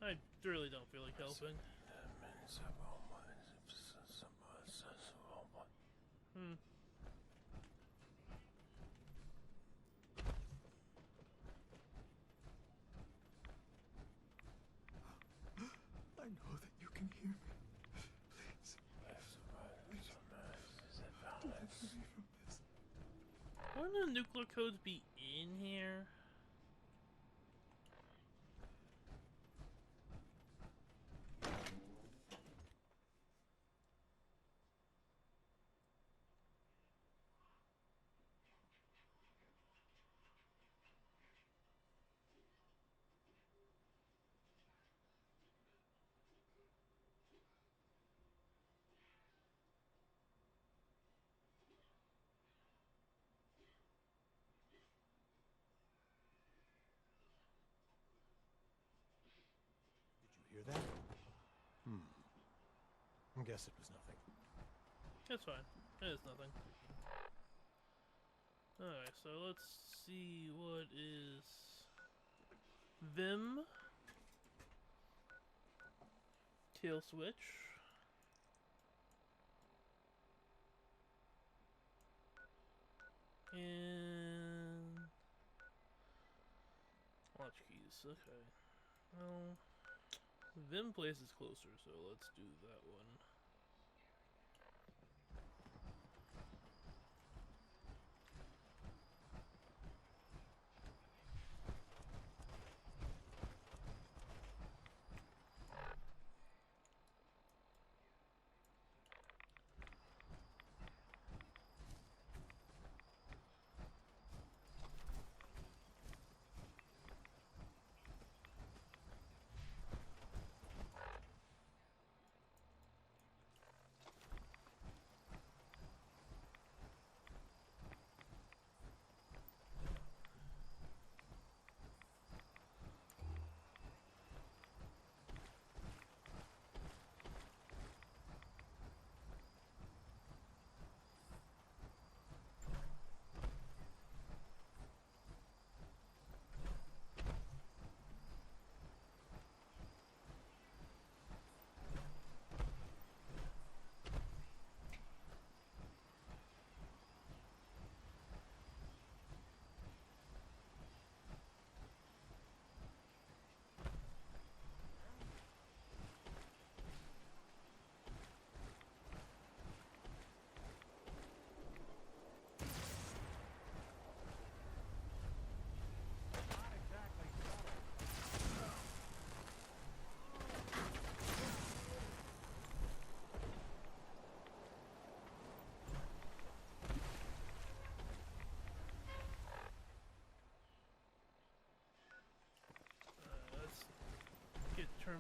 I really don't feel like helping. I know that you can hear me. Please. Deliver me from this. Wouldn't the nuclear codes be in here? Hear that? I guess it was nothing. That's fine. It is nothing. Alright, so let's see what is Vim. Kill switch. And watch keys, okay. Well, Vim place is closer, so let's do that one.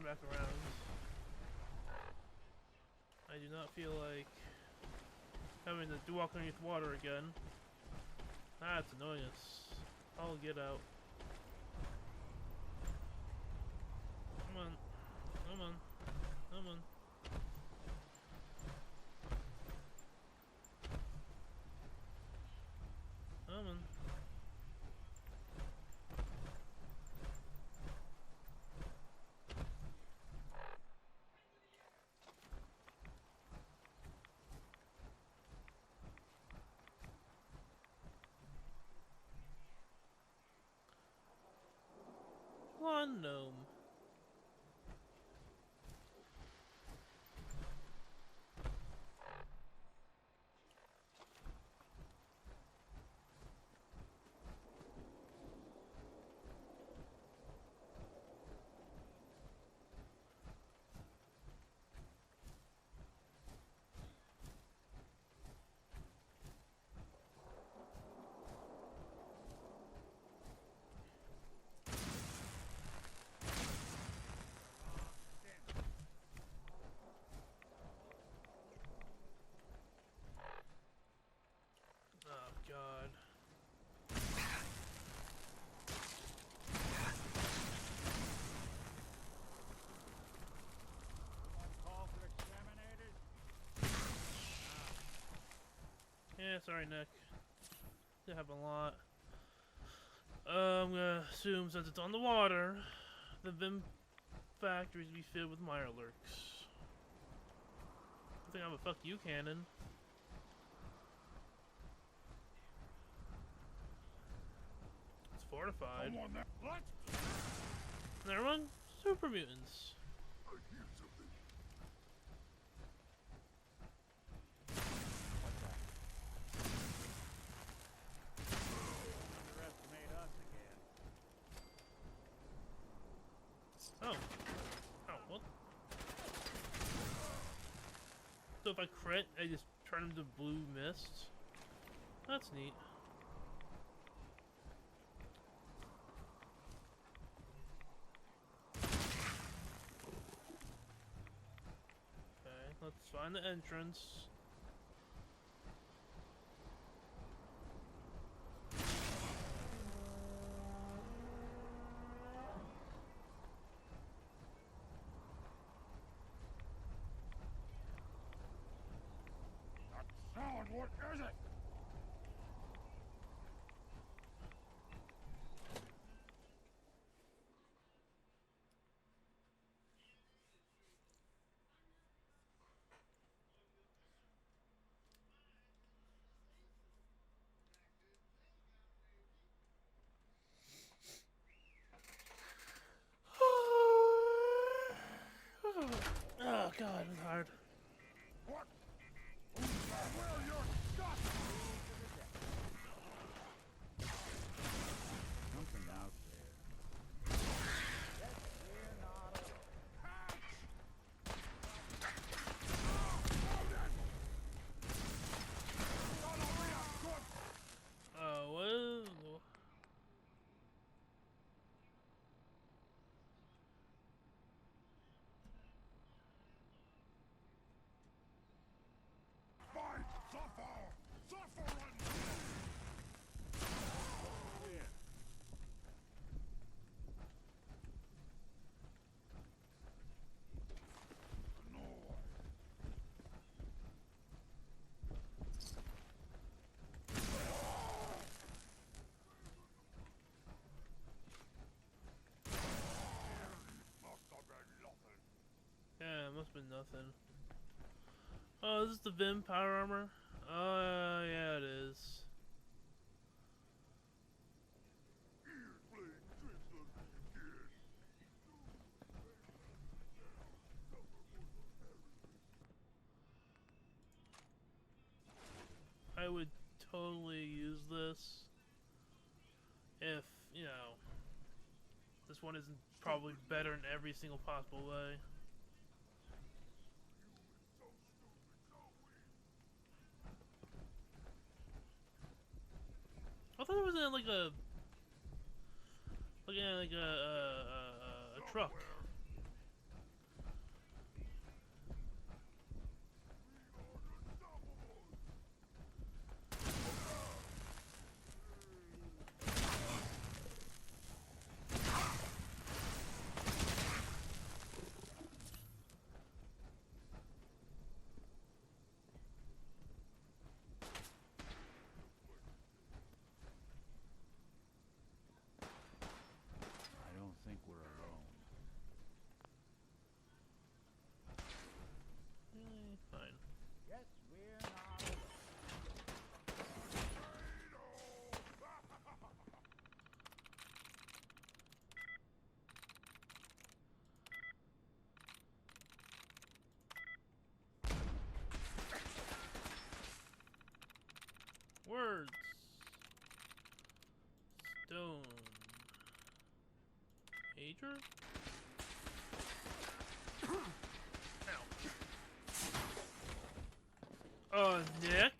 turn back around. I do not feel like having to walk underneath water again. That's annoying us. I'll get out. Come on. Come on. Come on. Come on. One gnome. Oh God. Call for exterminators? Yeah, sorry, Nick. They have a lot. I'm gonna assume since it's on the water, the Vim factories be filled with Mirelurks. I think I'm a fuck you cannon. It's fortified. What? Never mind. Super mutants. Underestimate us again. Oh. Oh, what? So if I crit, I just turn them to blue mist? That's neat. Okay, let's find the entrance. Sound, what is it? Oh God, I'm tired. What? Where your stuff? Something out there. What? Fight! Suffer! Suffering! Yeah. Yeah, it must have been nothing. Oh, is this the Vim power armor? Oh, yeah, it is. I would totally use this if, you know, this one isn't probably better in every single possible way. I thought it was like a truck. Words. Stone. Pager? Ow. Nick?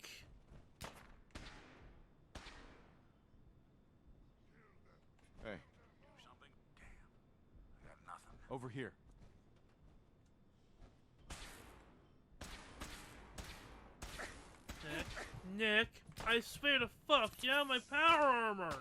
Hey. Something? Damn. I got nothing. Over here. Nick, I swear to fuck, get out of my power armor!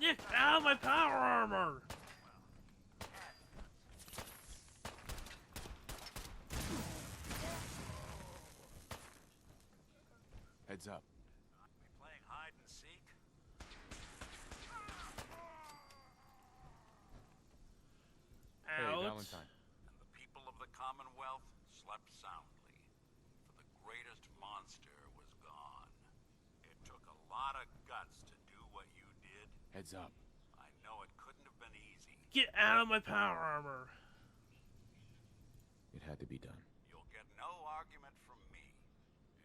Nick, out of my power armor! Heads up. We playing hide and seek? Hey, Valentine. And the people of the Commonwealth slept soundly, for the greatest monster was gone. It took a lot of guts to do what you did. Heads up. I know it couldn't have been easy. Get out of my power armor! It had to be done. You'll get no argument from me.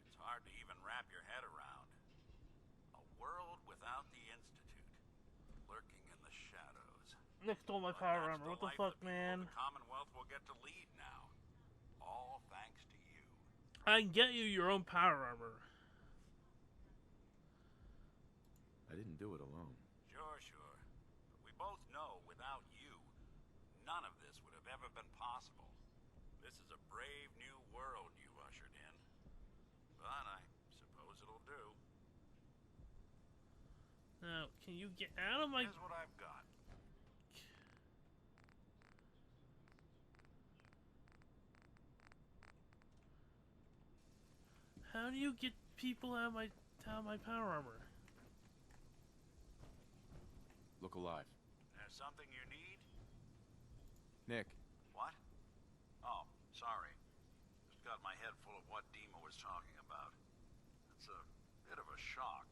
It's hard to even wrap your head around. A world without the Institute, lurking in the shadows. Nick stole my power armor, what the fuck, man? The Commonwealth will get to lead now. All thanks to you. I can get you your own power armor. I didn't do it alone. Sure. But we both know without you, none of this would have ever been possible. This is a brave new world you ushered in. But I suppose it'll do. Now, can you get out of my... Here's what I've got. How do you get people out of my power armor? Look alive. There's something you need? Nick. What? Oh, sorry. Just got my head full of what Dima was talking about. It's a bit of a shock.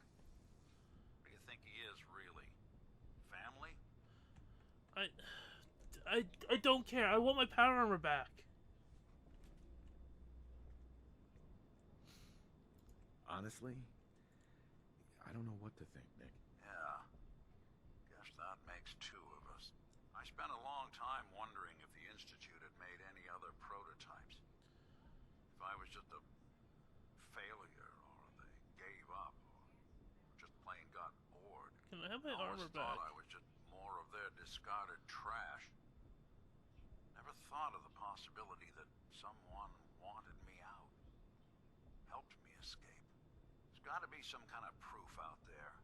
What do you think he is, really? Family? I don't care. I want my power armor back. Honestly, I don't know what to think, Nick. Yeah. Guess that makes two of us. I spent a long time wondering if the Institute had made any other prototypes. If I was just a failure, or they gave up, or just plain got bored. Can I have my I always armor thought back? I was just more of their discarded trash. Never thought of the possibility that someone wanted me out. Helped me escape. There's gotta be some kind of proof out there.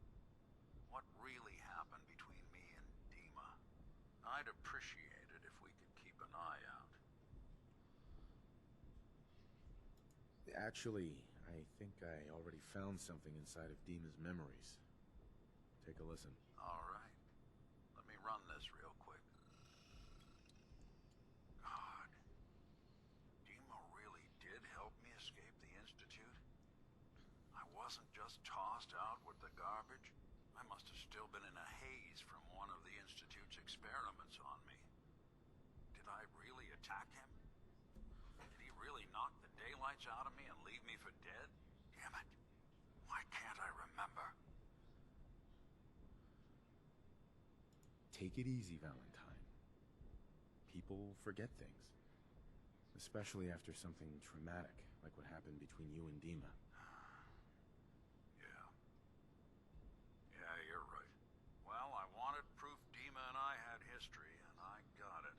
What really happened between me and Dima? I'd appreciate it if we could keep an eye out. Actually, I think I already found something inside of Dima's memories. Take a listen. All right. Let me run this real quick. God. Dima really did help me escape the Institute? I wasn't just tossed out with the garbage. I must have still been in a haze from one of the Institute's experiments on me. Did I really attack him? Did he really knock the daylights out of me and leave me for dead? Damn it. Why can't I remember? Take it easy, Valentine. People forget things. Especially after something traumatic, like what happened between you and Dima. Yeah, you're right. Well, I wanted proof Dima and I had history, and I got it.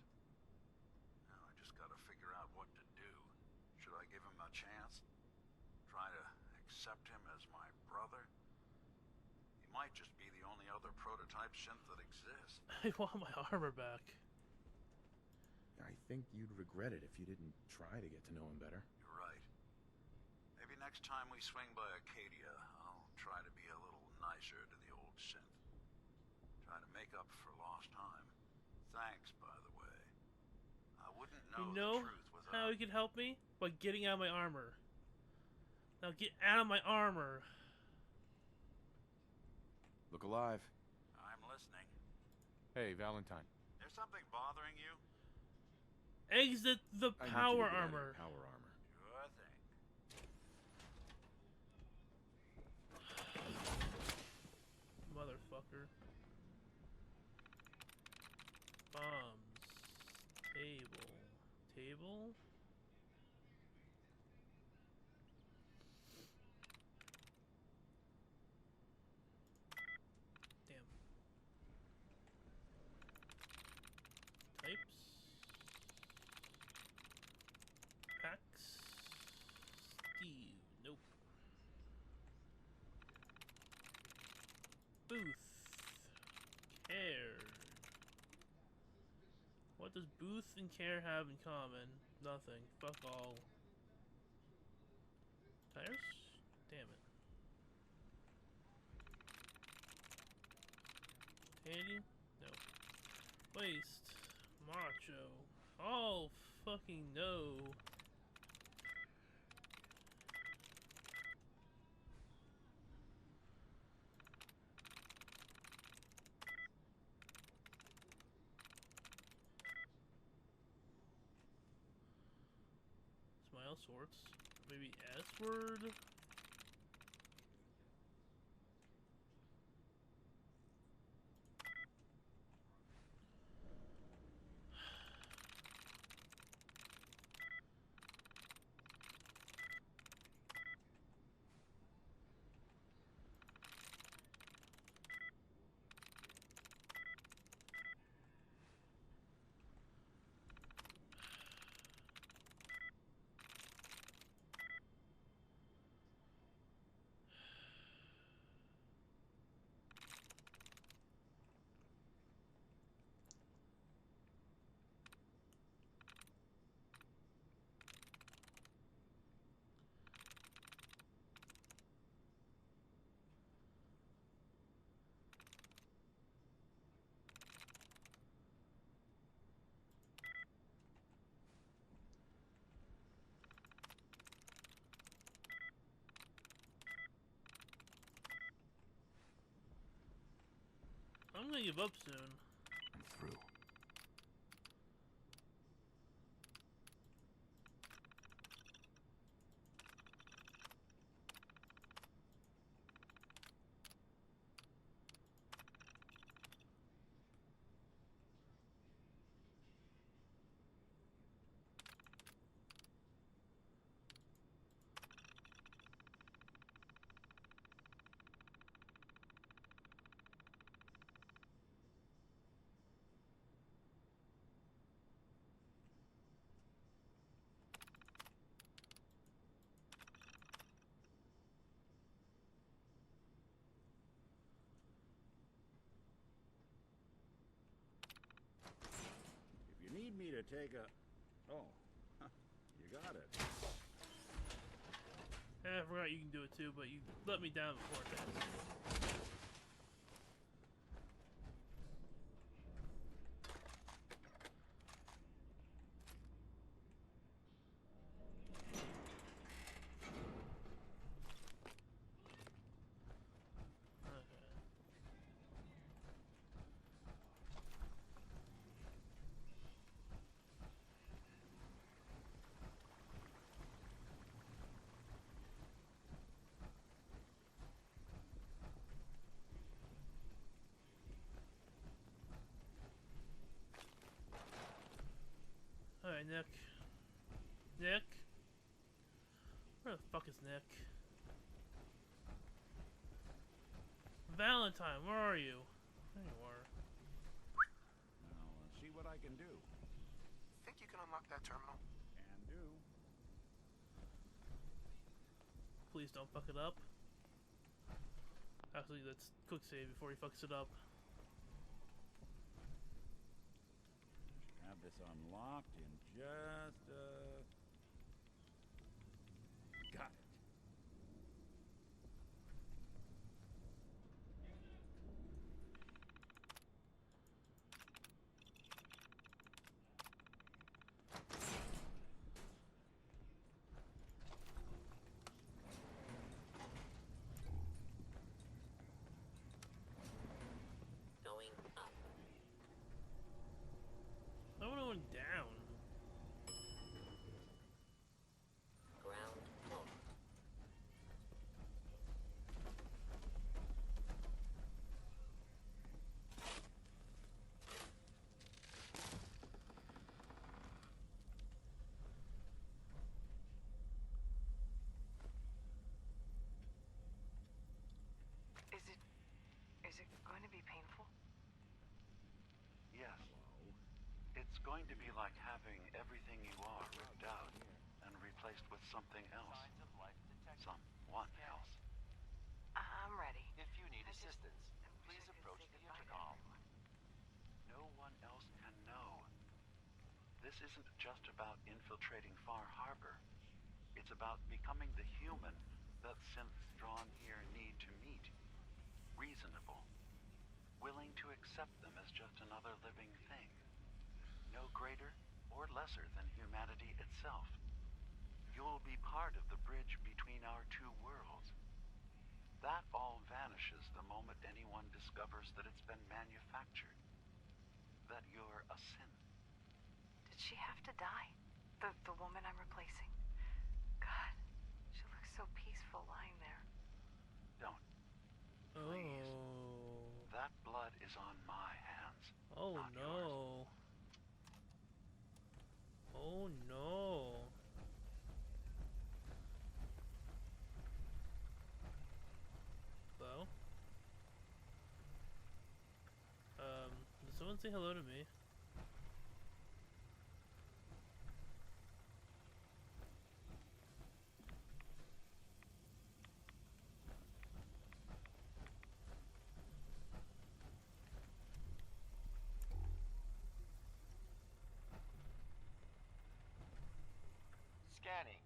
Now I just gotta figure out what to do. Should I give him a chance? Try to accept him as my brother? He might just be the only other prototype synth that exists. I want my armor back. I think you'd regret it if you didn't try to get to know him better. You're right. Maybe next time we swing by Acadia, I'll try to be a little nicer to the old synth. Try to make up for lost time. Thanks, by the way. I wouldn't know You know the truth without... how you can help me? By getting out of my armor. Now get out of my armor. Look alive. I'm listening. Hey, Valentine. There's something bothering you? Exit the I need you to power get out of your armor. Power armor. Sure thing. Motherfucker. Bombs. Table. Table? Damn. Types. Packs. Steve. Nope. Booth. Care. What does Booth and Care have in common? Nothing. Fuck all. Tires? Damn it. Handy? No. Waste. Macho. Oh, fucking no. Smile sorts. Maybe S-word? I'm gonna give up soon. I'm through. If you need me to take a... Oh, you got it. I forgot you can do it too, but you let me down before that. Alright, Nick. Nick? Where the fuck is Nick? Valentine, where are you? There you are. Now, see what I can do. Think you can unlock that terminal? Can do. Please don't fuck it up. Actually, let's quick save before he fucks it up. Have this unlocked in just got it. going to be like having everything you are ripped out and replaced with something else. Someone else. I'm ready. If you need assistance, please approach the intercom. No one else can know. This isn't just about infiltrating Far Harbor. It's about becoming the human that synths drawn here need to meet. Reasonable. Willing to accept them as just another living thing. No greater or lesser than humanity itself. You'll be part of the bridge between our two worlds. That all vanishes the moment anyone discovers that it's been manufactured. That you're a synth. Did she have to die? The woman I'm replacing? God, she looks so peaceful lying there. Don't. Please. That blood is on my hands. Oh not no. yours. Oh no. Hello? Did someone say hello to me? Scanning.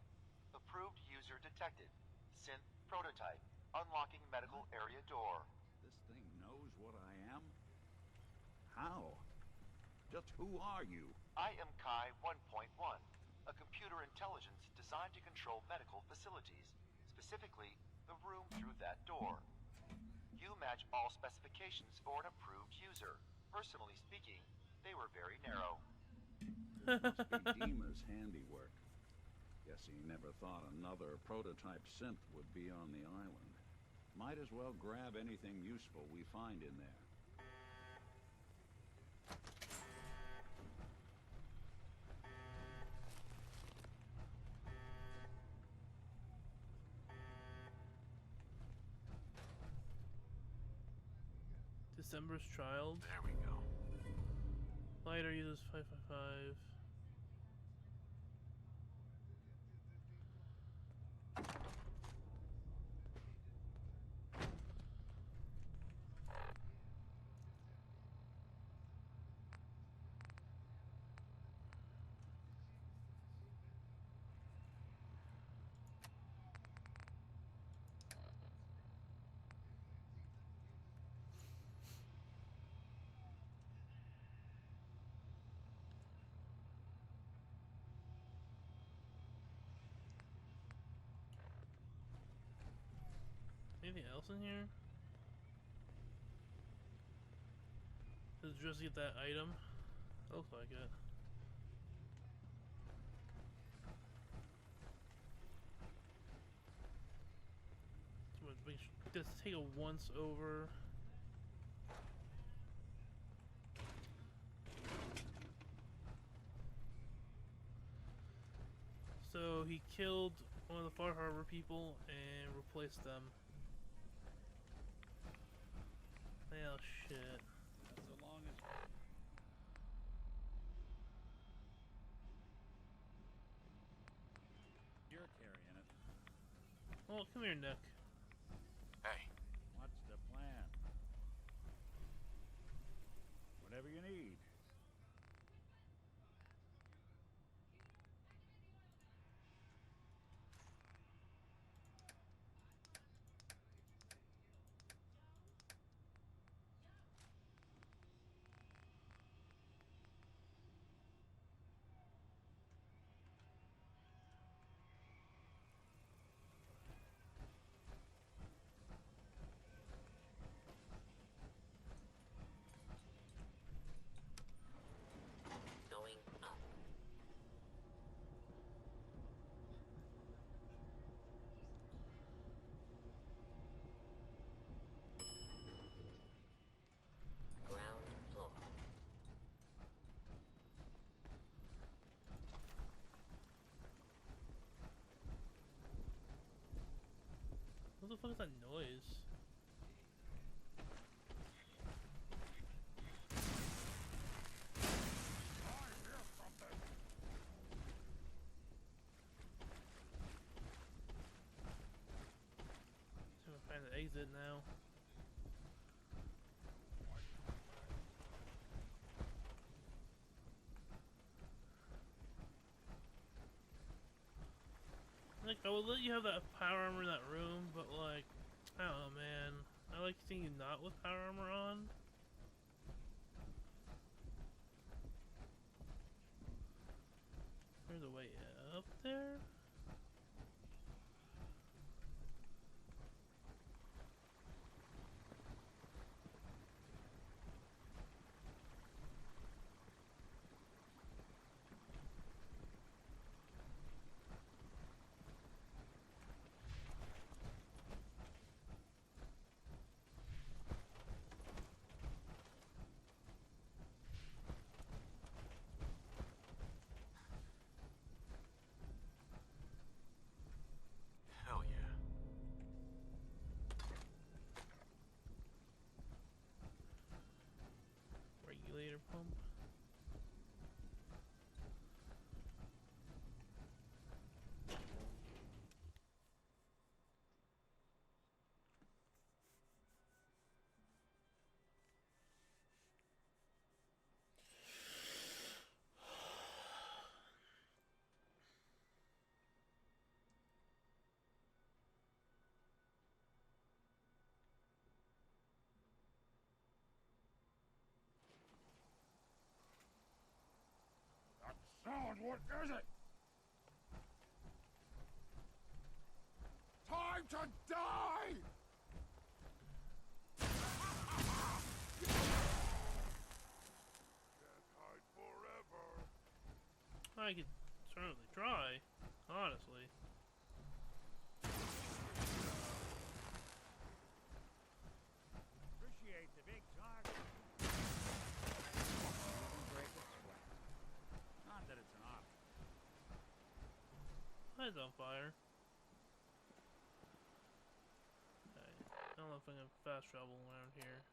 Approved user detected. Synth prototype. Unlocking medical area door. This thing knows what I am? How? Just who are you? I am Kai 1.1, a computer intelligence designed to control medical facilities, specifically the room through that door. You match all specifications for an approved user. Personally speaking, they were very narrow. Must be Dima's handiwork. Guess he never thought another prototype synth would be on the island. Might as well grab anything useful we find in there. December's Child. There we go. Lighter uses 555. Anything else in here? Does it just get that item? Looks like it. Let's take a once over. So he killed one of the Far Harbor people and replaced them. Well, shit. So long as you're carrying it. Oh, come here, Nick. Hey. What's the plan? Whatever you need. Going up. Ground floor. What the fuck is that noise? is it now? Like, I would let you have that power armor in that room, but like, I don't know, man. I like seeing you not with power armor on. There's a way up there? Hell yeah. Regulator pump. Sound, what is it? Time to die! Can't hide forever. I could certainly try, honestly. Appreciate the big target. Break a sweat. Not that it's an option. Head's on fire. Okay. I don't know if I can fast travel around here.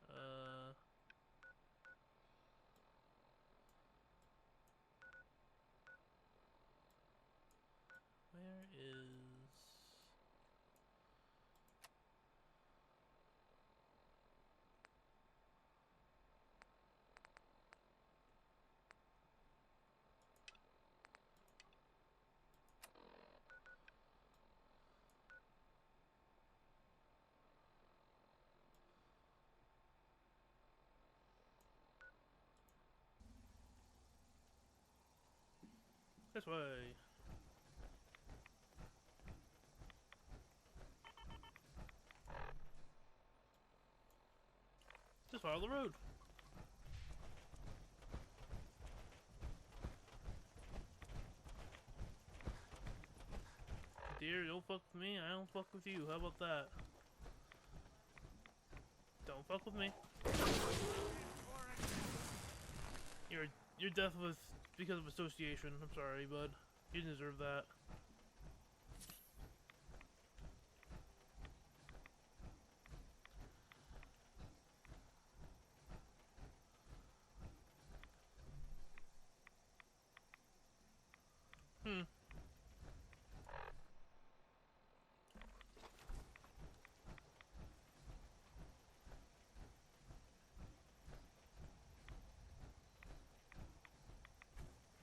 Where is... This way. Just follow the road. Dear, don't fuck with me, I don't fuck with you. How about that? Don't fuck with me. You're death with because of association. I'm sorry, bud. You didn't deserve that.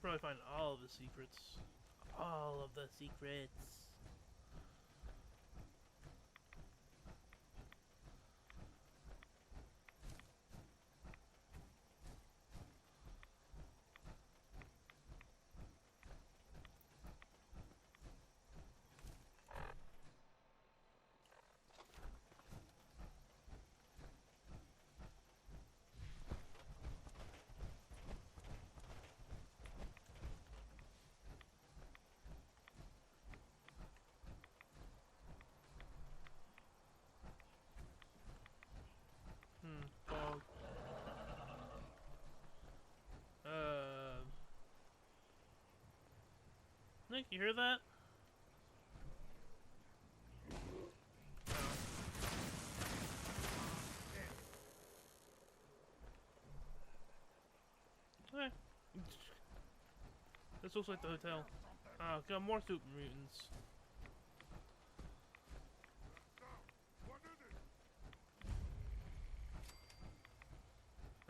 Probably find all of the secrets. All of the secrets. Fog. Nick, you hear that? Okay. This looks like the hotel. Got more super mutants.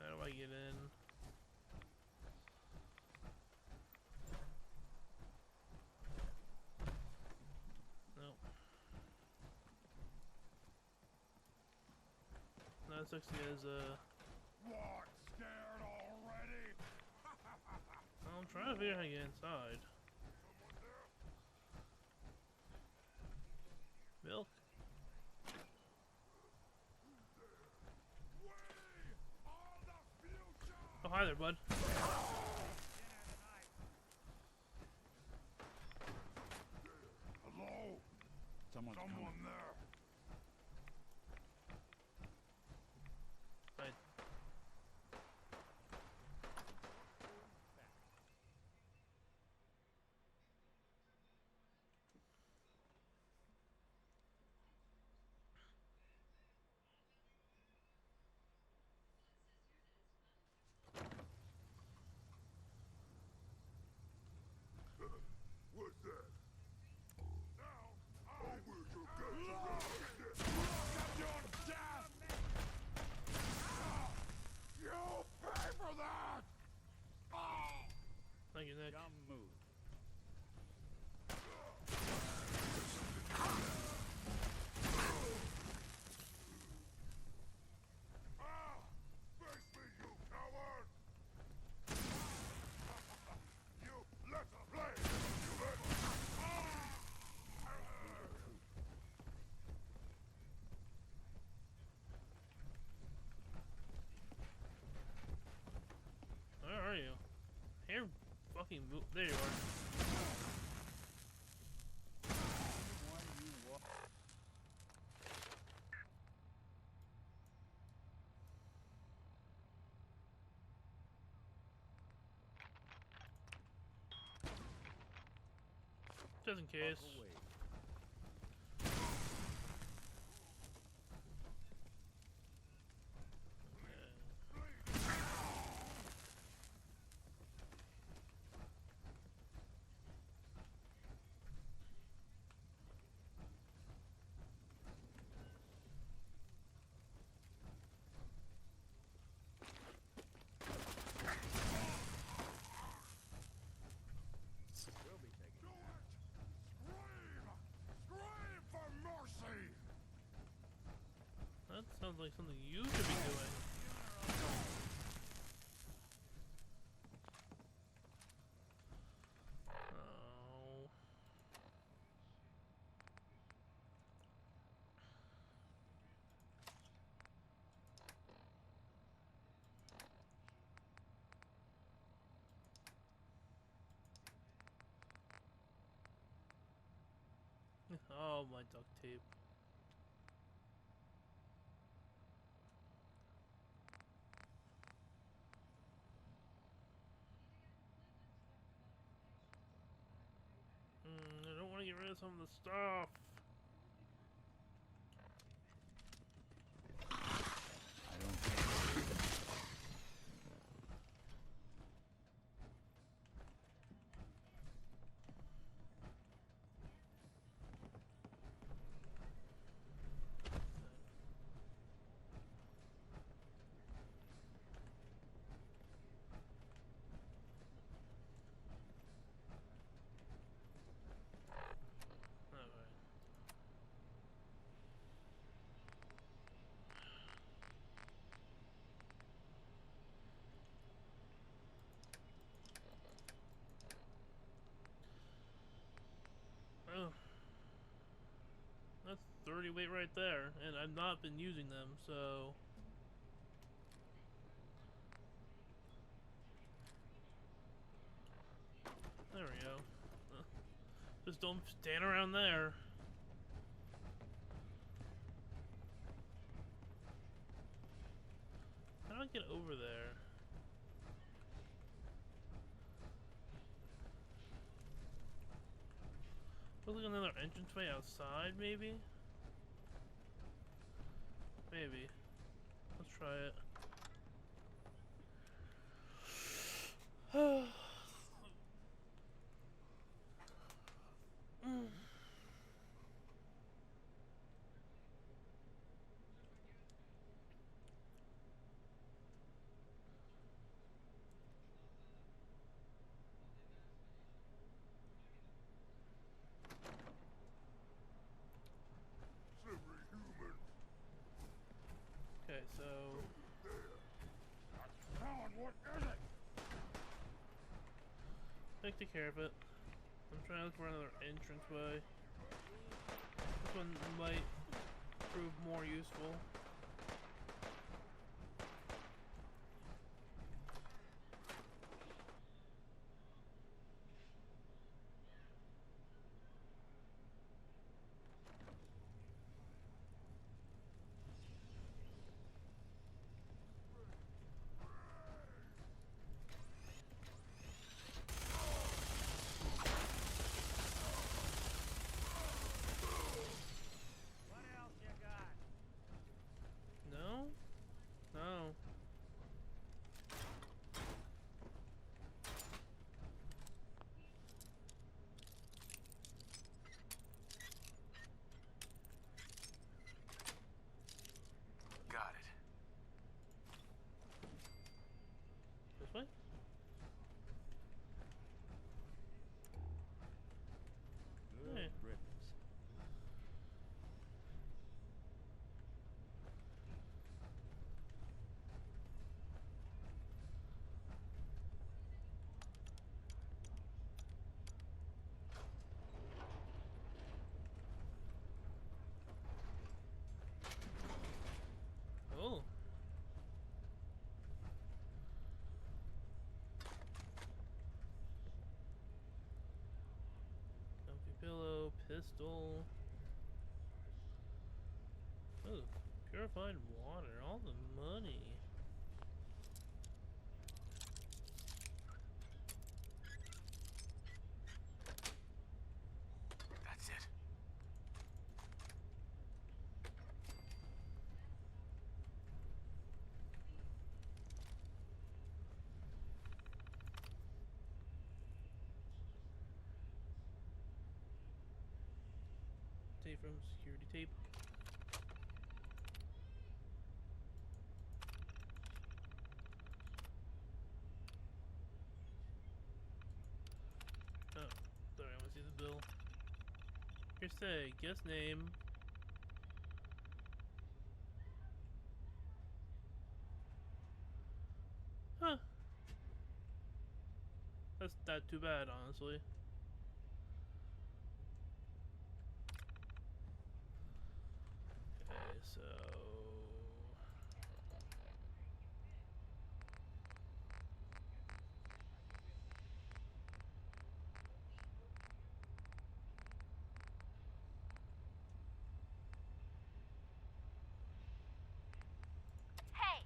How do I get in? Nope. Not sexy as What? Scared already? I'm trying to figure out how to get inside. Milk. Oh, hi there, bud. Hello? Someone there. Hi. What's that? Now, I will get Look at your death! You'll pay for that! Thank you, Nick. Dumb move. Face me, you coward! You let her play! You let Where are you? Here, fucking move. There you are. Just in case. That sounds like something you should be doing. Oh. Oh, my duct tape. I don't want to get rid of some of the stuff. Oh, that's 30 weight right there, and I've not been using them, so there we go. Just don't stand around there. How do I get over there? Looks like another entranceway outside, maybe? Maybe. Let's try it. I take care of it. I'm trying to look for another entranceway. This one might prove more useful. No? No. Got it. This way? Good Hey. riddance. Oh. Comfy pillow, pistol. Oh, purified water, all the money. That's it. Tape from security tape. Oh, sorry, I want to see the bill. Here say, guess name. Huh. That's not too bad, honestly. Okay, so... Hey!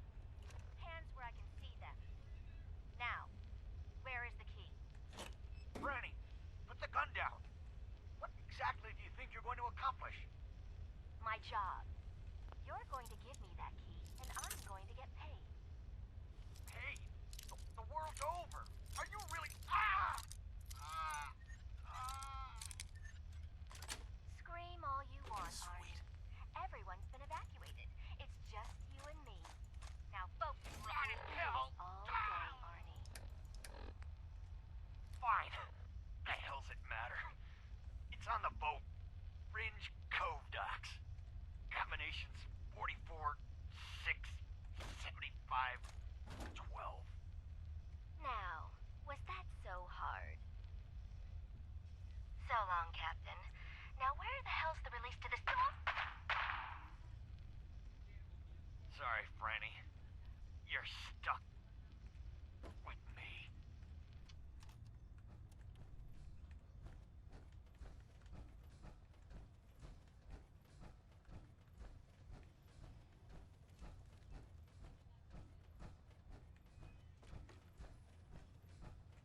Hands where I can see them. Now, where is the key? Franny, put the gun down. What exactly do you think you're going to accomplish? My job. You're going to give me that key, and I'm going to get paid. Hey, the world's over. Are you really... Ah! Scream all you want, Arnie. Everyone's been evacuated. It's just you and me. Now focus on Right, your hell. ears all day, Arnie. Fine. The hell's it matter? It's on the boat. Fringe Cove docks. Combinations 44, 6, 75, 12. Now, was that so hard? So long, Captain. Now where the hell's the release to the storm? Sorry, Franny. You're stuck with me.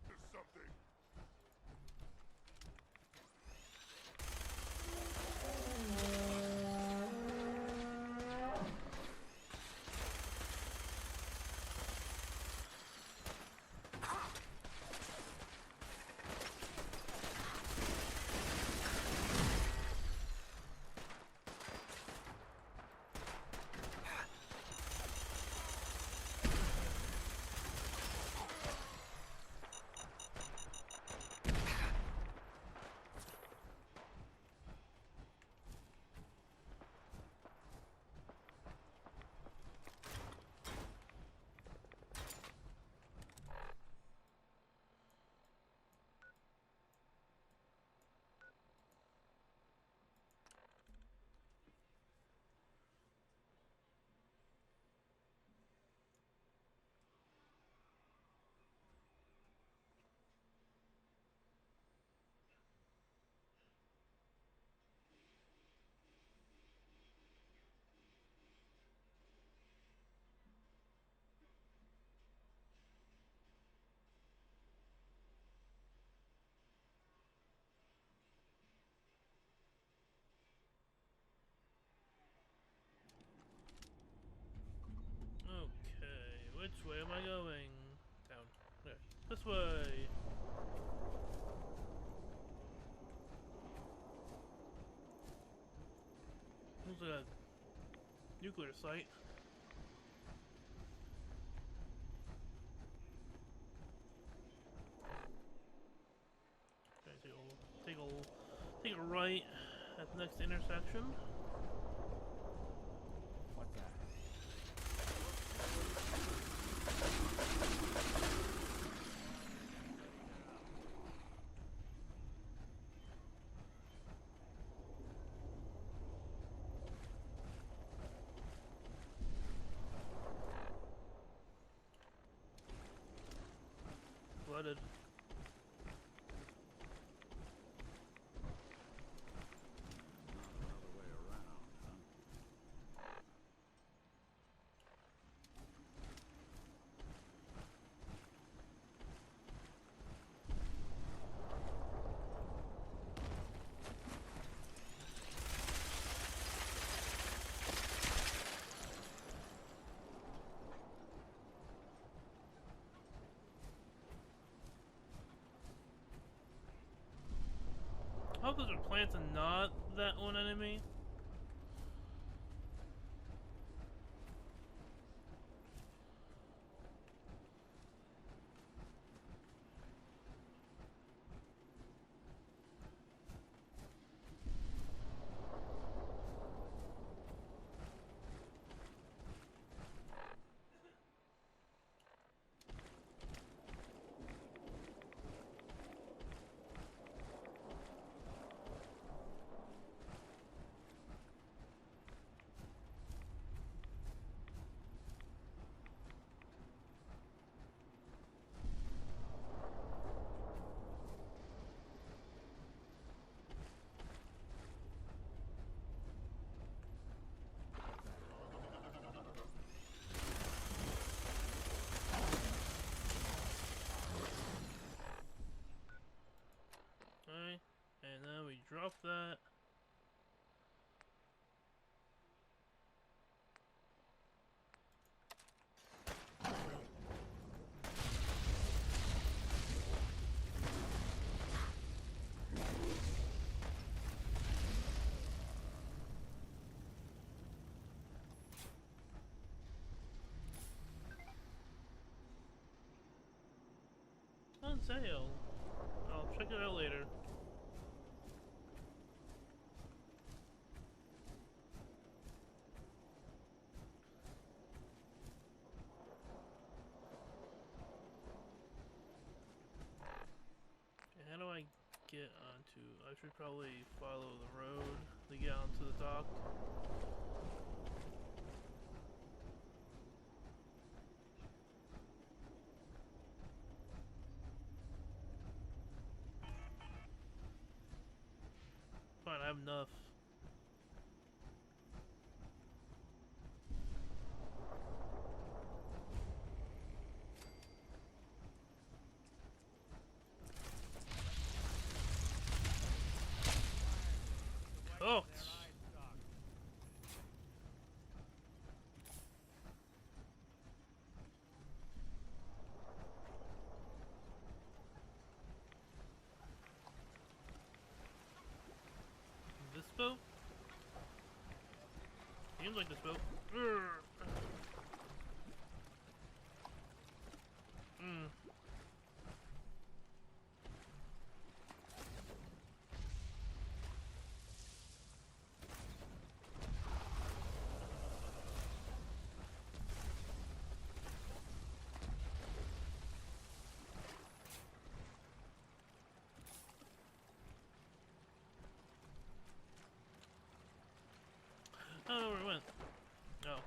There's something. Looks like a nuclear site. Okay, take a right at the next intersection. What's that? Flooded. Another way around, huh? I hope those are plants and not that one enemy. Okay, and then we drop that. On sale. I'll check it out later. Okay, how do I get onto? I should probably follow the road to get onto the dock. Fine, I have enough. Oh! This boat? Seems like this boat. I don't know where it went. Oh.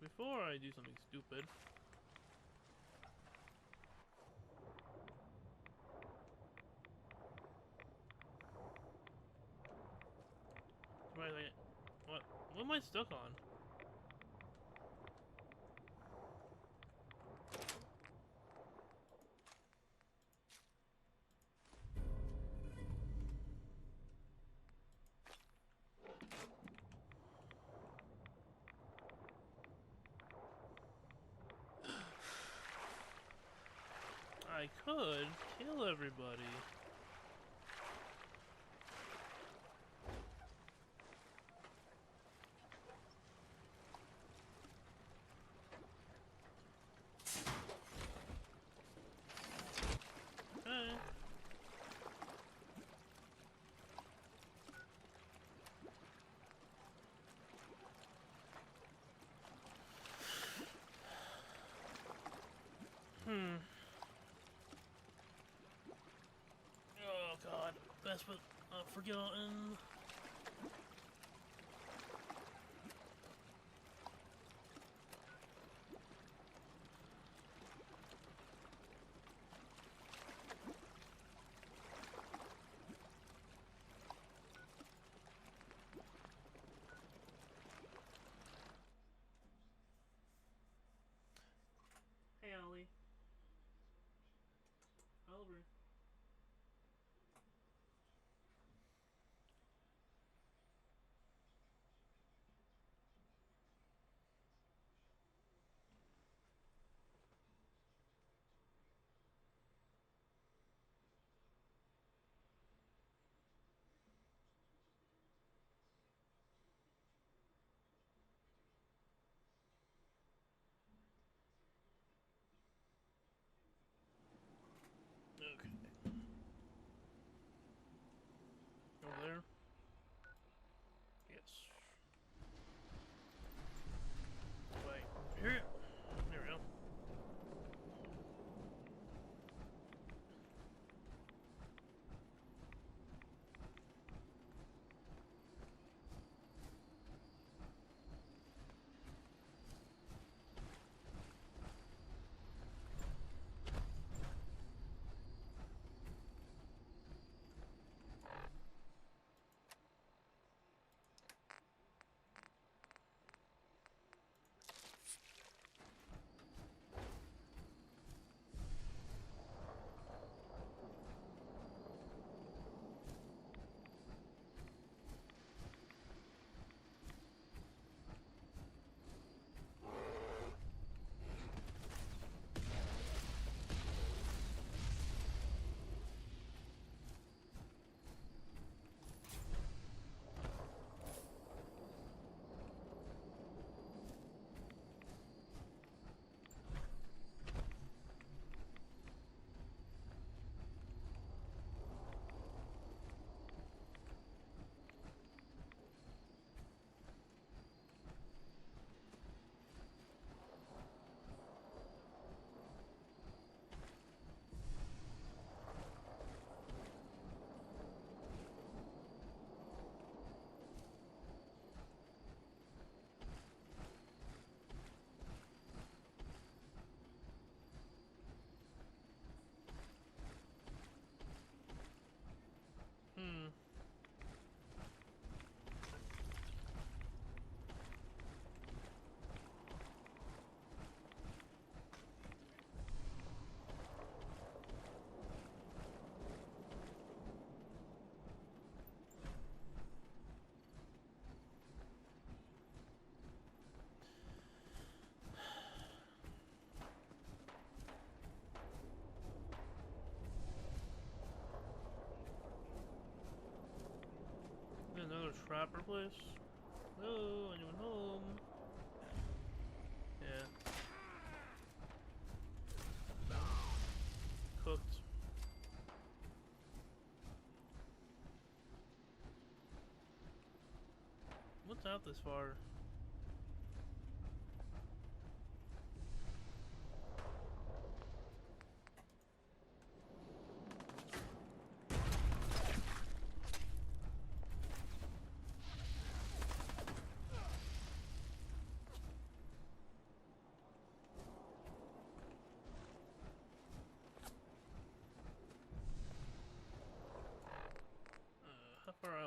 before I do something stupid. Wait, like, what am I stuck on? I could kill everybody. Okay. Oh god, best but forgotten. Hey Ollie. Oliver. Okay. Over there? Yes. Wait. Here. There we go. Another trapper place? Hello, anyone home? Yeah. Cooked. What's out this far?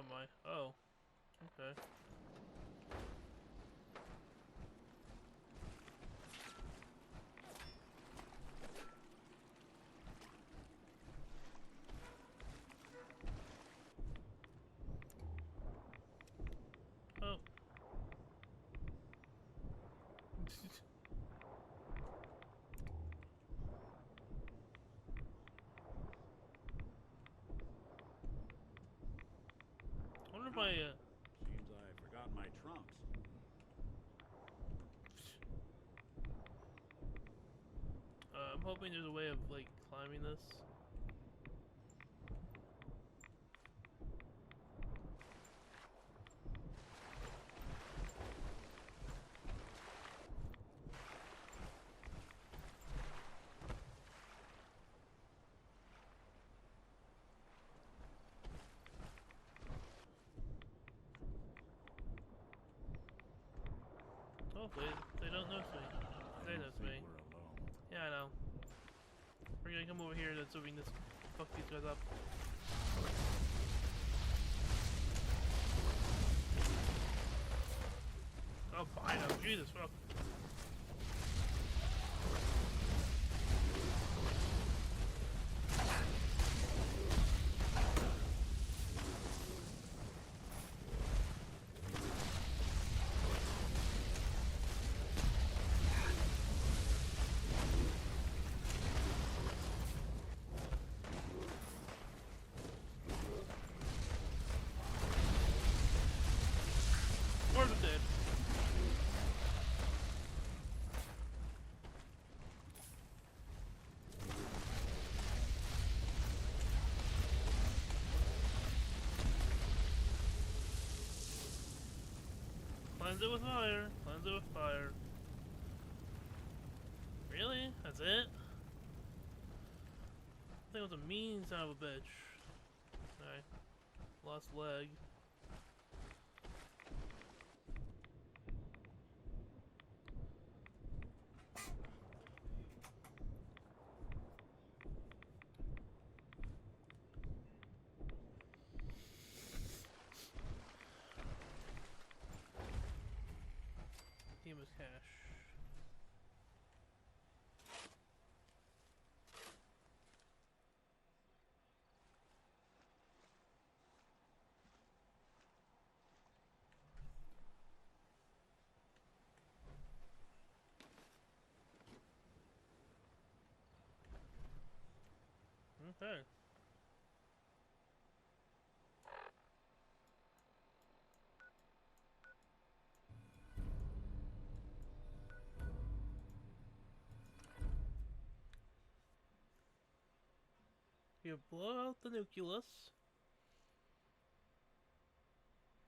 am I? Oh. Okay. Oh. I wonder if I, Seems I forgot my trunks. I'm hoping there's a way of, like, climbing this. Hopefully, they don't notice me. They notice me. Yeah, I know. We're gonna come over here so we can just fuck these guys up. Oh, fine. Oh, Jesus, fuck. More of them dead. Cleanse it with fire. Cleanse it with fire. Really? That's it? That was a mean son of a bitch. Alright. Lost leg. Demon's cash. Okay. You blow out the nucleus.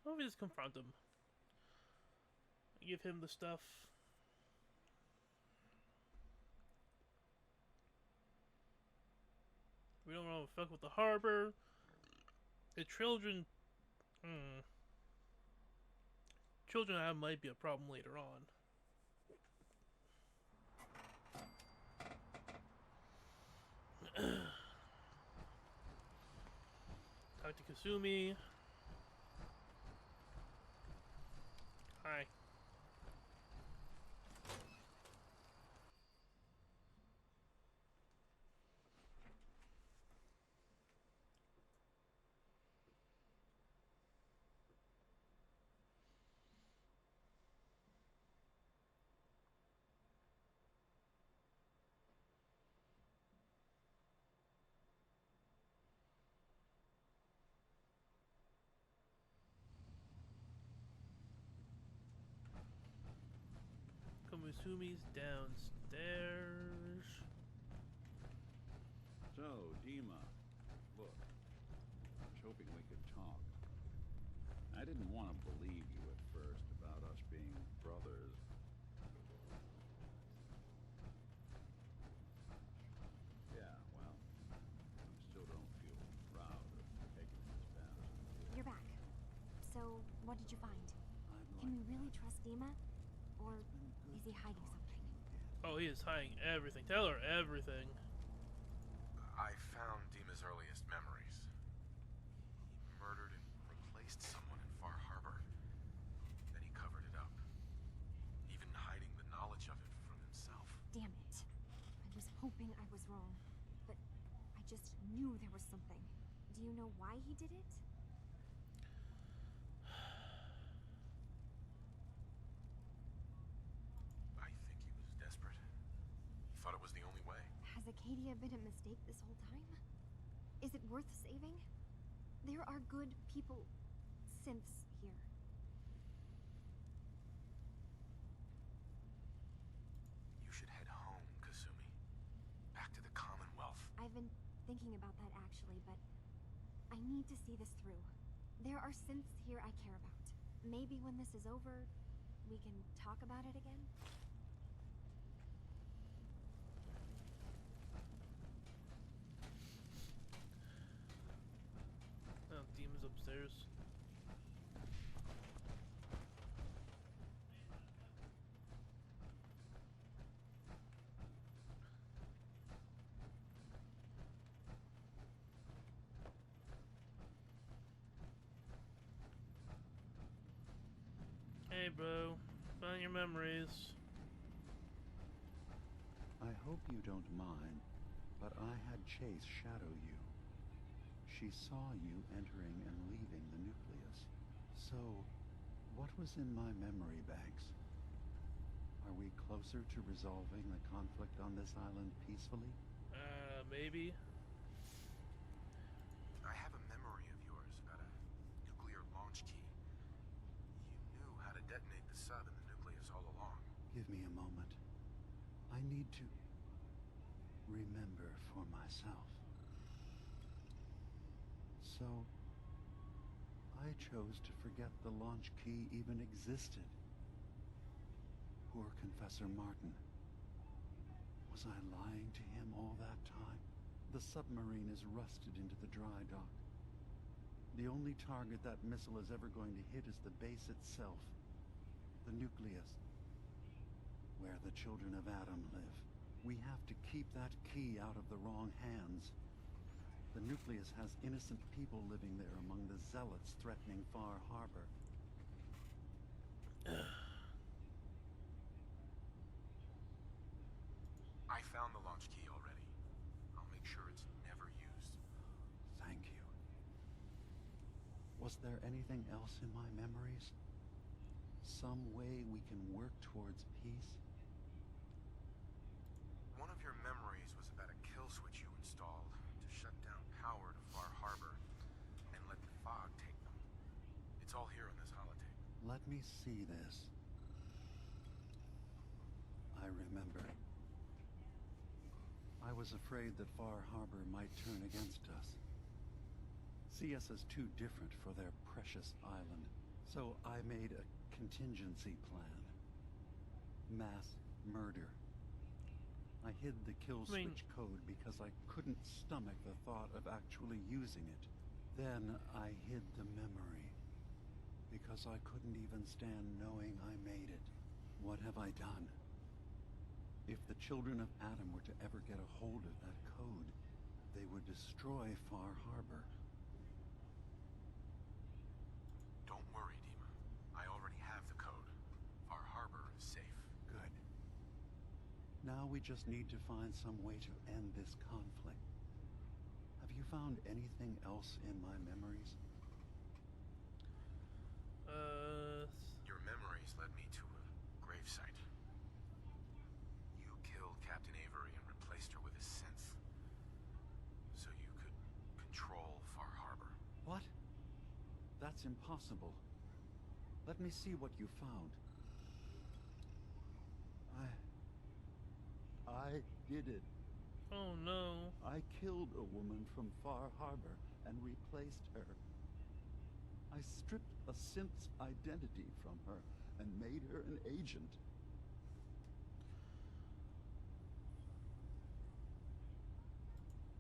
Why don't we just confront him? Give him the stuff. We don't want to fuck with the harbor. The children... Children might be a problem later on. Talk to Kasumi. Hi. Komusumi's downstairs. So, Dima, look, I was hoping we could talk. I didn't want to believe you at first about us being brothers. Yeah, well, I still don't feel proud of taking this path. You're back. So, what did you find? Can we really trust Dima? Or is he hiding something? Oh, he is hiding everything. Tell her everything. I found Dima's earliest memories. He murdered and replaced knew there was something. Do you know why he did it? I think he was desperate. He thought it was the only way. Has Acadia been a mistake this whole time? Is it worth saving? There are good people, synths here. You should head home, Kasumi. Back to the Commonwealth. I've been thinking about that actually, but I need to see this through. There are synths here I care about. Maybe when this is over, we can talk about it again? Oh, Demon's upstairs. Hey bro, find your memories. I hope you don't mind, but I had Chase shadow you. She saw you entering and leaving the nucleus. So, what was in my memory banks? Are we closer to resolving the conflict on this island peacefully? Maybe. I have a memory of yours about a nuclear launch key. You knew how to detonate the sub in the nucleus all along. Give me a moment. I need to remember for myself. So, I chose to forget the launch key even existed. Poor Confessor Martin. Was I lying to him all that time? The submarine is rusted into the dry dock. The only target that missile is ever going to hit is the base itself. The nucleus. Where the children of Adam live. We have to keep that key out of the wrong hands. The nucleus has innocent people living there among the zealots threatening Far Harbor. I found the launch key already. I'll make sure it's never used. Thank you. Was there anything else in my memories? Some way we can work towards peace? One of your memories was about a kill switch you installed to shut down power to Far Harbor and let the fog take them. It's all here on this holotape. Let me see this. I remember. I was afraid that Far Harbor might turn against us. See us as too different for their precious island. So I made a contingency plan. Mass murder. I hid the kill switch code because I couldn't stomach the thought of actually using it. Then I hid the memory because I couldn't even stand knowing I made it. What have I done? If the children of Adam were to ever get a hold of that code, they would destroy Far Harbor. Don't worry, Dima. I already have the code. Far Harbor is safe. Good. Now we just need to find some way to end this conflict. Have you found anything else in my memories? Your memories led me to a gravesite. You killed Captain Avery and replaced her with a synth. So you could control Far Harbor. What? That's impossible. Let me see what you found. I did it. Oh no. I killed a woman from Far Harbor and replaced her. I stripped a synth's identity from her and made her an agent.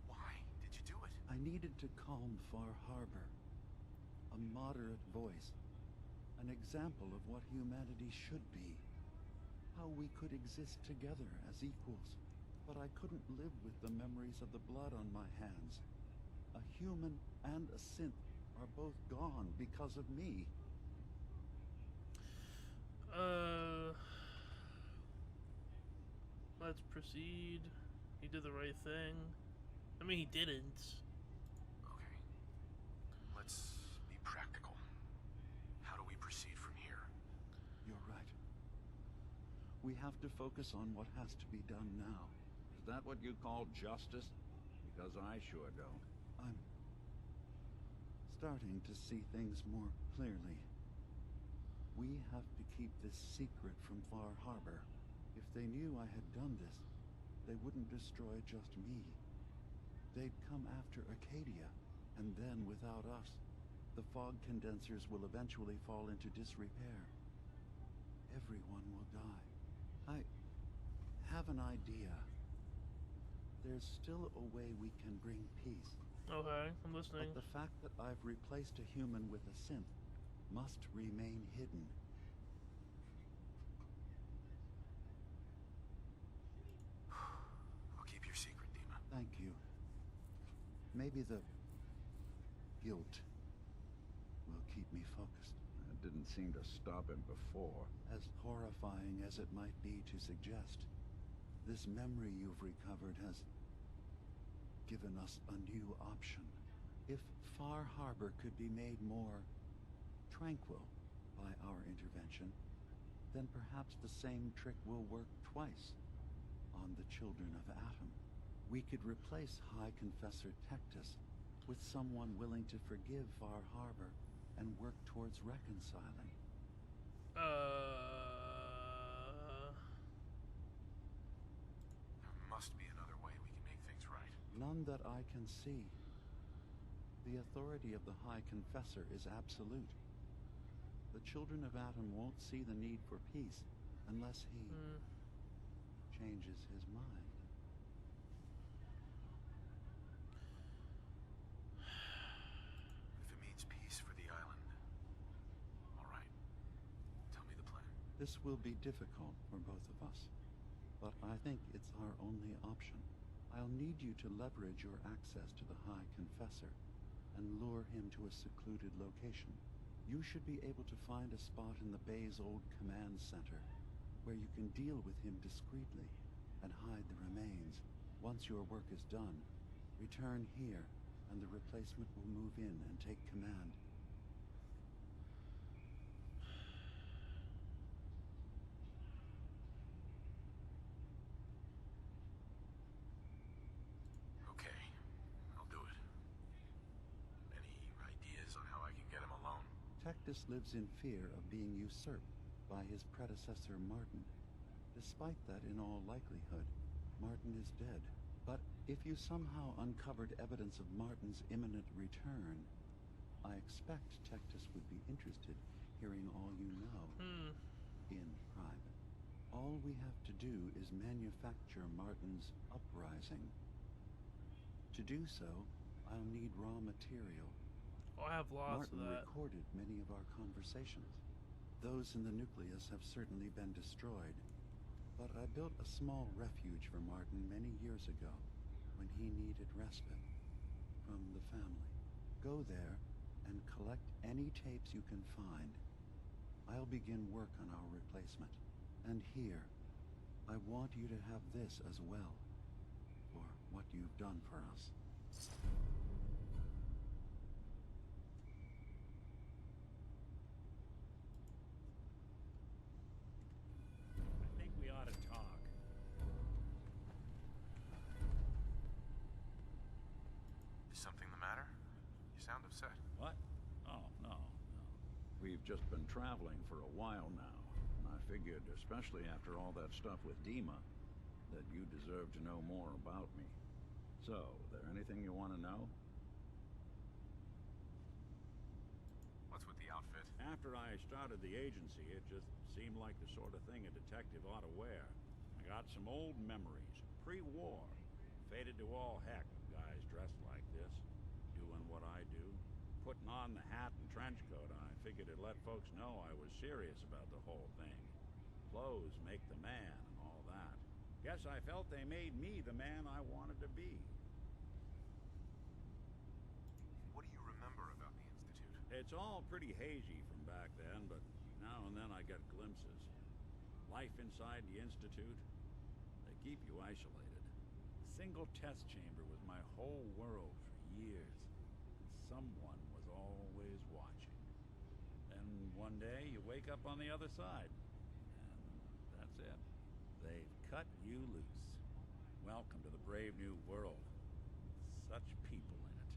Why did you do it? I needed to calm Far Harbor. A moderate voice. An example of what humanity should be. How we could exist together as equals. But I couldn't live with the memories of the blood on my hands. A human and a synth are both gone because of me. Let's proceed. He did the right thing. I mean, he didn't. let's be practical. How do we proceed from here? You're right. We have to focus on what has to be done now. Is that what you call justice? Because I sure don't. I'm starting to see things more clearly. We have to keep this secret from Far Harbor. If they knew I had done this, they wouldn't destroy just me. They'd come after Acadia, and then without us, the fog condensers will eventually fall into disrepair. Everyone will die. I have an idea. There's still a way we can bring peace. Okay, I'm listening. But the fact that I've replaced a human with a synth must remain hidden. I'll keep your secret, Dima. Thank you. Maybe the guilt will keep me focused. That didn't seem to stop him before. As horrifying as it might be to suggest, this memory you've recovered has given us a new option. If Far Harbor could be made more tranquil by our intervention, then perhaps the same trick will work twice on the children of Atom. We could replace High Confessor Tectus with someone willing to forgive Far Harbor and work towards reconciling. There must be another way we can make things right. None that I can see. The authority of the High Confessor is absolute. The children of Atom won't see the need for peace unless he changes his mind. If it means peace for the island, all right. Tell me the plan. This will be difficult for both of us, but I think it's our only option. I'll need you to leverage your access to the High Confessor and lure him to a secluded location. You should be able to find a spot in the Bay's old command center where you can deal with him discreetly and hide the remains. Once your work is done, return here and the replacement will move in and take command. Okay, I'll do it. Any ideas on how I can get him alone? Tectus lives in fear of being usurped by his predecessor Martin. Despite that, in all likelihood, Martin is dead. But if you somehow uncovered evidence of Martin's imminent return, I expect Tectus would be interested hearing all you know in private. All we have to do is manufacture Martin's uprising. To do so, I'll need raw material. Oh, I have lots Martin of that. recorded many of our conversations. Those in the nucleus have certainly been destroyed. But I built a small refuge for Martin many years ago when he needed respite from the family. Go there and collect any tapes you can find. I'll begin work on our replacement. And here, I want you to have this as well, for what you've done for us. I think we ought to talk. Is something the matter? You sound upset. What? Oh, no. We've just been traveling for a while now, and I figured, especially after all that stuff with Dima, that you deserve to know more about me. So, there anything you want to know? What's with the outfit? After I started the agency, it just seemed like the sort of thing a detective ought to wear. I got some old memories, pre-war. Faded to all heck with guys dressed like this, doing what I do. Putting on the hat and trench coat, I figured it'd let folks know I was serious about the whole thing. Clothes make the man and all that. Guess I felt they made me the man I wanted to be. What do you remember about the Institute? It's all pretty hazy from back then, but now and then I get glimpses. Life inside the Institute, they keep you isolated. A single test chamber was my whole world for years. And someone was always one day you wake up on the other side. And that's it. They've cut you loose. Welcome to the brave new world. Such people in it.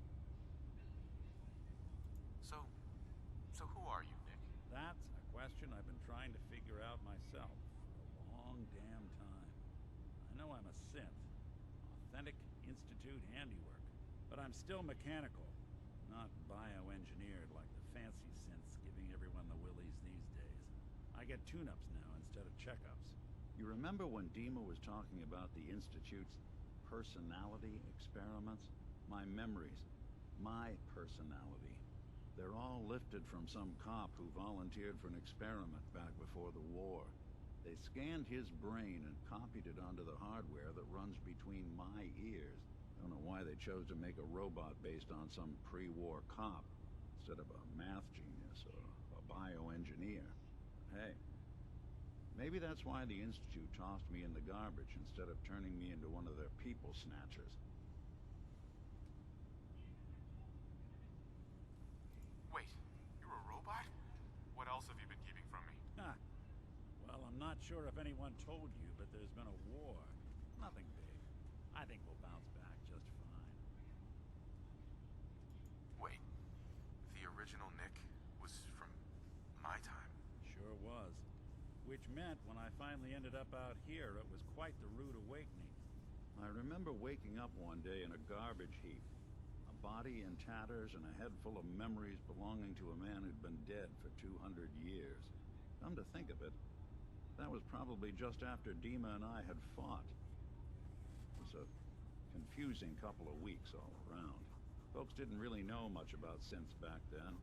So who are you, Nick? That's a question I've been trying to figure out myself for a long damn time. I know I'm a synth, authentic Institute handiwork, but I'm still mechanical, not bioengineered like the fancy synths giving everyone the willies these days. I get tune-ups now instead of checkups. You remember when Dima was talking about the Institute's personality experiments? My memories, my personality. They're all lifted from some cop who volunteered for an experiment back before the war. They scanned his brain and copied it onto the hardware that runs between my ears. Don't know why they chose to make a robot based on some pre-war cop instead of a math genius or a bioengineer. Hey, maybe that's why the Institute tossed me in the garbage instead of turning me into one of their people snatchers. Wait, you're a robot? What else have you been keeping from me? Ha! Well, I'm not sure if anyone told you, but there's been a war. Nothing big. I think we'll bounce back just fine. Wait, the original Nick was from my time? Sure was. Which meant when I finally ended up out here, it was quite the rude awakening. I remember waking up one day in a garbage heap. A body in tatters and a head full of memories belonging to a man who'd been dead for 200 years. Come to think of it, that was probably just after Dima and I had fought. It was a confusing couple of weeks all around. Folks didn't really know much about synths back then.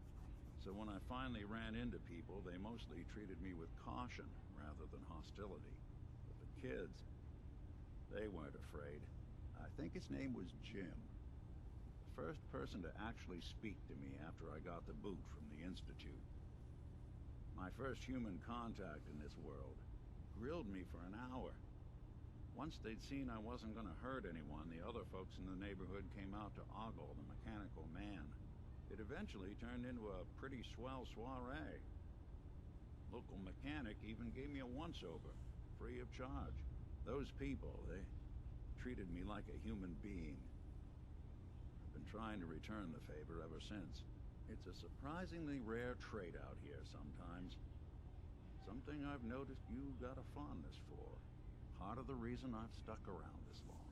So when I finally ran into people, they mostly treated me with caution rather than hostility. But the kids, they weren't afraid. I think his name was Jim. The first person to actually speak to me after I got the boot from the Institute. My first human contact in this world. Grilled me for an hour. Once they'd seen I wasn't going to hurt anyone, the other folks in the neighborhood came out to ogle the mechanical man. It eventually turned into a pretty swell soiree. Local mechanic even gave me a once-over, free of charge. Those people, they treated me like a human being. I've been trying to return the favor ever since. It's a surprisingly rare trait out here sometimes. Something I've noticed you got a fondness for. Part of the reason I've stuck around this long.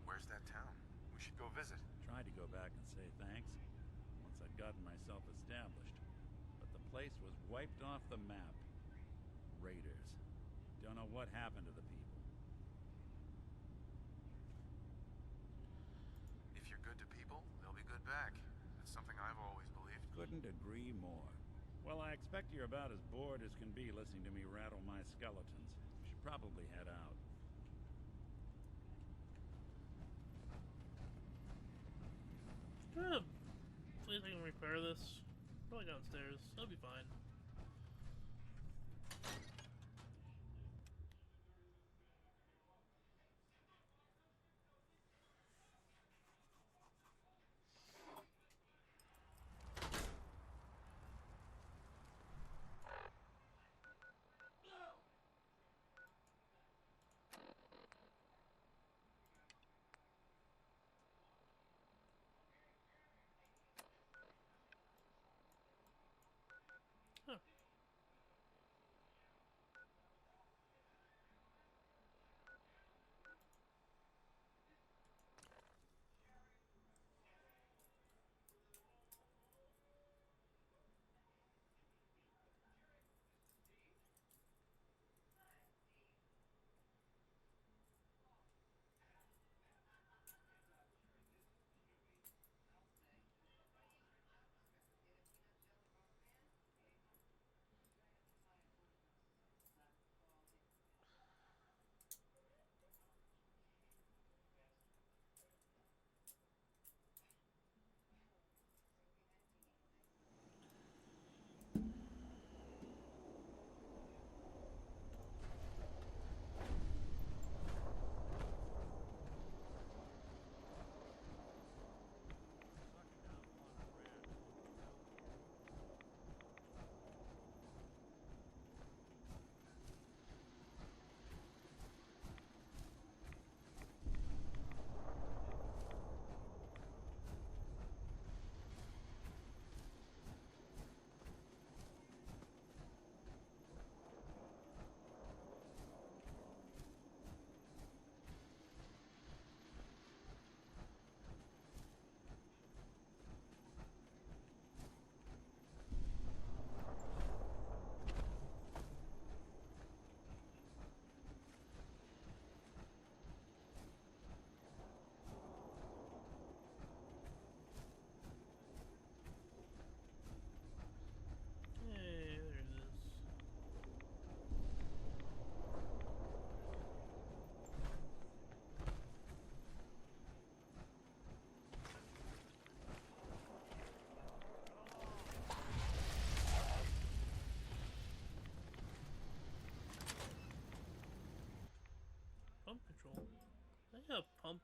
Where's that town? We should go visit. Tried to go back and say thanks once I'd gotten myself established. But the place was wiped off the map. Raiders. Don't know what happened to the people. If you're good to people, they'll be good back. That's something I've always believed. Couldn't agree more. Well, I expect you're about as bored as can be listening to me rattle my skeletons. We should probably head out. Please I can repair this. Probably downstairs. That'll be fine.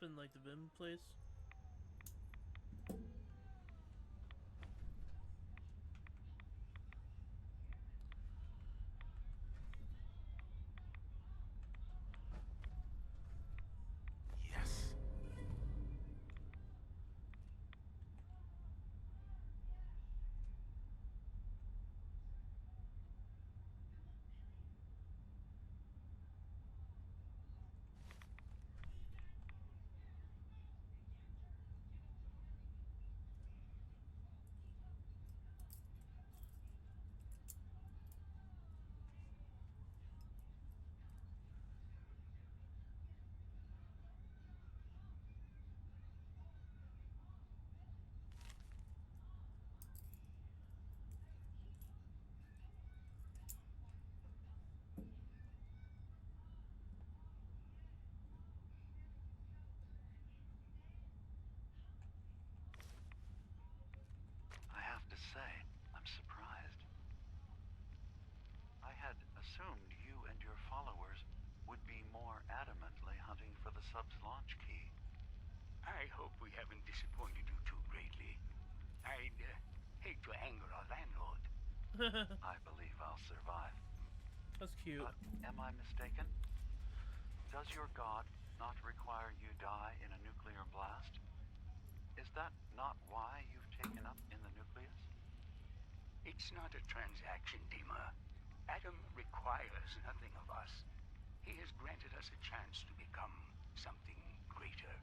up in like the Vim place? Yes. I have to say, I'm surprised. I had assumed you and your followers would be more adamantly hunting for the sub's launch key. I hope we haven't disappointed you too greatly. I'd hate to anger our landlord. I believe I'll survive. That's cute. But am I mistaken? Does your god not require you die in a nuclear blast? Is that not why you've taken up in the nucleus? It's not a transaction, Dima. Adam requires nothing of us. He has granted us a chance to become something greater.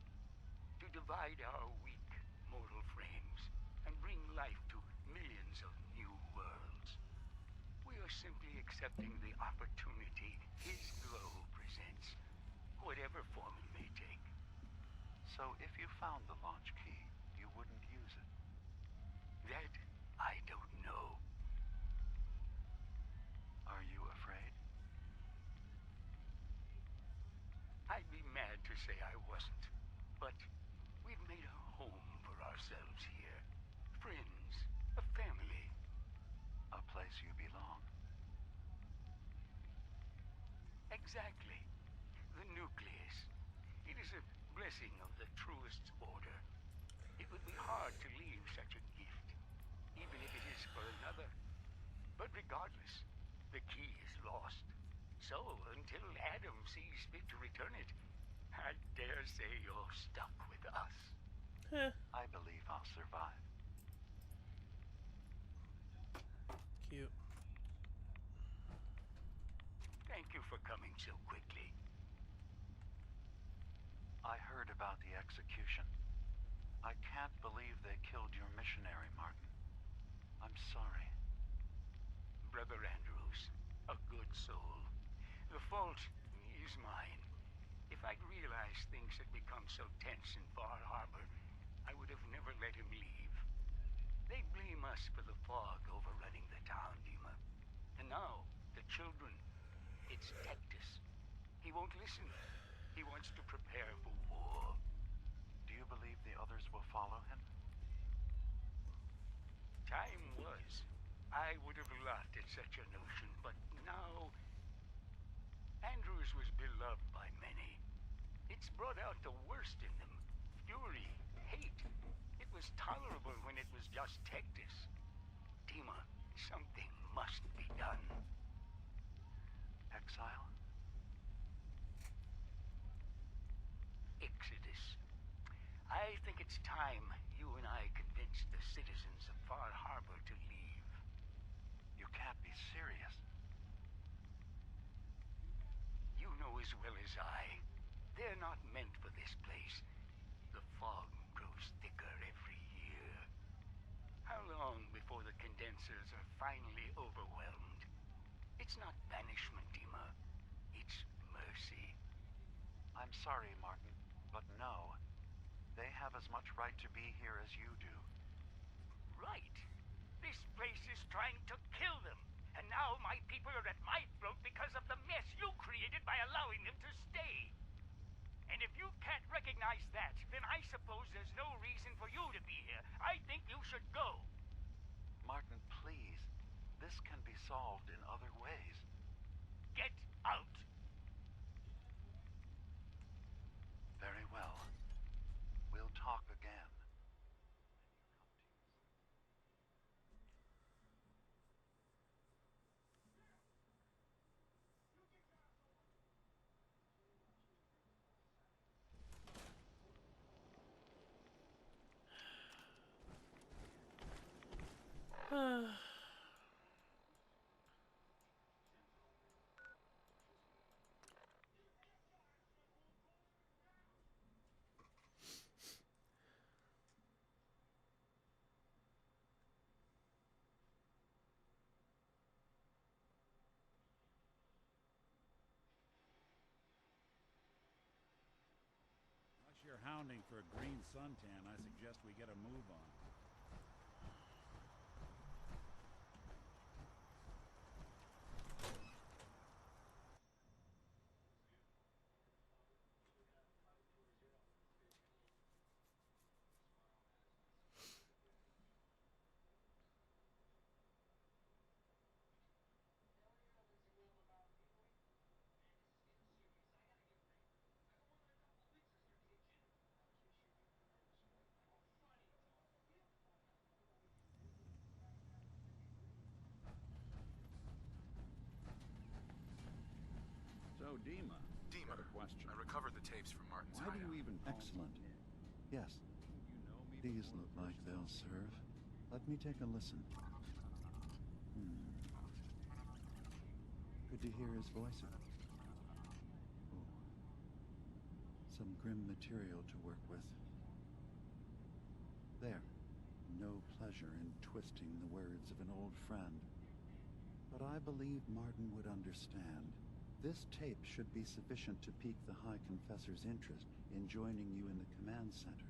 To divide our weak mortal frames and bring life to millions of new worlds. We are simply accepting the opportunity his glow presents, whatever form it may take. So if you found the launch key, you wouldn't use it? That I don't know. Are you afraid? I'd be mad to say I wasn't, but we've made a home for ourselves here. Friends, a family. A place you belong. Exactly. The nucleus. It is a blessing of the truest order. It would be hard to leave such a gift, even if it is for another. But regardless, the key is lost. So, until Adam sees fit to return it, I dare say you're stuck with us. I believe I'll survive. Cute. Thank you for coming so quickly. I heard about the execution. I can't believe they killed your missionary, Martin. I'm sorry. Brother Andrews, a good soul. The fault is mine. If I'd realized things had become so tense in Far Harbor, I would have never let him leave. They blame us for the fog overrunning the town, Dima. And now, the children. It's Tectus. He won't listen. He wants to prepare for war. Do you believe the others will follow him? Time was. I would have laughed at such a notion, but now... Andrews was beloved by many. It's brought out the worst in them. Fury, hate. It was tolerable when it was just Tectus. Dima, something must be done. Exile? Exodus. I think it's time you and I convinced the citizens of Far Harbor to leave. You can't be serious. You know as well as I. They're not meant for this place. The fog grows thicker every year. How long before the condensers are finally overwhelmed? It's not banishment, Dima. It's mercy. I'm sorry, Martin, but no. They have as much right to be here as you do. Right. This place is trying to kill them. And now my people are at my throat because of the mess you created by allowing them to stay. And if you can't recognize that, then I suppose there's no reason for you to be here. I think you should go. Martin, please. This can be solved in other ways. Get out. Very well. Unless you're hounding for a green suntan, I suggest we get a move on. So, Dima. Dima, got a question. I recovered the tapes from Martin's Why do hideout. you even call Excellent. me? Yes. These look like they'll serve. Let me take a listen. Good to hear his voice. Oh. Some grim material to work with. There. No pleasure in twisting the words of an old friend. But I believe Martin would understand. This tape should be sufficient to pique the High Confessor's interest in joining you in the command center.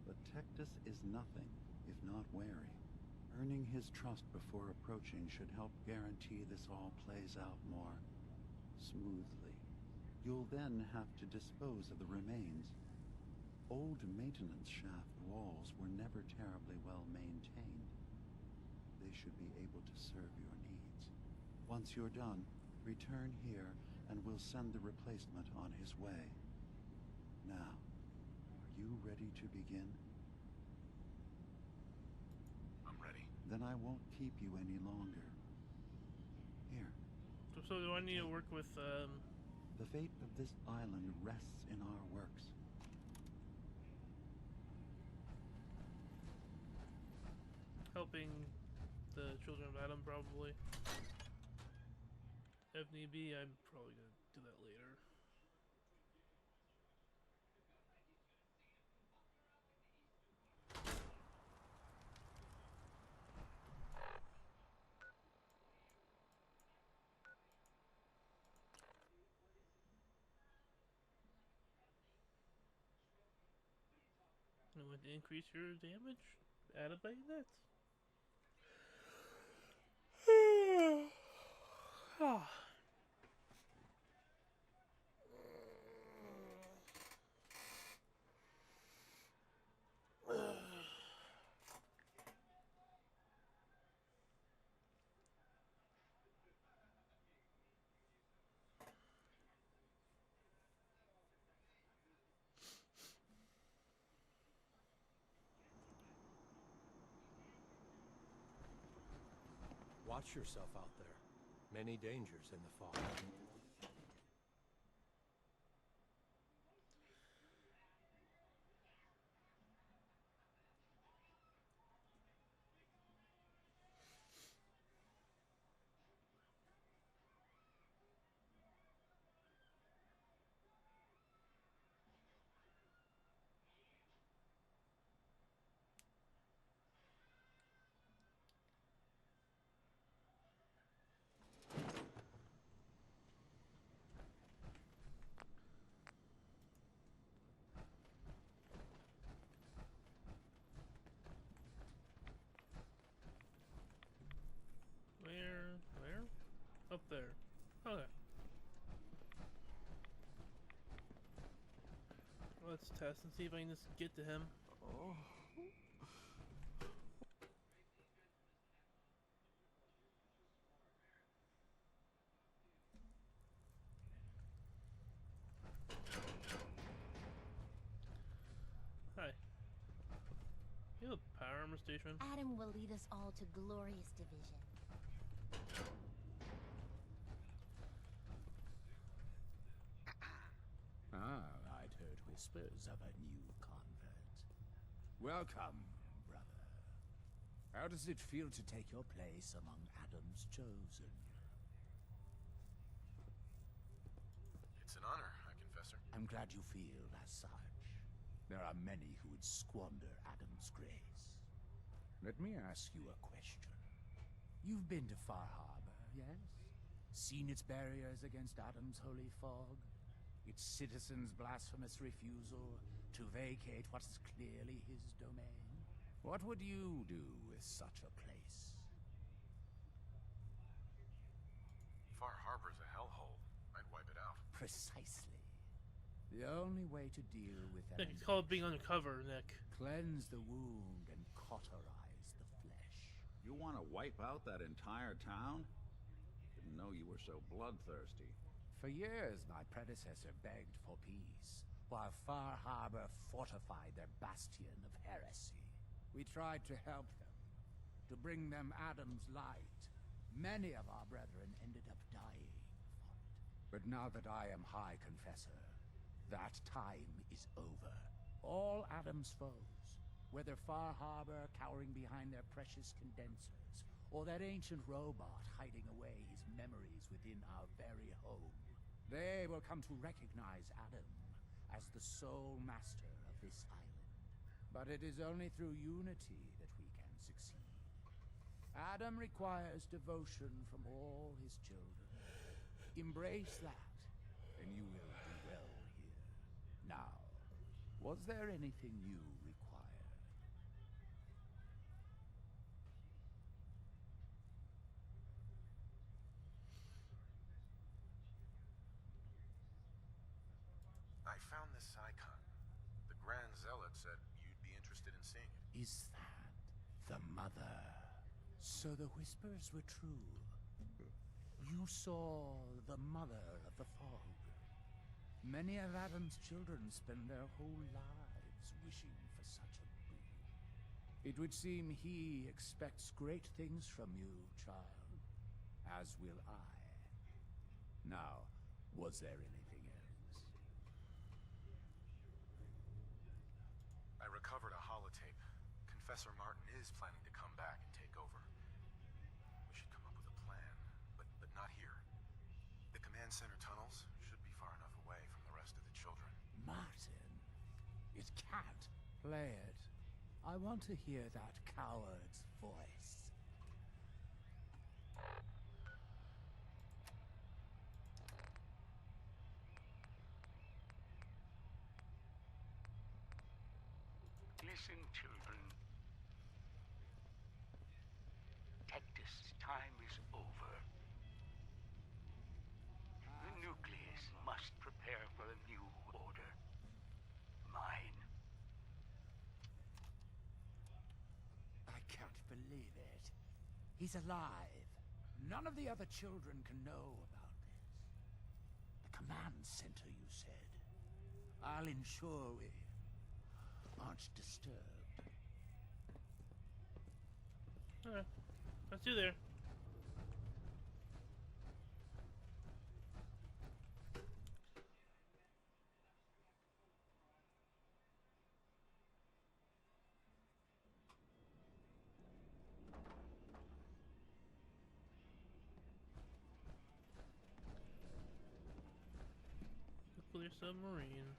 But Tectus is nothing if not wary. Earning his trust before approaching should help guarantee this all plays out more smoothly. You'll then have to dispose of the remains. Old maintenance shaft walls were never terribly well maintained. They should be able to serve your needs. Once you're done, return here and we'll send the replacement on his way. Now, are you ready to begin? I'm ready. Then I won't keep you any longer. Here. So do I need to work with, The fate of this island rests in our works. helping the Children of Adam, probably. If need be, I'm probably gonna do that later. I want to increase your damage? Add a bayonet? Watch yourself out there. Many dangers in the fog. Where? Up there. Okay. Let's test and see if I can just get to him. Oh. Hi. You have a power armor station? Adam will lead us all to glorious division. I'd heard whispers of a new convert. Welcome, brother. How does it feel to take your place among Adam's chosen? It's an honor, High Confessor. I'm glad you feel as such. There are many who would squander Adam's grace. Let me ask you a question. You've been to Far Harbor, yes? Seen its barriers against Adam's holy fog? Its citizens' blasphemous refusal to vacate what is clearly his domain? What would you do with such a place? Far Harbor's a hellhole. I'd wipe it out. Precisely. The only way to deal with that. It's called being undercover, Nick. Cleanse the wound and cauterize the flesh. You want to wipe out that entire town? Didn't know you were so bloodthirsty. For years, my predecessor begged for peace, while Far Harbor fortified their bastion of heresy. We tried to help them, to bring them Adam's light. Many of our brethren ended up dying for it. But now that I am High Confessor, that time is over. All Adam's foes, whether Far Harbor cowering behind their precious condensers, or that ancient robot hiding away his memories within our very home, they will come to recognize Adam as the sole master of this island. But it is only through unity that we can succeed. Adam requires devotion from all his children. Embrace that, and you will do well here. Now, was there anything you required? I found this icon. The Grand Zealot said you'd be interested in seeing it. Is that the mother? So the whispers were true. You saw the mother of the fog. Many of Adam's children spend their whole lives wishing for such a boon. It would seem he expects great things from you, child. As will I. Now, was there anything else? I recovered a holotape. Confessor Martin is planning to come back and take over. We should come up with a plan, but not here. The command center tunnels should be far enough away from the rest of the children. Martin, it can't. Play it. I want to hear that coward's voice. Listen, children. Tectus' time is over. The nucleus must prepare for a new order. Mine. I can't believe it. He's alive. None of the other children can know about this. The command center, you said. I'll ensure we aren't disturbed. Alright. Let's do there. Nuclear submarine.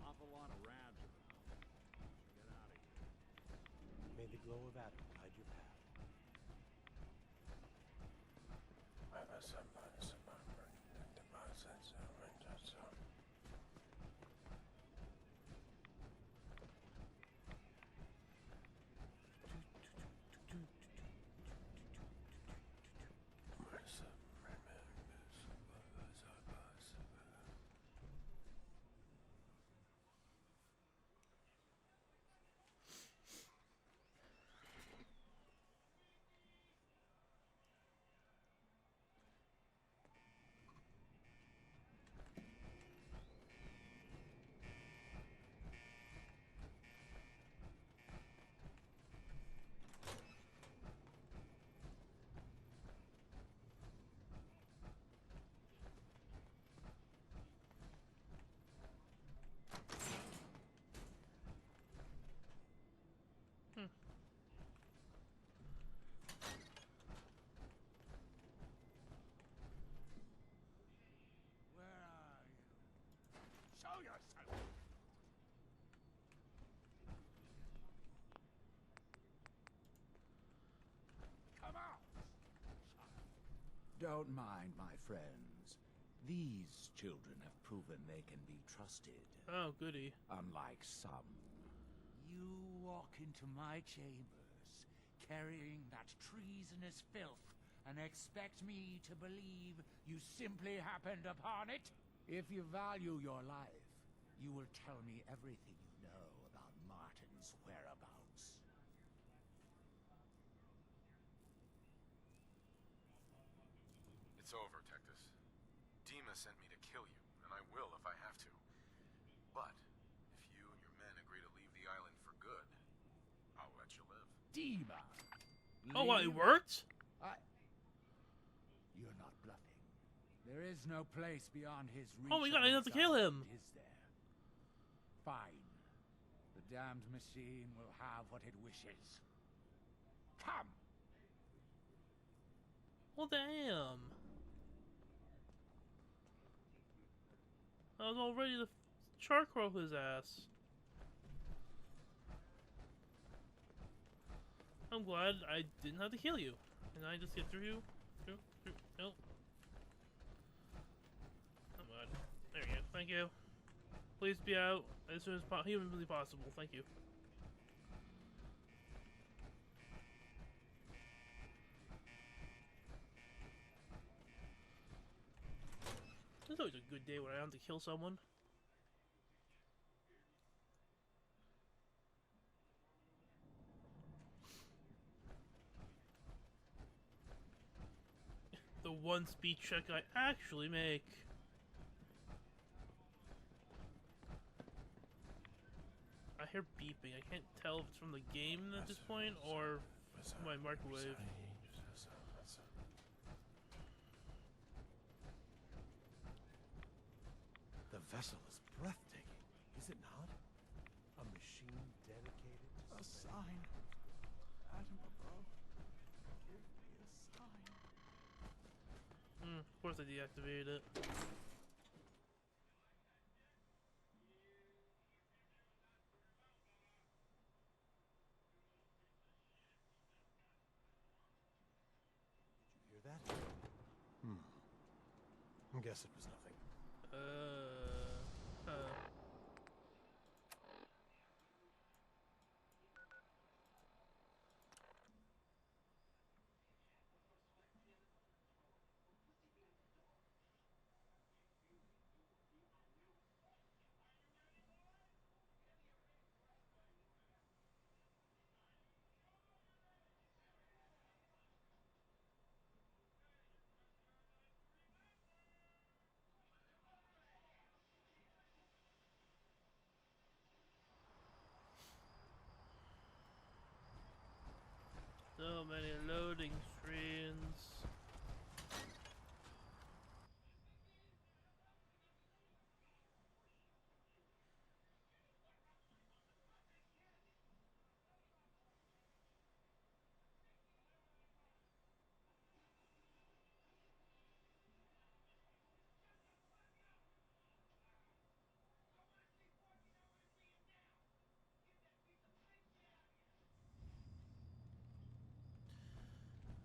Awful lot of rads around. Get out of here. May the glow of Adam guide your path. Don't mind my friends. These children have proven they can be trusted. Oh, goody. Unlike some. You walk into my chambers, carrying that treasonous filth, and expect me to believe you simply happened upon it? If you value your life, you will tell me everything you know about Martin's whereabouts. It's over, Tectus. Dima sent me to kill you, and I will if I have to. But if you and your men agree to leave the island for good, I'll let you live. Dima! Oh, what, it worked? You're not bluffing. There is no place beyond his reach. Oh my god, I have to kill him! Is there? Fine. The damned machine will have what it wishes. Come! Well, damn. I was all ready to charcoal his ass. I'm glad I didn't have to kill you. Can I just get through you? Nope. Oh god. There we go. Thank you. Please be out as soon as humanly possible. Thank you. It's always a good day when I have to kill someone. The one speed check I actually make. I hear beeping. I can't tell if it's from the game at this point or my microwave. The vessel is breathtaking, is it not? A machine dedicated to a sign. Adam above, give me a sign. Of course I deactivated it. Did you hear that? I guess it was nothing. So many loading screens.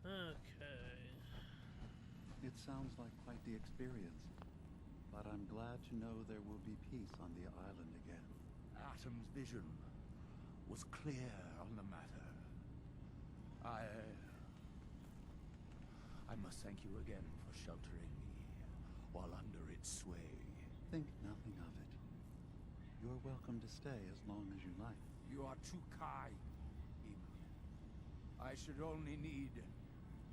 Okay. It sounds like quite the experience, but I'm glad to know there will be peace on the island again. Atom's vision was clear on the matter. I must thank you again for sheltering me while under its sway. Think nothing of it. You're welcome to stay as long as you like. You are too kind, Ema. I should only need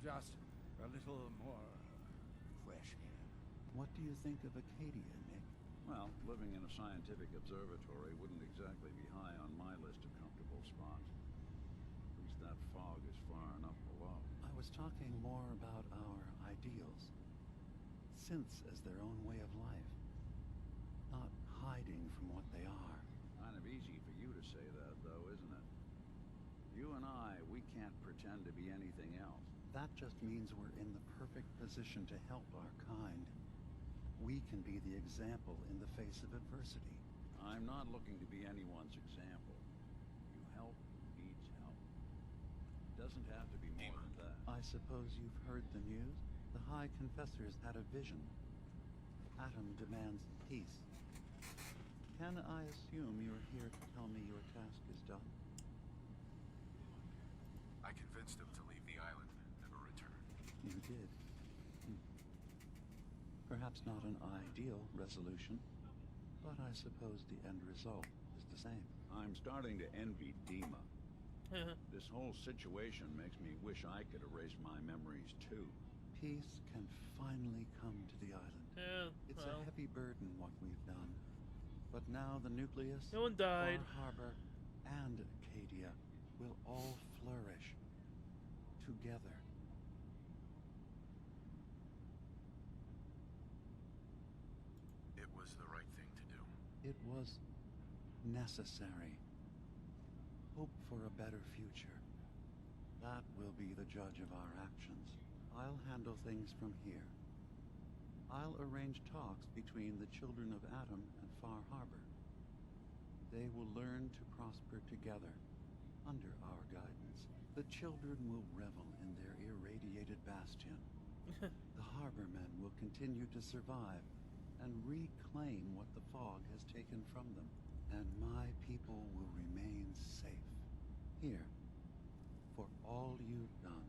just a little more fresh air. What do you think of Acadia, Nick? Well, living in a scientific observatory wouldn't exactly be high on my list of comfortable spots. At least that fog is far enough below. I was talking more about our ideals. Synths as their own way of life. Not hiding from what they are. Kind of easy for you to say that, though, isn't it? You and I, we can't pretend to be anything else. That just means we're in the perfect position to help our kind. We can be the example in the face of adversity. I'm not looking to be anyone's example. You help needs help. It doesn't have to be more than that. I suppose you've heard the news? The High Confessors had a vision. Atom demands peace. Can I assume you're here to tell me your task is done? I convinced them to leave the island, never return. You did. Perhaps not an ideal resolution, but I suppose the end result is the same. I'm starting to envy Dima. This whole situation makes me wish I could erase my memories too. Peace can finally come to the island. Yeah, it's well. a heavy burden what we've done. But now the nucleus, no one died. Far Harbor, and Acadia will all flourish together. It was the right thing to do. It was necessary. Hope for a better future. That will be the judge of our actions. I'll handle things from here. I'll arrange talks between the children of Atom and Far Harbor. They will learn to prosper together under our guidance. The children will revel in their irradiated bastion. The Harbormen will continue to survive and reclaim what the fog has taken from them. And my people will remain safe. Here, for all you've done.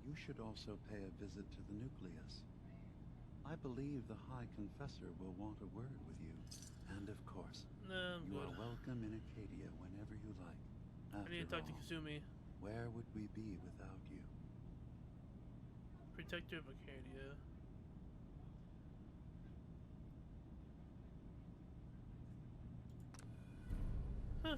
You should also pay a visit to the nucleus. I believe the High Confessor will want a word with you. And of course, you are welcome in Acadia whenever you like. I need to talk to Kasumi. Where would we be without you? Protector of Acadia. Huh.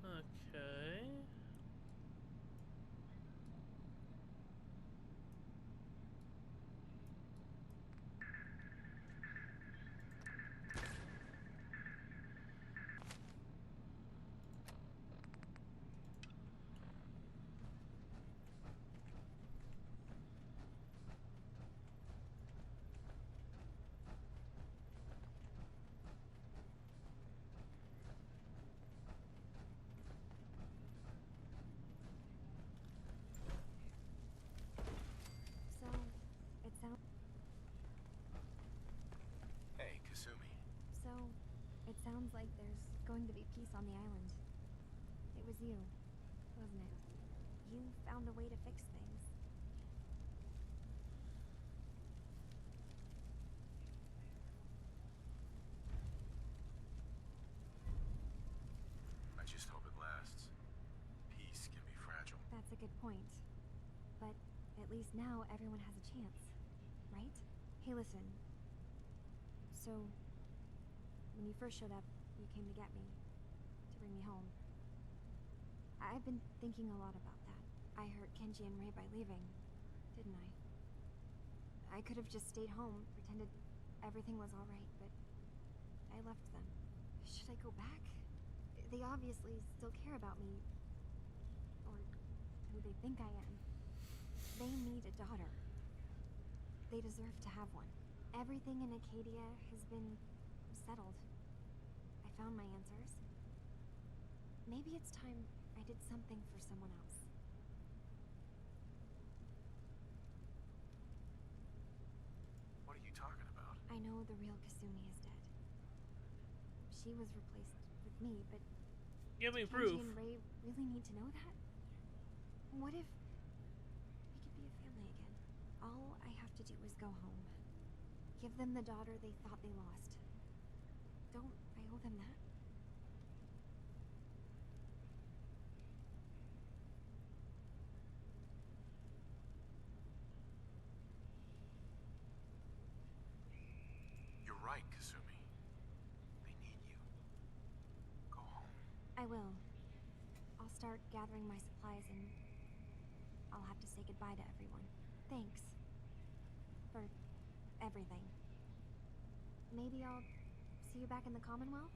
Okay. Hey, Kasumi. So, it sounds like there's going to be peace on the island. It was you, wasn't it? You found a way to fix things. I just hope it lasts. Peace can be fragile. That's a good point. But at least now everyone has a chance, right? Hey, listen. So, when you first showed up, you came to get me, to bring me home. I've been thinking a lot about that. I hurt Kenji and Ray by leaving, didn't I? I could have just stayed home, pretended everything was alright, but I left them. Should I go back? They obviously still care about me, or who they think I am. They need a daughter. They deserve to have one. Everything in Acadia has been settled. I found my answers. Maybe it's time I did something for someone else. What are you talking about? I know the real Kasumi is dead. She was replaced with me, but give me Kenji proof. and Ray really need to know that? What if we could be a family again? All I have to do is go home. Give them the daughter they thought they lost. Don't I owe them that? You're right, Kasumi. They need you. Go home. I will. I'll start gathering my supplies and I'll have to say goodbye to everyone. Thanks. For everything. Maybe I'll see you back in the Commonwealth?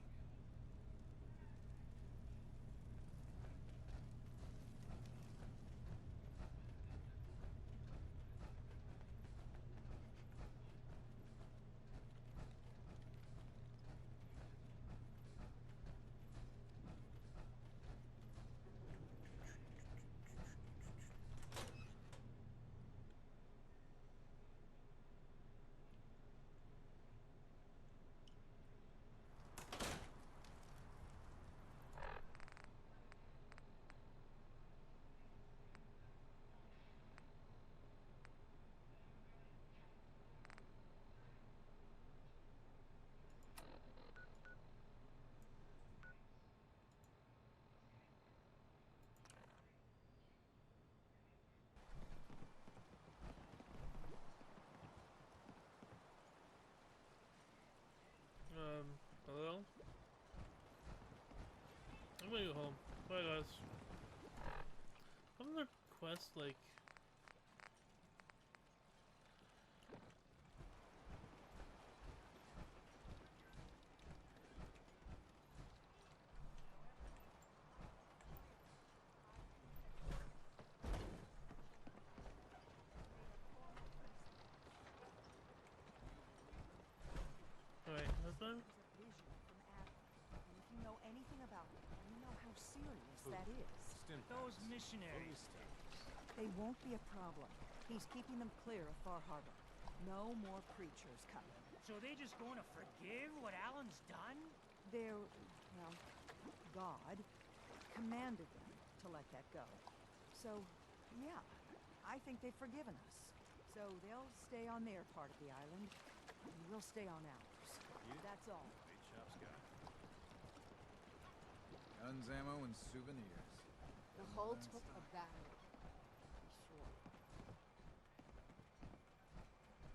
Hello? I'm gonna go home. Bye, guys. Some of the quests, like... Alright, that's fine. If you know anything about it, you know how serious that is. Those missionaries. They won't be a problem. He's keeping them clear of Far Harbor. No more preachers coming. So they just going to forgive what Alan's done? They're, well, God commanded them to let that go. So, yeah, I think they've forgiven us. So they'll stay on their part of the island, and we'll stay on ours. That's all. Big shop, Scott. Guns, ammo, and souvenirs. The whole took a battle. Sure.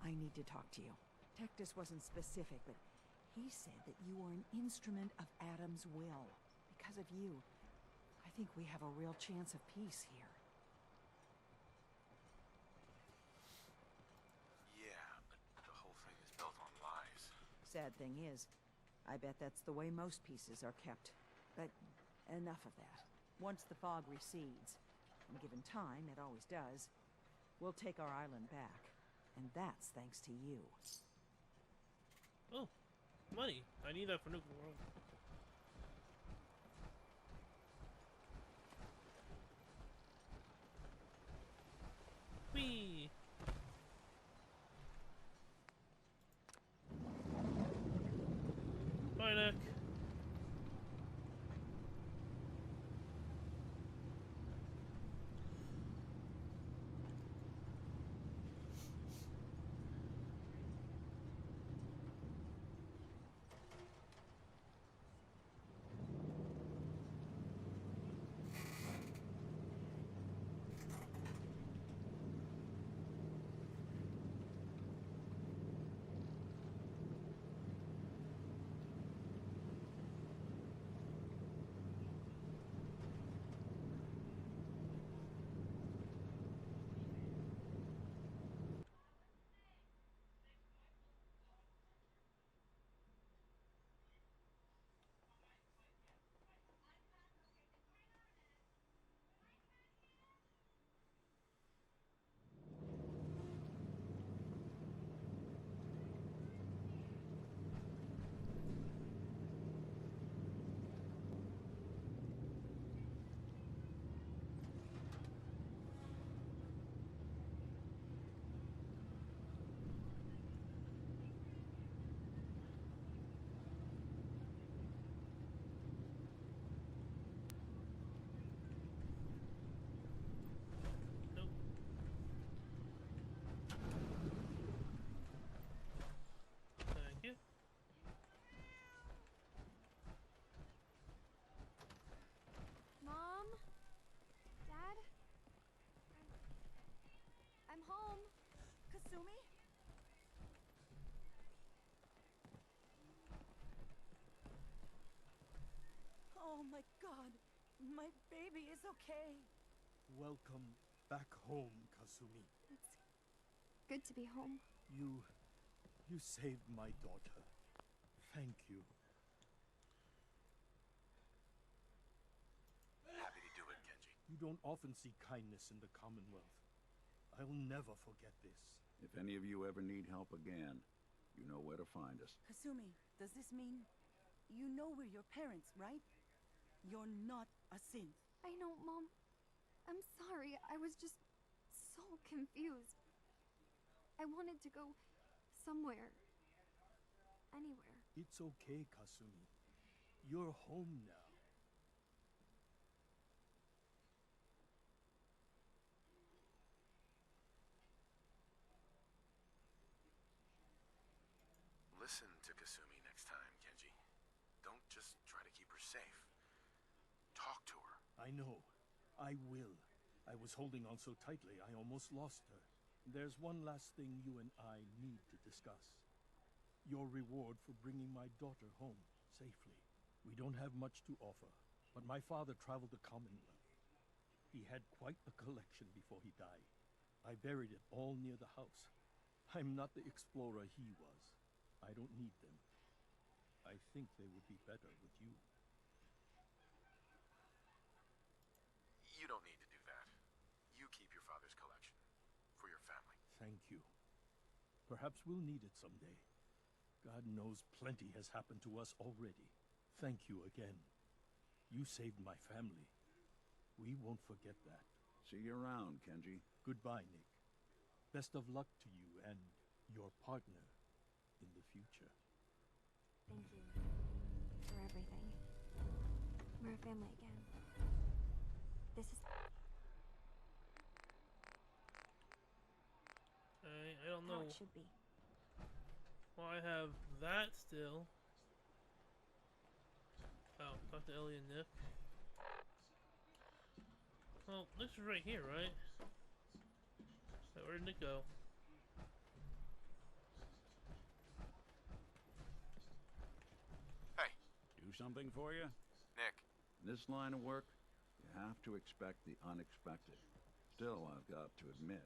I need to talk to you. Tectus wasn't specific, but he said that you were an instrument of Adam's will. Because of you, I think we have a real chance of peace here. Yeah, but the whole thing is built on lies. Sad thing is, I bet that's the way most pieces are kept. But enough of that. Once the fog recedes, and given time, it always does, we'll take our island back. And that's thanks to you. Oh, money. I need that for Nuclear World. Whee! Bye, Nick. Mom? Dad? I'm home. Kasumi? Oh my God. My baby is okay. Welcome back home, Kasumi. It's good to be home. You saved my daughter. Thank you. Happy to do it, Kenji. You don't often see kindness in the Commonwealth. I'll never forget this. If any of you ever need help again, you know where to find us. Kasumi, does this mean you know we're your parents, right? You're not a synth. I know, Mom. I'm sorry. I was just so confused. I wanted to go somewhere. Anywhere. It's okay, Kasumi. You're home now. Listen to Kasumi next time, Kenji. Don't just try to keep her safe. Talk to her. I know. I will. I was holding on so tightly, I almost lost her. There's one last thing you and I need to discuss. Your reward for bringing my daughter home, safely. We don't have much to offer, but my father traveled the Commonwealth. He had quite a collection before he died. I buried it all near the house. I'm not the explorer he was. I don't need them. I think they would be better with you. You don't need to do that. You keep your father's collection. For your family. Thank you. Perhaps we'll need it someday. God knows plenty has happened to us already. Thank you again. You saved my family. We won't forget that. See you around, Kenji. Goodbye, Nick. Best of luck to you and your partner in the future. Thank you for everything. We're a family again. This is... I don't know. How it should be. Well, I have that still. Oh, talk to Ellie and Nick. Well, this is right here, right? Wait, where did Nick go? Hey. Do something for you? Nick. In this line of work, you have to expect the unexpected. Still, I've got to admit,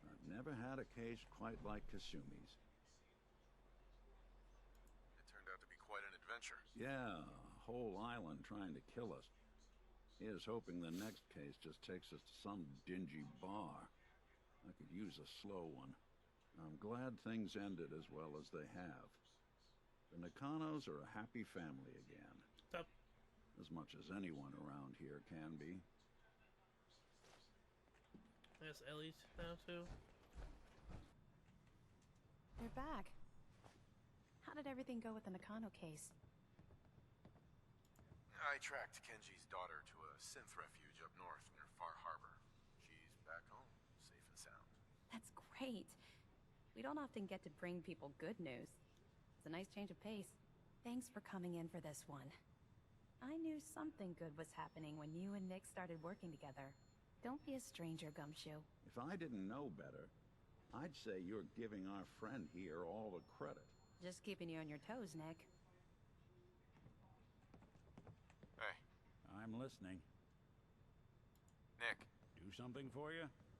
I've never had a case quite like Kasumi's. It turned out to be quite an adventure. Yeah, a whole island trying to kill us. Here's hoping the next case just takes us to some dingy bar. I could use a slow one. I'm glad things ended as well as they have. The Nakanos are a happy family again. Stop. As much as anyone around here can be. I guess Ellie's now too. They're back. How did everything go with the Nakano case? I tracked Kenji's daughter to a synth refuge up north near Far Harbor. She's back home, safe and sound. That's great. We don't often get to bring people good news. It's a nice change of pace. Thanks for coming in for this one. I knew something good was happening when you and Nick started working together. Don't be a stranger, Gumshoe. If I didn't know better, I'd say you're giving our friend here all the credit. Just keeping you on your toes, Nick. Hey. I'm listening. Nick. Do something for you?